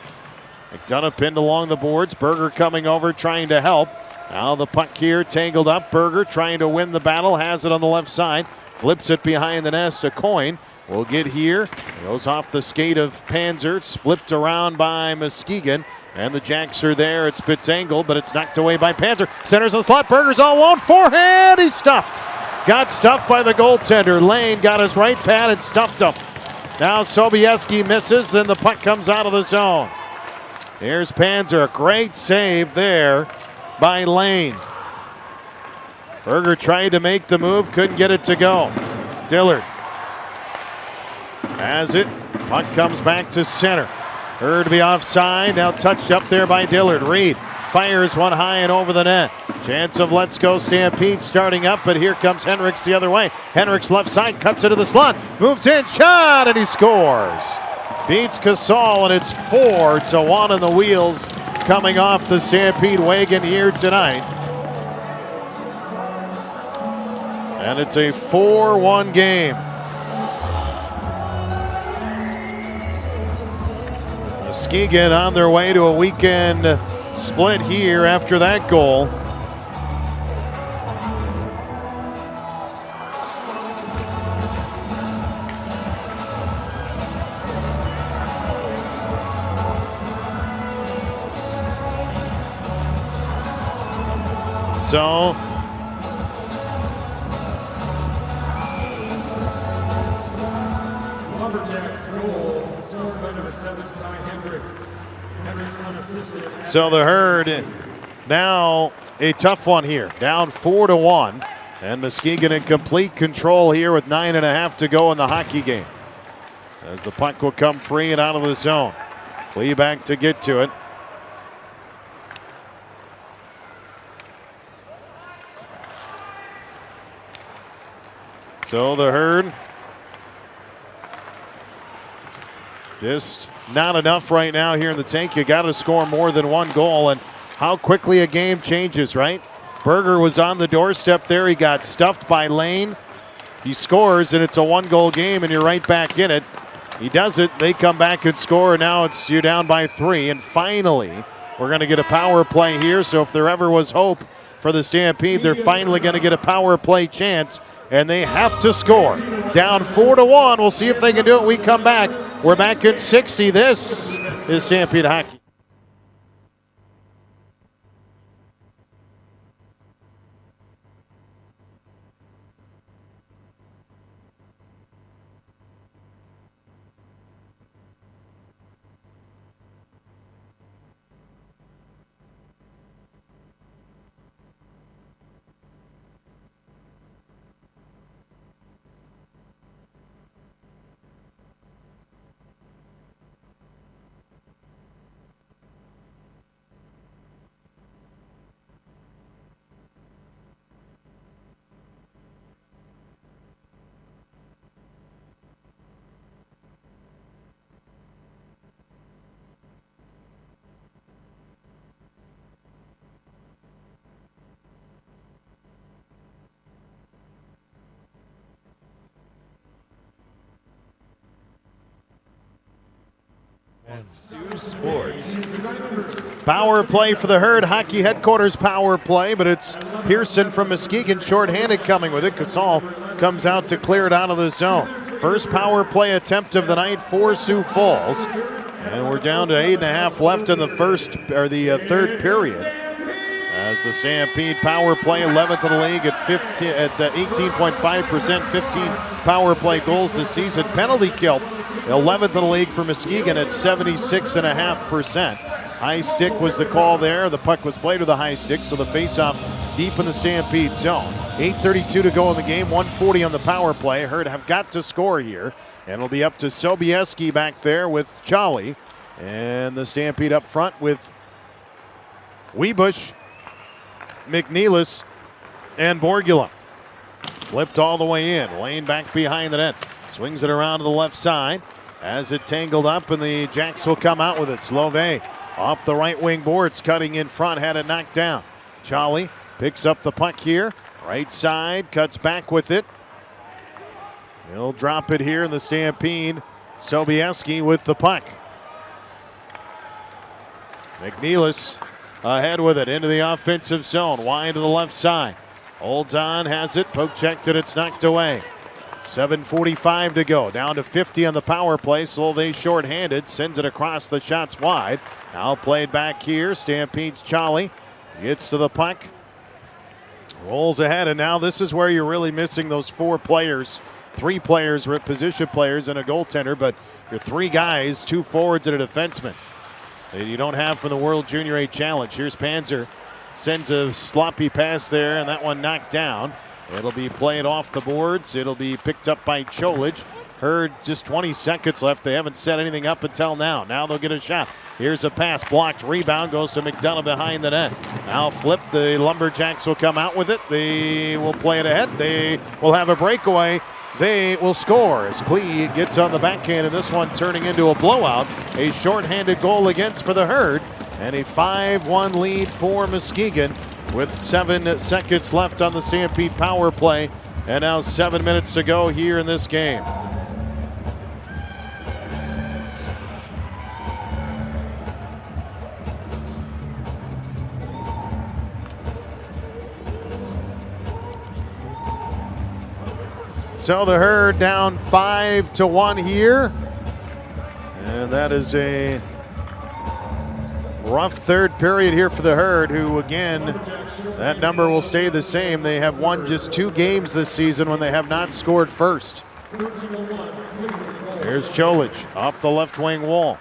McDonough pinned along the boards. Berger coming over trying to help. Now the puck here tangled up. Berger trying to win the battle. Has it on the left side. Flips it behind the nest. A coin will get here. Goes off the skate of Panzer. It's flipped around by Muskegon. And the Jacks are there. It's Spitzangle, but it's knocked away by Panzer. Centers in the slot. Berger's all alone. Forehand. He's stuffed. Got stuffed by the goaltender. Lane got his right pad and stuffed him. Now Sobieski misses and the puck comes out of the zone. Here's Panzer. A great save there by Lane. Berger tried to make the move, couldn't get it to go. Dillard has it. Puck comes back to center. Hurd to be offside. Now touched up there by Dillard. Reed fires one high and over the net. Chance of Let's Go Stampede starting up, but here comes Hendricks the other way. Hendricks left side, cuts into the slot, moves in, shot, and he scores. Beats Casal, and it's 4-1 in the wheels coming off the Stampede wagon here tonight. And it's a 4-1 game. Muskegon on their way to a weekend split here after that goal. So Lumberjacks goal scored by number 7, Ty Hendricks. Hendricks unassisted. So the Herd now a tough one here, down 4-1, and Muskegon in complete control here with 9.5 to go in the hockey game. As the puck will come free and out of the zone. Lee back to get to it. So the Herd just not enough right now here in the tank. You got to score more than one goal, and how quickly a game changes, right? Berger was on the doorstep there. He got stuffed by Lane. He scores, and it's a 1-goal game, and you're right back in it. He does it. They come back and score. Now you're down by 3. And finally, we're going to get a power play here. So if there ever was hope for the Stampede, they're finally going to get a power play chance, and they have to score. Down 4-1. We'll see if they can do it. We come back. We're back at 60. This is Stampede Hockey. Sioux Sports. Power play for the Herd. Hockey headquarters power play, but it's Pearson from Muskegon shorthanded coming with it. Casal comes out to clear it out of the zone. First power play attempt of the night for Sioux Falls. And we're down to 8.5 left in the third period. As the Stampede power play 11th in the league at 18.5%, 15 power play goals this season. Penalty kill 11th in the league for Muskegon at 76.5%. High stick was the call there. The puck was played with a high stick, so the faceoff deep in the Stampede zone. 8:32 to go in the game, 140 on the power play. Herd have got to score here, and it'll be up to Sobieski back there with Charlie. And the Stampede up front with Webush, McNeilis, and Borgula. Flipped all the way in. Lane back behind the net. Swings it around to the left side as it tangled up, and the Jacks will come out with it. Slove off the right wing boards, cutting in front, had it knocked down. Charlie picks up the puck here. Right side, cuts back with it. He'll drop it here in the Stampede. Sobieski with the puck. McNeilis ahead with it into the offensive zone, wide to the left side. Holds on, has it, poke checked it, it's knocked away. 7:45 to go, down to 50 on the power play. Solvay shorthanded, sends it across, the shots wide. Now played back here, Stampede's Charlie gets to the puck, rolls ahead, and now this is where you're really missing those 4 players. 3 players, position players, and a goaltender, but your 3 guys, 2 forwards and a defenseman that you don't have from the World Junior A Challenge. Here's Panzer, sends a sloppy pass there, and that one knocked down. It'll be played off the boards. It'll be picked up by Cholich. Herd just 20 seconds left. They haven't set anything up until now. Now they'll get a shot. Here's a pass, blocked, rebound, goes to McDonough behind the net. Now flip, the Lumberjacks will come out with it. They will play it ahead. They will have a breakaway. They will score as Klee gets on the backhand, and this one turning into a blowout. A shorthanded goal against for the Herd, and a 5-1 lead for Muskegon with 7 seconds left on the Stampede power play, and now 7 minutes to go here in this game. So the Herd down 5-1 here. And that is a rough third period here for the Herd, who again, that number will stay the same. They have won just 2 games this season when they have not scored first. Here's Cholich off the left wing wall.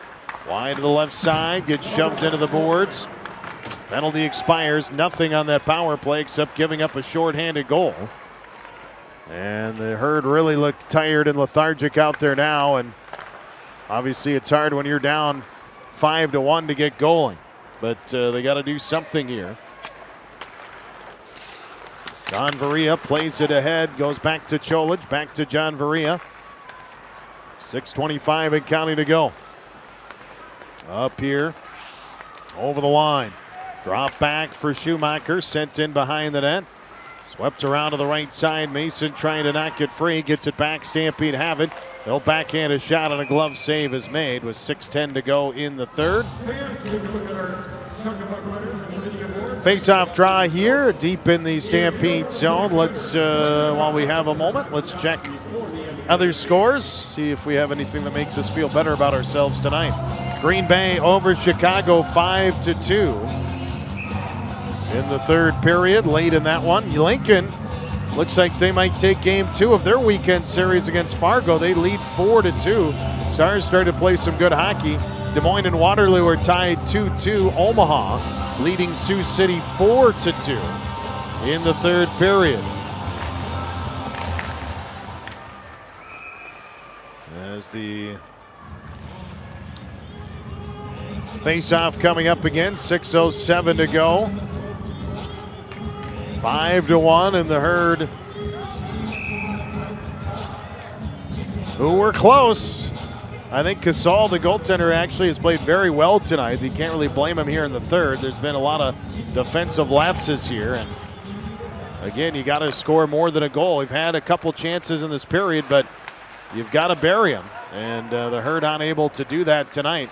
Wide to the left side, gets shoved into the boards. Penalty expires, nothing on that power play except giving up a shorthanded goal. And the Herd really look tired and lethargic out there now, and obviously it's hard when you're down 5-1 to get going, but they got to do something here. John Varia plays it ahead, goes back to Cholich, back to John Varia. 6:25 and counting to go. Up here, over the line. Drop back for Schumacher, sent in behind the net. Swept around to the right side. Mason trying to knock it free. Gets it back. Stampede have it. They'll backhand a shot and a glove save is made with 6:10 to go in the third. Face-off draw here, deep in the Stampede zone. Let's, while we have a moment, let's check other scores. See if we have anything that makes us feel better about ourselves tonight. Green Bay over Chicago 5-2. In the third period, late in that one. Lincoln looks like they might take game 2 of their weekend series against Fargo. They lead 4-2. Stars started to play some good hockey. Des Moines and Waterloo are tied 2-2. Omaha leading Sioux City 4-2 in the third period. As the face-off coming up again, 6:07 to go. 5-1 in the Herd, who were close. I think Casal, the goaltender, actually has played very well tonight. You can't really blame him here in the third. There's been a lot of defensive lapses here. And again, you got to score more than a goal. We've had a couple chances in this period, but you've got to bury them. And the Herd unable to do that tonight.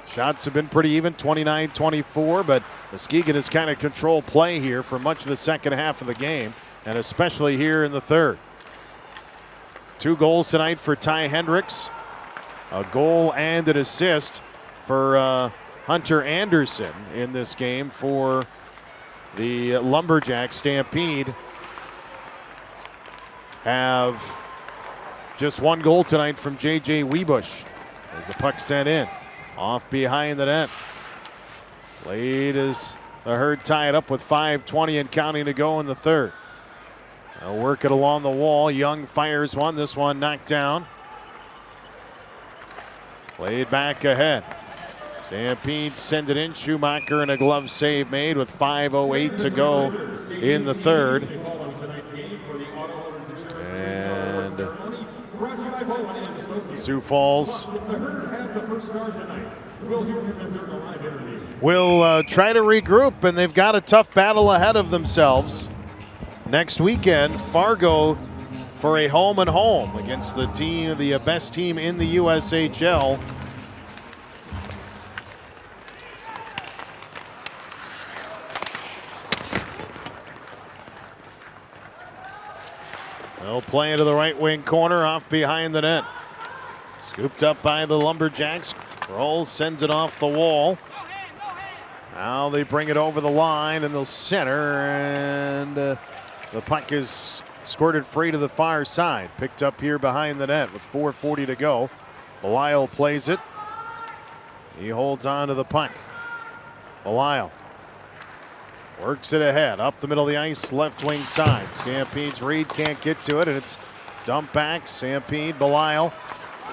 Shots have been pretty even, 29-24, but Muskegon has kind of controlled play here for much of the second half of the game, and especially here in the third. 2 goals tonight for Ty Hendricks, a goal and an assist for Hunter Anderson in this game for the Lumberjacks. Stampede have just 1 goal tonight from J.J. Wiebusch as the puck sent in. Off behind the net. Played as the Herd tie it up with 5:20 and counting to go in the third. They'll work it along the wall. Young fires one. This one knocked down. Played back ahead. Stampede send it in. Schumacher and a glove save made with 5:08 to go in the third. And Sioux Falls will try to regroup, and they've got a tough battle ahead of themselves. Next weekend, Fargo for a home and home against the team, the best team in the USHL. They'll play into the right wing corner off behind the net. Scooped up by the Lumberjacks. Rolls, sends it off the wall. Now they bring it over the line and they'll center, and the puck is squirted free to the far side. Picked up here behind the net with 4:40 to go. Belisle plays it. He holds on to the puck. Belisle works it ahead, up the middle of the ice, left wing side. Stampede's Reed can't get to it, and it's dumped back. Stampede, Belisle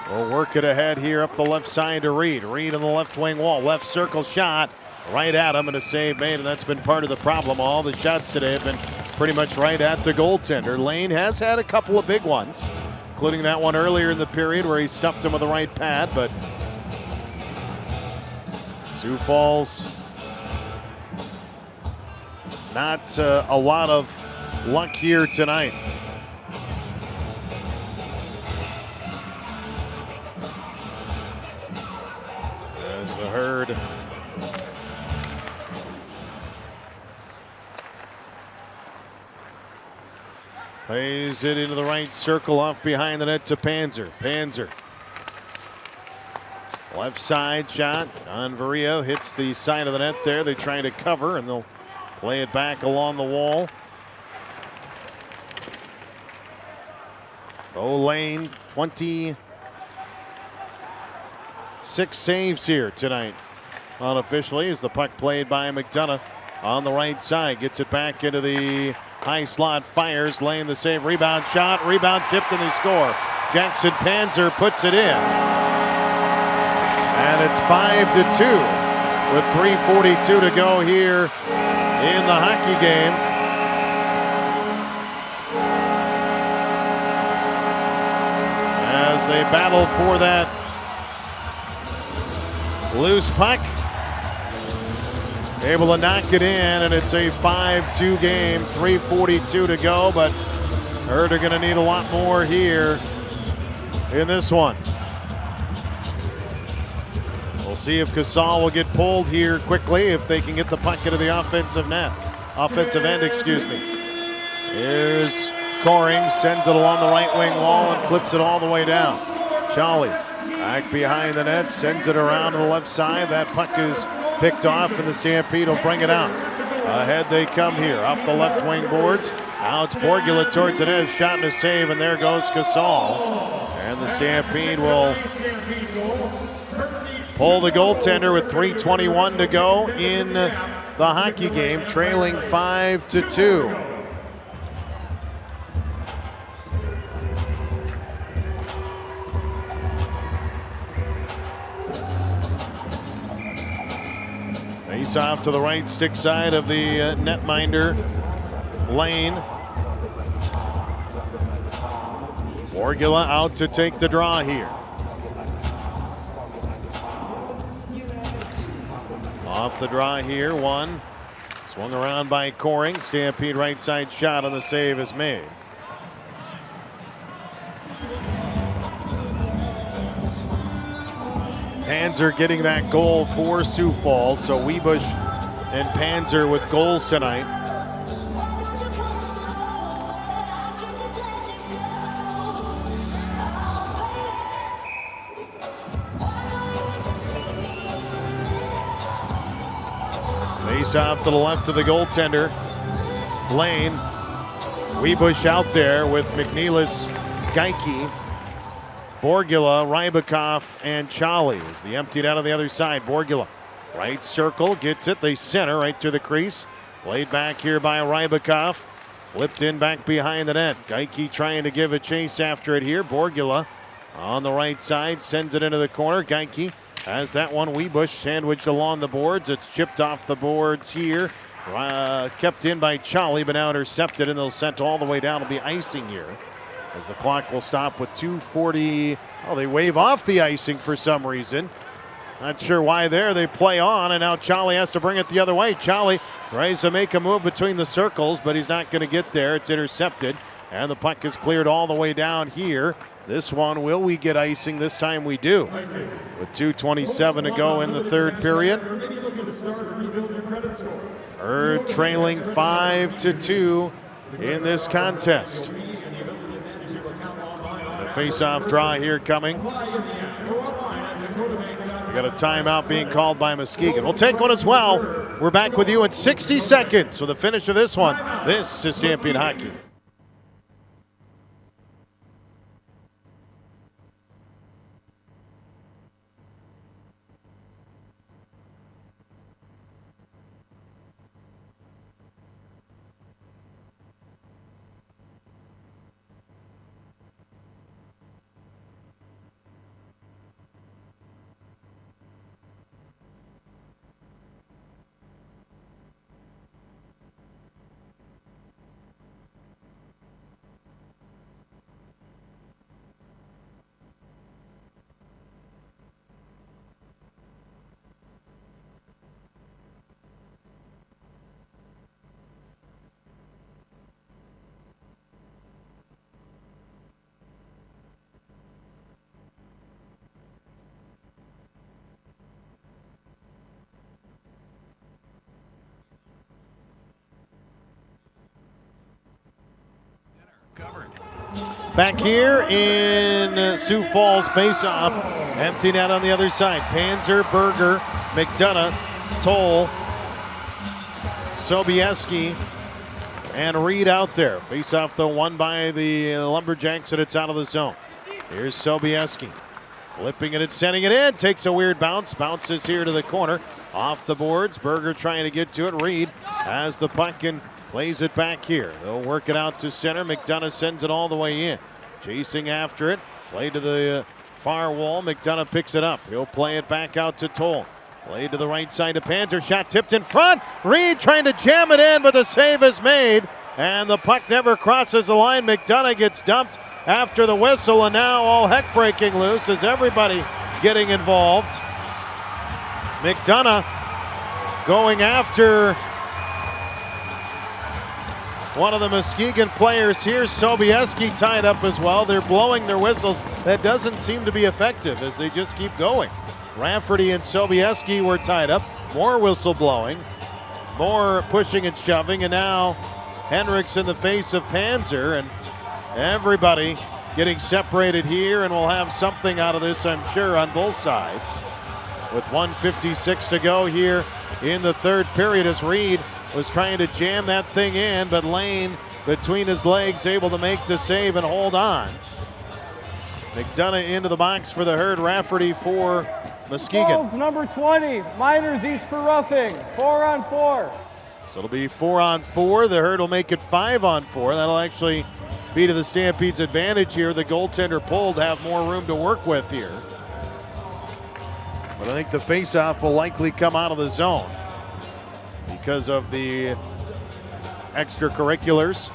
will work it ahead here up the left side to Reed. Reed on the left wing wall, left circle shot, right at him, and a save made, and that's been part of the problem. All the shots today have been pretty much right at the goaltender. Lane has had a couple of big ones, including that one earlier in the period where he stuffed him with the right pad, but Sioux Falls, not a lot of luck here tonight. As the Herd plays it into the right circle off behind the net to Panzer. Panzer. Left side shot on Varillo, hits the side of the net there. They're trying to cover, and they'll play it back along the wall. Lane, 26 saves here tonight unofficially, as the puck played by McDonough on the right side. Gets it back into the high slot, fires, Lane the save, rebound shot, rebound tipped, and they score. Jackson Panzer puts it in. And it's 5-2 with 3:42 to go here in the hockey game. As they battle for that loose puck. able to knock it in, and it's a 5-2 game, 3:42 to go, but Herd are going to need a lot more here in this one. We'll see if Casal will get pulled here quickly, if they can get the puck into the offensive end, excuse me. Here's Coring, sends it along the right wing wall and flips it all the way down. Charlie back behind the net, sends it around to the left side. That puck is picked off, and the Stampede will bring it out. Ahead they come here, up the left wing boards. Now it's Borgula towards the net, shot and a save, and there goes Casal. And the Stampede will pull the goaltender with 3:21 to go in the hockey game, trailing 5-2. Face off to the right stick side of the netminder lane. Borgula out to take the draw here. Off the draw here, one. Swung around by Coring. Stampede right side shot, on the save is made. Panzer getting that goal for Sioux Falls, so Wiebusch and Panzer with goals tonight. Face off to the left of the goaltender. Lane. Wiebusch out there with McNeilis, Geikie, Borgula, Rybakov, and Charlie as they emptied out on the other side. Borgula, right circle, gets it. They center right through the crease. Played back here by Rybakov. Flipped in back behind the net. Geikie trying to give a chase after it here. Borgula on the right side, sends it into the corner. Geikie has that one. Wiebusch sandwiched along the boards. It's chipped off the boards here. Kept in by Charlie, but now intercepted, and they'll send all the way down. It'll be icing here, as the clock will stop with 2:40. Oh, they wave off the icing for some reason. Not sure why there. They play on, and now Charlie has to bring it the other way. Charlie tries to make a move between the circles, but he's not going to get there. It's intercepted, and the puck is cleared all the way down here. This one, will we get icing? This time we do. With 2:27 to go in the third period. Herd trailing 5-2 in this contest. The face-off draw here coming. We got a timeout being called by Muskegon. We'll take one as well. We're back with you in 60 seconds for the finish of this one. This is Stampede Hockey. Back here in Sioux Falls, face-off, emptied out on the other side. Panzer, Berger, McDonough, Toll, Sobieski, and Reed out there. Face-off, though, won by the Lumberjacks, and it's out of the zone. Here's Sobieski, flipping it and sending it in. Takes a weird bounce, bounces here to the corner. Off the boards, Berger trying to get to it. Reed has the puck and plays it back here. They'll work it out to center. McDonough sends it all the way in. Chasing after it. Play to the far wall. McDonough picks it up. He'll play it back out to Toll. Play to the right side of Panzer. Shot tipped in front. Reed trying to jam it in, but the save is made. And the puck never crosses the line. McDonough gets dumped after the whistle, and now all heck breaking loose as everybody getting involved. McDonough going after one of the Muskegon players here. Sobieski tied up as well. They're blowing their whistles. That doesn't seem to be effective as they just keep going. Rafferty and Sobieski were tied up. More whistle blowing, more pushing and shoving, and now Henrik's in the face of Panzer, and everybody getting separated here, and we'll have something out of this, I'm sure, on both sides. With 1:56 to go here in the third period as Reed was trying to jam that thing in, but Lane between his legs able to make the save and hold on. McDonough into the box for the Herd. Rafferty for Muskegon. Falls number 20, minors each for roughing, 4-on-4. So it'll be 4-on-4. The Herd will make it 5-on-4. That'll actually be to the Stampede's advantage here. The goaltender pulled, have more room to work with here. But I think the faceoff will likely come out of the zone because of the extracurriculars.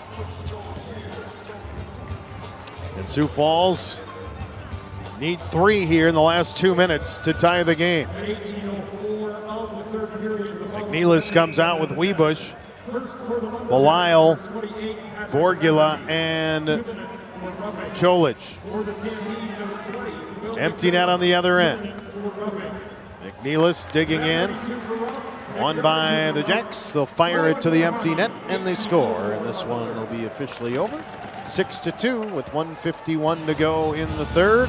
And Sioux Falls need 3 here in the last 2 minutes to tie the game. McNeilis comes out with Webush, Belisle, Borgula, and Cholich. Empty net on the other end. McNeilis digging in. Won by the Jacks. They'll fire it to the empty net, and they score. And this one will be officially over. 6-2 with 1:51 to go in the third.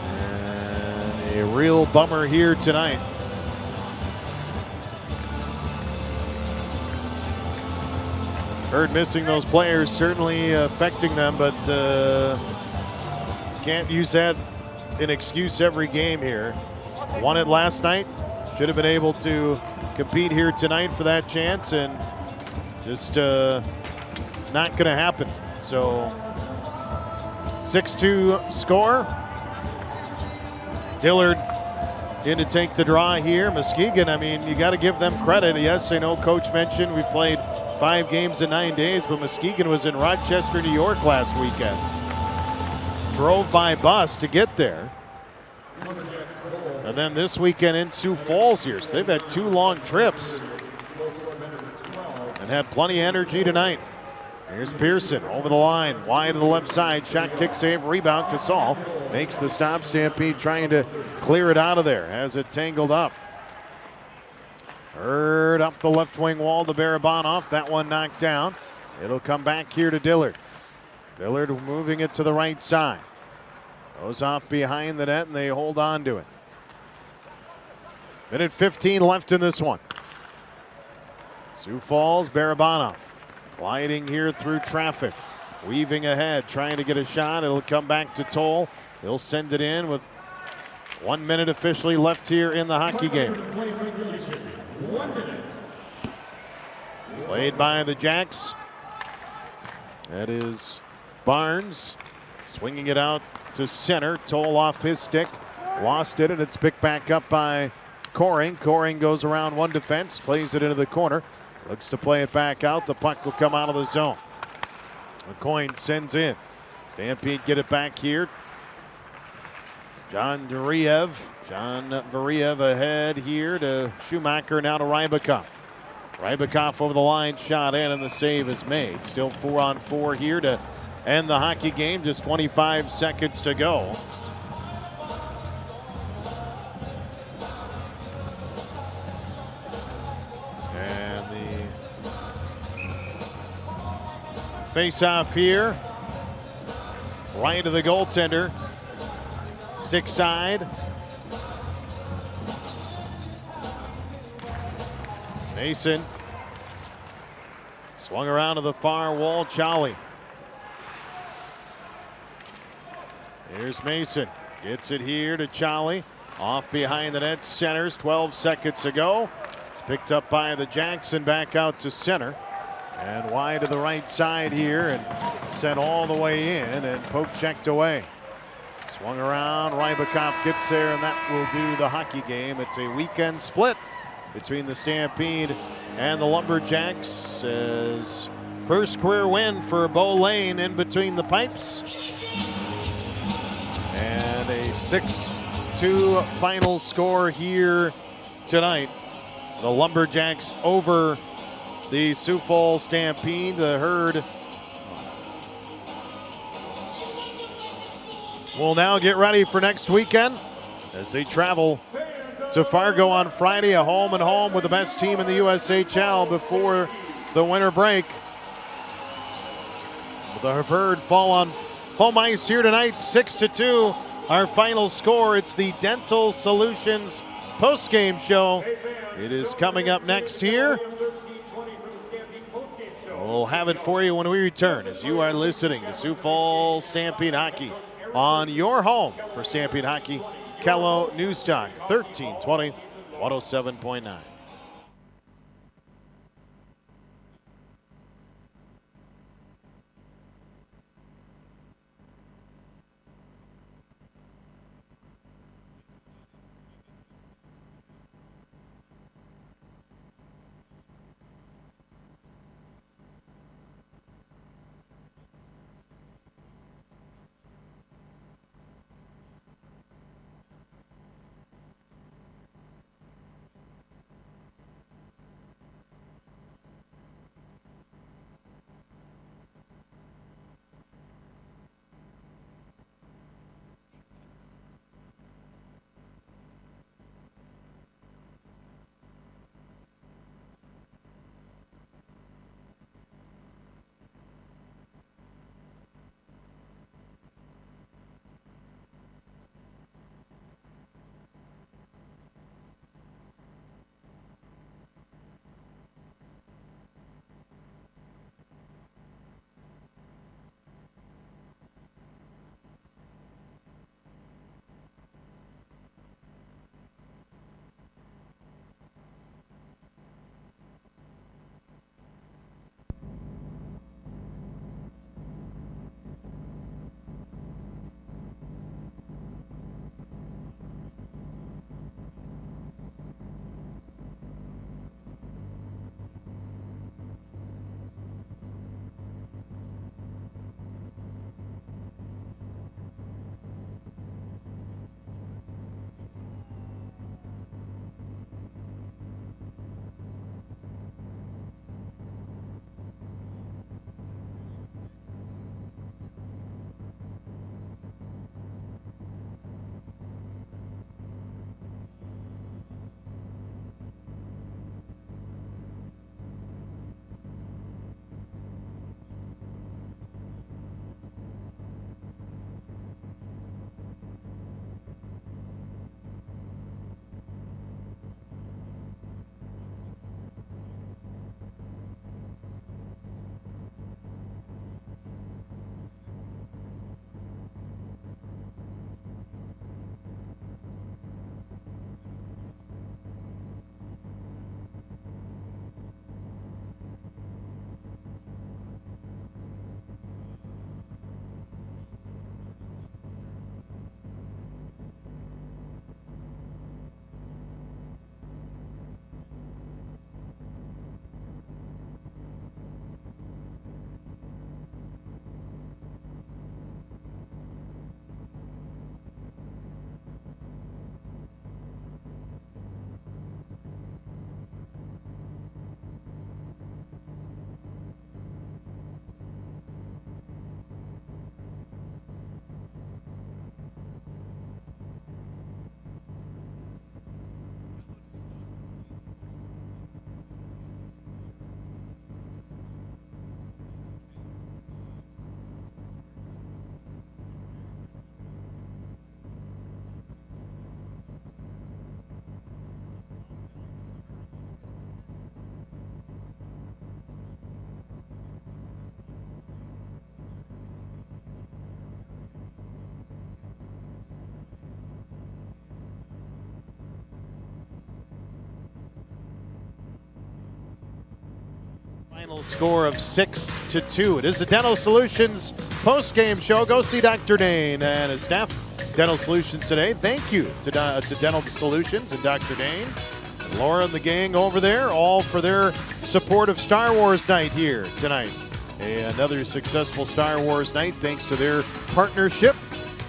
And a real bummer here tonight. Herd missing those players, certainly affecting them, but can't use that an excuse every game here. Won it last night, should have been able to compete here tonight for that chance, and just not going to happen. So 6-2 score. Dillard in to take the draw here. Muskegon, I mean, you got to give them credit. Yes, I know Coach mentioned we've played 5 games in 9 days, but Muskegon was in Rochester, New York last weekend. Drove by bus to get there. And then this weekend in Sioux Falls here. So they've had 2 long trips and had plenty of energy tonight. Here's Pearson over the line, wide to the left side. Shot, kick, save, rebound. Casal makes the stop. Stampede trying to clear it out of there. Has it tangled up. Herd up the left wing wall to Barabanov. That one knocked down. It'll come back here to Dillard. Dillard moving it to the right side. Goes off behind the net, and they hold on to it. Minute 15 left in this one. Sioux Falls, Barabanov gliding here through traffic. Weaving ahead, trying to get a shot. It'll come back to Toll. He'll send it in with 1 minute officially left here in the hockey game. 1 minute. Played by the Jacks. That is Barnes swinging it out to center. Toll off his stick. Lost it, and it's picked back up by Coring. Coring goes around one defense, plays it into the corner. Looks to play it back out. The puck will come out of the zone. McCoy sends in. Stampede get it back here. John Variev ahead here to Schumacher, now to Rybakov. Rybakov over the line, shot in, and the save is made. Still 4-on-4 here to end the hockey game. Just 25 seconds to go. And the face-off here. Right of the goaltender. Stick side. Mason swung around to the far wall. Charlie. Here's Mason. Gets it here to Charlie. Off behind the net. Centers. 12 seconds to go. It's picked up by the Jackson. Back out to center. And wide to the right side here. And sent all the way in. And poke checked away. Swung around. Rybakov gets there. And that will do the hockey game. It's a weekend split between the Stampede and the Lumberjacks, as first career win for Bo Lane in between the pipes. And a 6-2 6-2 final score here tonight. The Lumberjacks over the Sioux Falls Stampede. The Herd will now get ready for next weekend as they travel to Fargo on Friday, a home and home with the best team in the USHL before the winter break. The Herd fall on home ice here tonight, 6-2. Our final score. It's the Dental Solutions postgame show. It is coming up next here. We'll have it for you when we return as you are listening to Sioux Falls Stampede Hockey on your home for Stampede Hockey, Kello News Talk, 1320, 107.9. Final score of 6-2. It is the Dental Solutions post-game show. Go see Dr. Dane and his staff. Dental Solutions today. Thank you to Dental Solutions and Dr. Dane and Laura and the gang over there, all for their support of Star Wars night here tonight. Another successful Star Wars night thanks to their partnership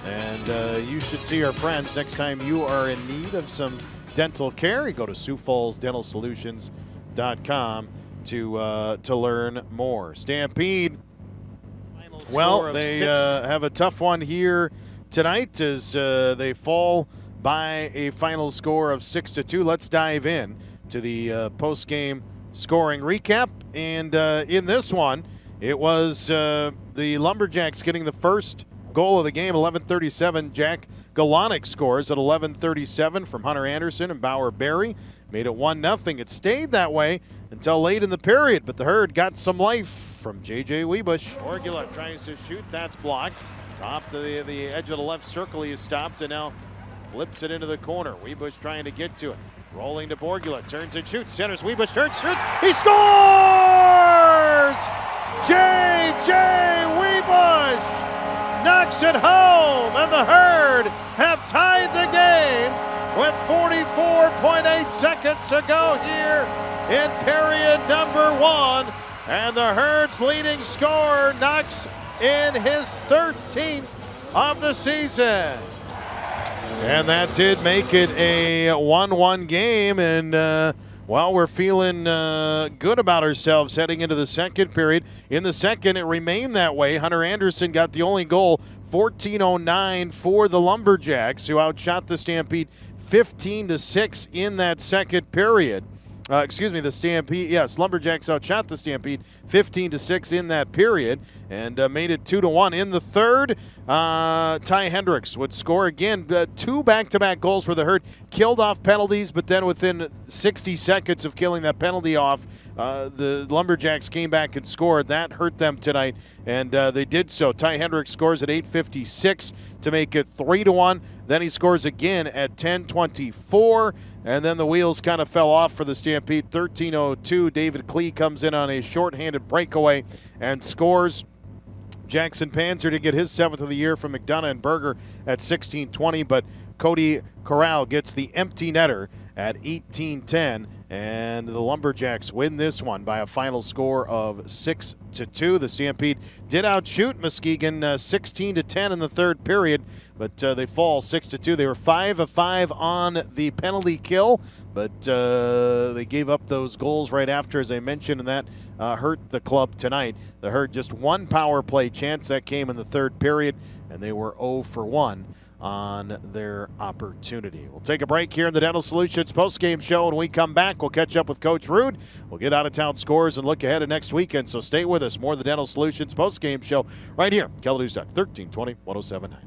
And you should see our friends next time you are in need of some dental care. You go to SiouxFallsDentalSolutions.com to learn more. Stampede, well, they have a tough one here tonight as they fall by a final score of 6-2. Let's dive in to the post-game scoring recap. And in this one, it was the Lumberjacks getting the first goal of the game, 11:37. Jack Galonic scores at 11:37 from Hunter Anderson and Bauer Berry. Made it 1-0. It stayed that way until late in the period, but the Herd got some life from J.J. Webush. Orgula tries to shoot. That's blocked. Top to the edge of the left circle. He is stopped and now flips it into the corner. Webush trying to get to it. Rolling to Borgula. Turns and shoots. Centers. Webush turns, shoots. He scores! J.J. Webush knocks it home, and the Herd have tied the game with 44.8 seconds to go here in period number 1. And the Herd's leading scorer knocks in his 13th of the season. And that did make it a 1-1 game. And, well, we're feeling good about ourselves heading into the second period. In the second, it remained that way. Hunter Anderson got the only goal, 14:09 for the Lumberjacks, who outshot the Stampede 15-6 in that second period. The Stampede, yes, Lumberjacks outshot the Stampede 15-6 in that period and made it 2-1. In the third, Ty Hendricks would score again. 2 back-to-back goals for the Herd, killed off penalties, but then within 60 seconds of killing that penalty off, the Lumberjacks came back and scored. That hurt them tonight, and they did so. Ty Hendricks scores at 8:56 to make it 3-1. Then he scores again at 10:24. And then the wheels kind of fell off for the Stampede. 13:02, David Klee comes in on a shorthanded breakaway and scores. Jackson Panzer to get his 7th of the year from McDonough and Berger at 16:20, but Cody Corral gets the empty netter at 18:10, and the Lumberjacks win this one by a final score of 6-2. The Stampede did outshoot Muskegon 16-10 in the third period, but they fall 6-2. They were 5 of 5 on the penalty kill, but they gave up those goals right after, as I mentioned, and that hurt the club tonight. The Herd just 1 power play chance. That came in the third period, and they were 0 for 1 on their opportunity. We'll take a break here in the Dental Solutions postgame show. When we come back, we'll catch up with Coach Rude. We'll get out-of-town scores and look ahead of next weekend, so stay with us. More of the Dental Solutions postgame show right here, Keller News Talk, 1320, 107.9.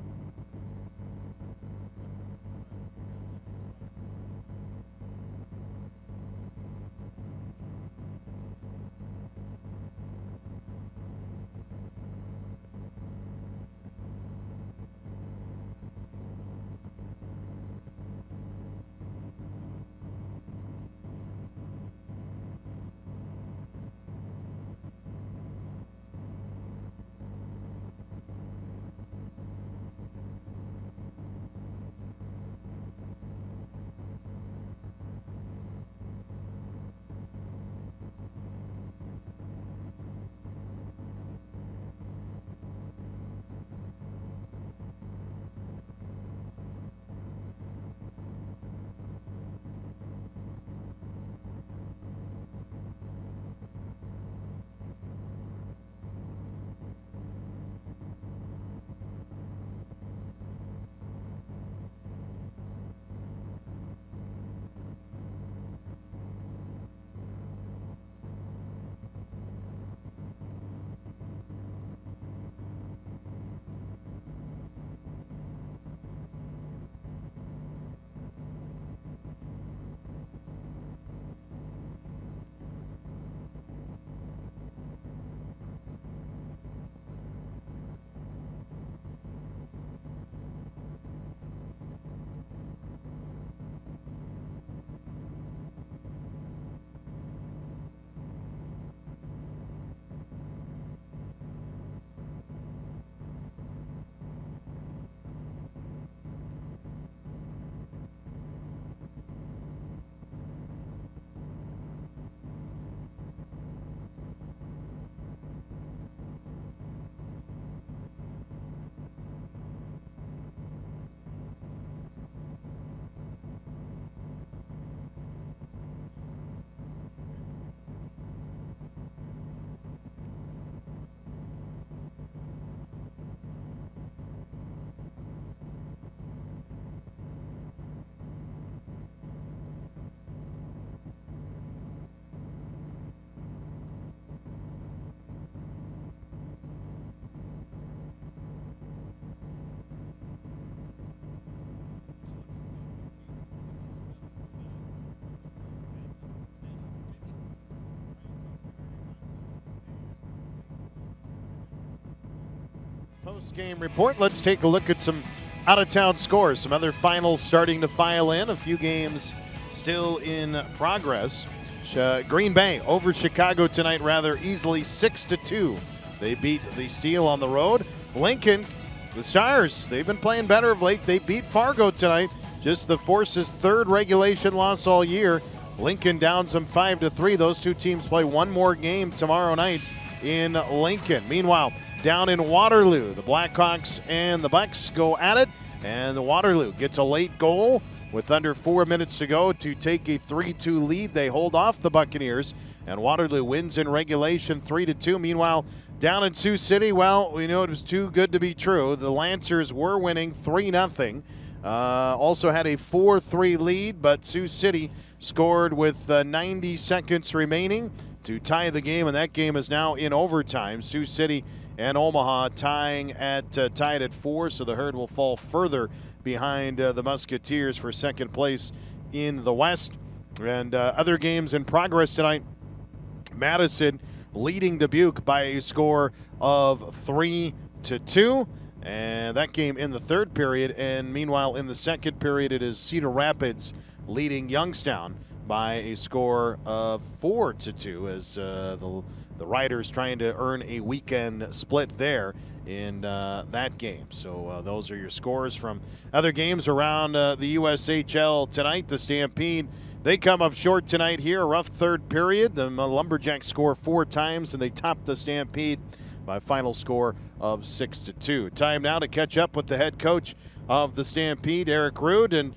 Post-game report. Let's take a look at some out-of-town scores. Some other finals starting to file in. A few games still in progress. Green Bay over Chicago tonight rather easily, 6-2. They beat the Steel on the road. Lincoln, the Stars, they've been playing better of late. They beat Fargo tonight. Just the Force's third regulation loss all year. Lincoln down some 5-3. Those two teams play one more game tomorrow night in Lincoln. Meanwhile, down in Waterloo, the Blackhawks and the Bucks go at it, and the Waterloo gets a late goal with under 4 minutes to go to take a 3-2 lead. They hold off the Buccaneers, and Waterloo wins in regulation 3-2. Meanwhile, down in Sioux City, well, we know it was too good to be true. The Lancers were winning 3-0. Also had a 4-3 lead, but Sioux City scored with 90 seconds remaining to tie the game, and that game is now in overtime. Sioux City and Omaha tied at 4, so the Herd will fall further behind the Musketeers for second place in the West. And other games in progress tonight, Madison leading Dubuque by a score of 3-2. And that game in the third period. And meanwhile, in the second period, it is Cedar Rapids leading Youngstown by a score of 4-2 as the Riders trying to earn a weekend split there in that game. So those are your scores from other games around the USHL tonight. The Stampede, they come up short tonight here. A rough third period. The Lumberjacks score 4 times, and they top the Stampede by a final score of 6-2. Time now to catch up with the head coach of the Stampede, Eric Rude. And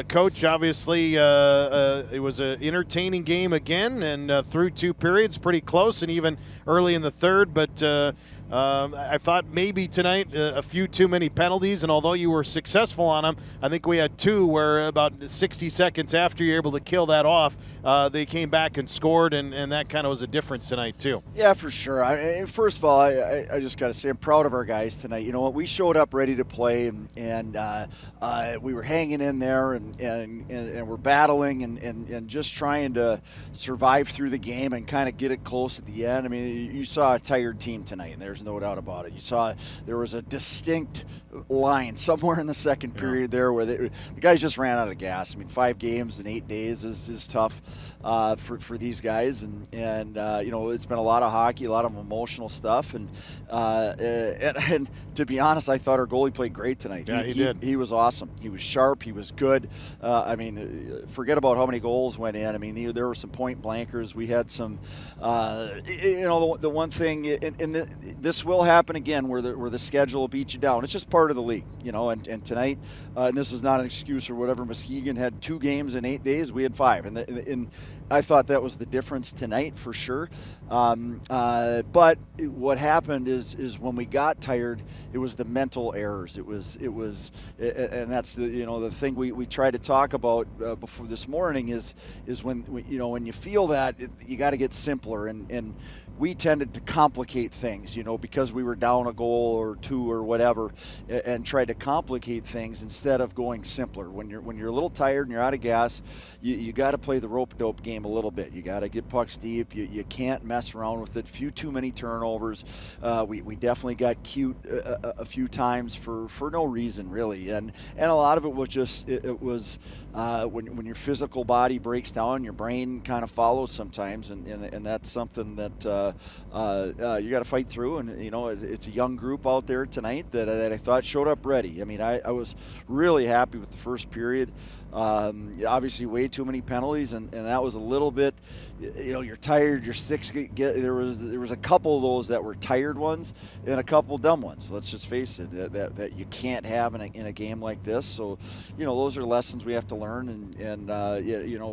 Coach, obviously it was an entertaining game again, and through 2 periods, pretty close, and even early in the third. But I thought maybe tonight a few too many penalties, and although you were successful on them, I think we had 2 where about 60 seconds after you're able to kill that off, they came back and scored, and that kind of was a difference tonight too. Yeah, for sure. First of all, I just got to say I'm proud of our guys tonight. You know what? We showed up ready to play, and we were hanging in there, and we're battling and just trying to survive through the game and kind of get it close at the end. I mean, you saw a tired team tonight, and there's no doubt about it. You saw there was a distinct line somewhere in the second period there where the guys just ran out of gas. I mean, 5 games in 8 days is tough for these guys, and you know, it's been a lot of hockey, a lot of emotional stuff, and to be honest, I thought our goalie played great tonight. Yeah, he did. He was awesome. He was sharp. He was good. I mean, forget about how many goals went in. I mean, there were some point blankers. We had some, you know, the one thing, and this will happen again, where the schedule will beat you down. It's just part of the league, you know. And tonight, and this is not an excuse or whatever. Muskegon had 2 games in 8 days. We had 5, and I thought that was the difference tonight for sure. But what happened is when we got tired, it was the mental errors. It was, and that's the thing we tried to talk about before this morning is when when you feel that you got to get simpler, and we tended to complicate things, because we were down a goal or 2 or whatever, and tried to complicate things instead of going simpler. When you're a little tired and you're out of gas, you got to play the rope-a-dope game a little bit. You got to get pucks deep. You can't mess around with it. Too many turnovers. We definitely got cute a few times for no reason really, and a lot of it was just it was when your physical body breaks down, your brain kind of follows sometimes, and that's something that you got to fight through. And it's a young group out there tonight that I thought showed up ready. I mean, I was really happy with the first period. Obviously way too many penalties, and that was a little bit, you're tired, you're sick. There was a couple of those that were tired ones and a couple dumb ones. Let's just face it, that you can't have in a game like this. So those are lessons we have to learn, and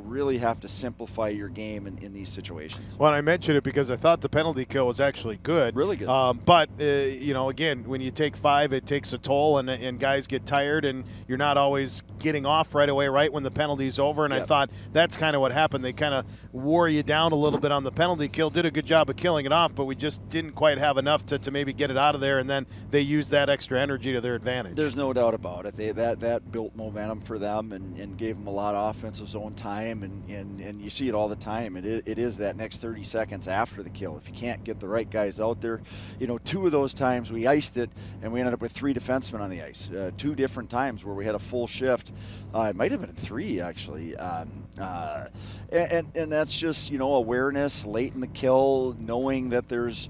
really have to simplify your game in these situations. Well, I mentioned it because I thought the penalty kill was actually good, really good. But again, when you take 5, it takes a toll, and guys get tired, and you're not always getting off right away, right when the penalty's over. And I thought that's kind of what happened. They kind of wore you down a little bit on the penalty kill. Did a good job of killing it off, but we just didn't quite have enough to maybe get it out of there, and then they used that extra energy to their advantage. There's no doubt about it. That built momentum for them and gave them a lot of offensive zone time, and you see it all the time. It is that next 30 seconds after the kill. If you can't get the right guys out there, 2 of those times we iced it, and we ended up with 3 defensemen on the ice. 2 different times where we had a full shift. It might have been 3, actually. And that's just, awareness late in the kill, knowing that there's,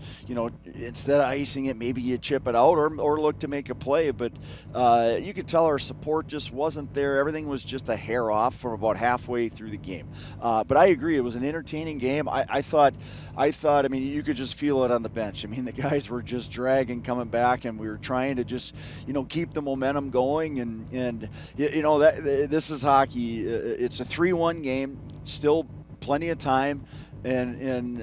instead of icing it, maybe you chip it out or look to make a play. But you could tell our support just wasn't there. Everything was just a hair off from about halfway through the game. But I agree, it was an entertaining game. I thought, you could just feel it on the bench. The guys were just dragging, coming back, and we were trying to just, keep the momentum going. And this is hockey. It's a 3-1 game, still plenty of time. And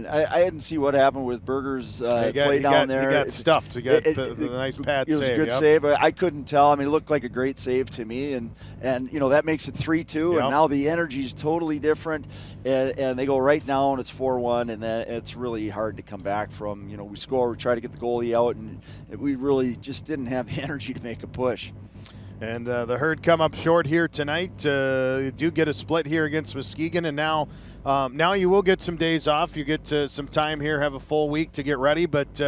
I didn't see what happened with Berger's play down there. He got stuffed. He got the nice pad save. It was a good save. I couldn't tell. It looked like a great save to me. And that makes it 3-2. Yep. And now the energy is totally different. And they go right down. It's 4-1. And then it's really hard to come back from. We score. We try to get the goalie out. And we really just didn't have the energy to make a push. And the Herd come up short here tonight. Do get a split here against Muskegon. And now you will get some days off. You get some time here, have a full week to get ready. But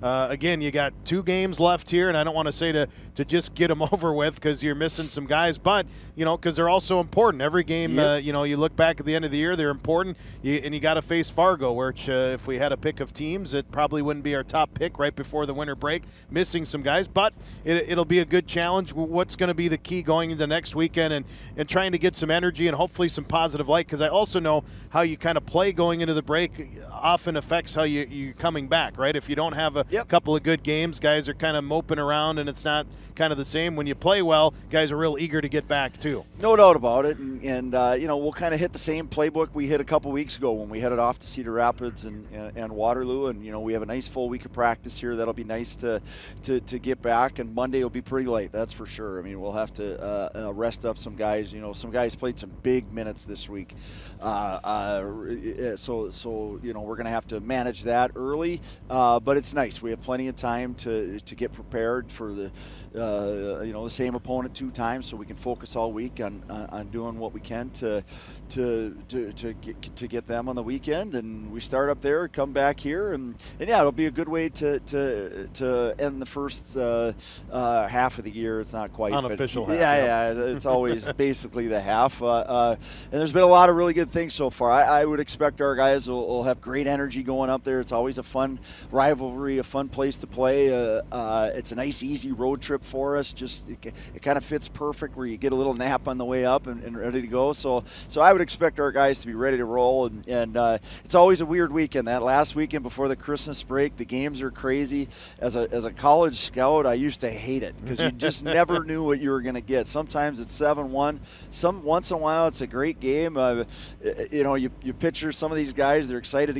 again, you got 2 games left here, and I don't want to say to just get them over with because you're missing some guys, but because they're also important. Every game, yep. You look back at the end of the year, they're important. And you got to face Fargo, which if we had a pick of teams, it probably wouldn't be our top pick right before the winter break. Missing some guys, but it'll be a good challenge. What's going to be the key going into next weekend and trying to get some energy and hopefully some positive light, because I also know how you kind of play going into the break often affects how you're coming back, right? If you don't have a couple of good games, guys are kind of moping around and it's not kind of the same. When you play well, guys are real eager to get back too. No doubt about it. And we'll kind of hit the same playbook we hit a couple weeks ago when we headed off to Cedar Rapids and Waterloo. And, we have a nice full week of practice here. That'll be nice to get back. And Monday will be pretty light, that's for sure. We'll have to rest up some guys. Some guys played some big minutes this week. So we're going to have to manage that early. But it's nice. We have plenty of time to get prepared for the same opponent 2 times, so we can focus all week on doing what we can to get them on the weekend. And we start up there, come back here, and it'll be a good way to end the first half of the year. It's not quite unofficial half. Yeah, it's always basically the half. And there's been a lot of really good things so far. I would expect our guys will have great energy going up there. It's always a fun rivalry, a fun place to play. It's a nice, easy road trip for us. Just it kind of fits perfect where you get a little nap on the way up and ready to go. So I would expect our guys to be ready to roll. And it's always a weird weekend. That last weekend before the Christmas break, the games are crazy. As a college scout, I used to hate it because you just never knew what you were going to get. Sometimes it's 7-1. Once in a while, it's a great game. You picture some of these guys, they're excited to get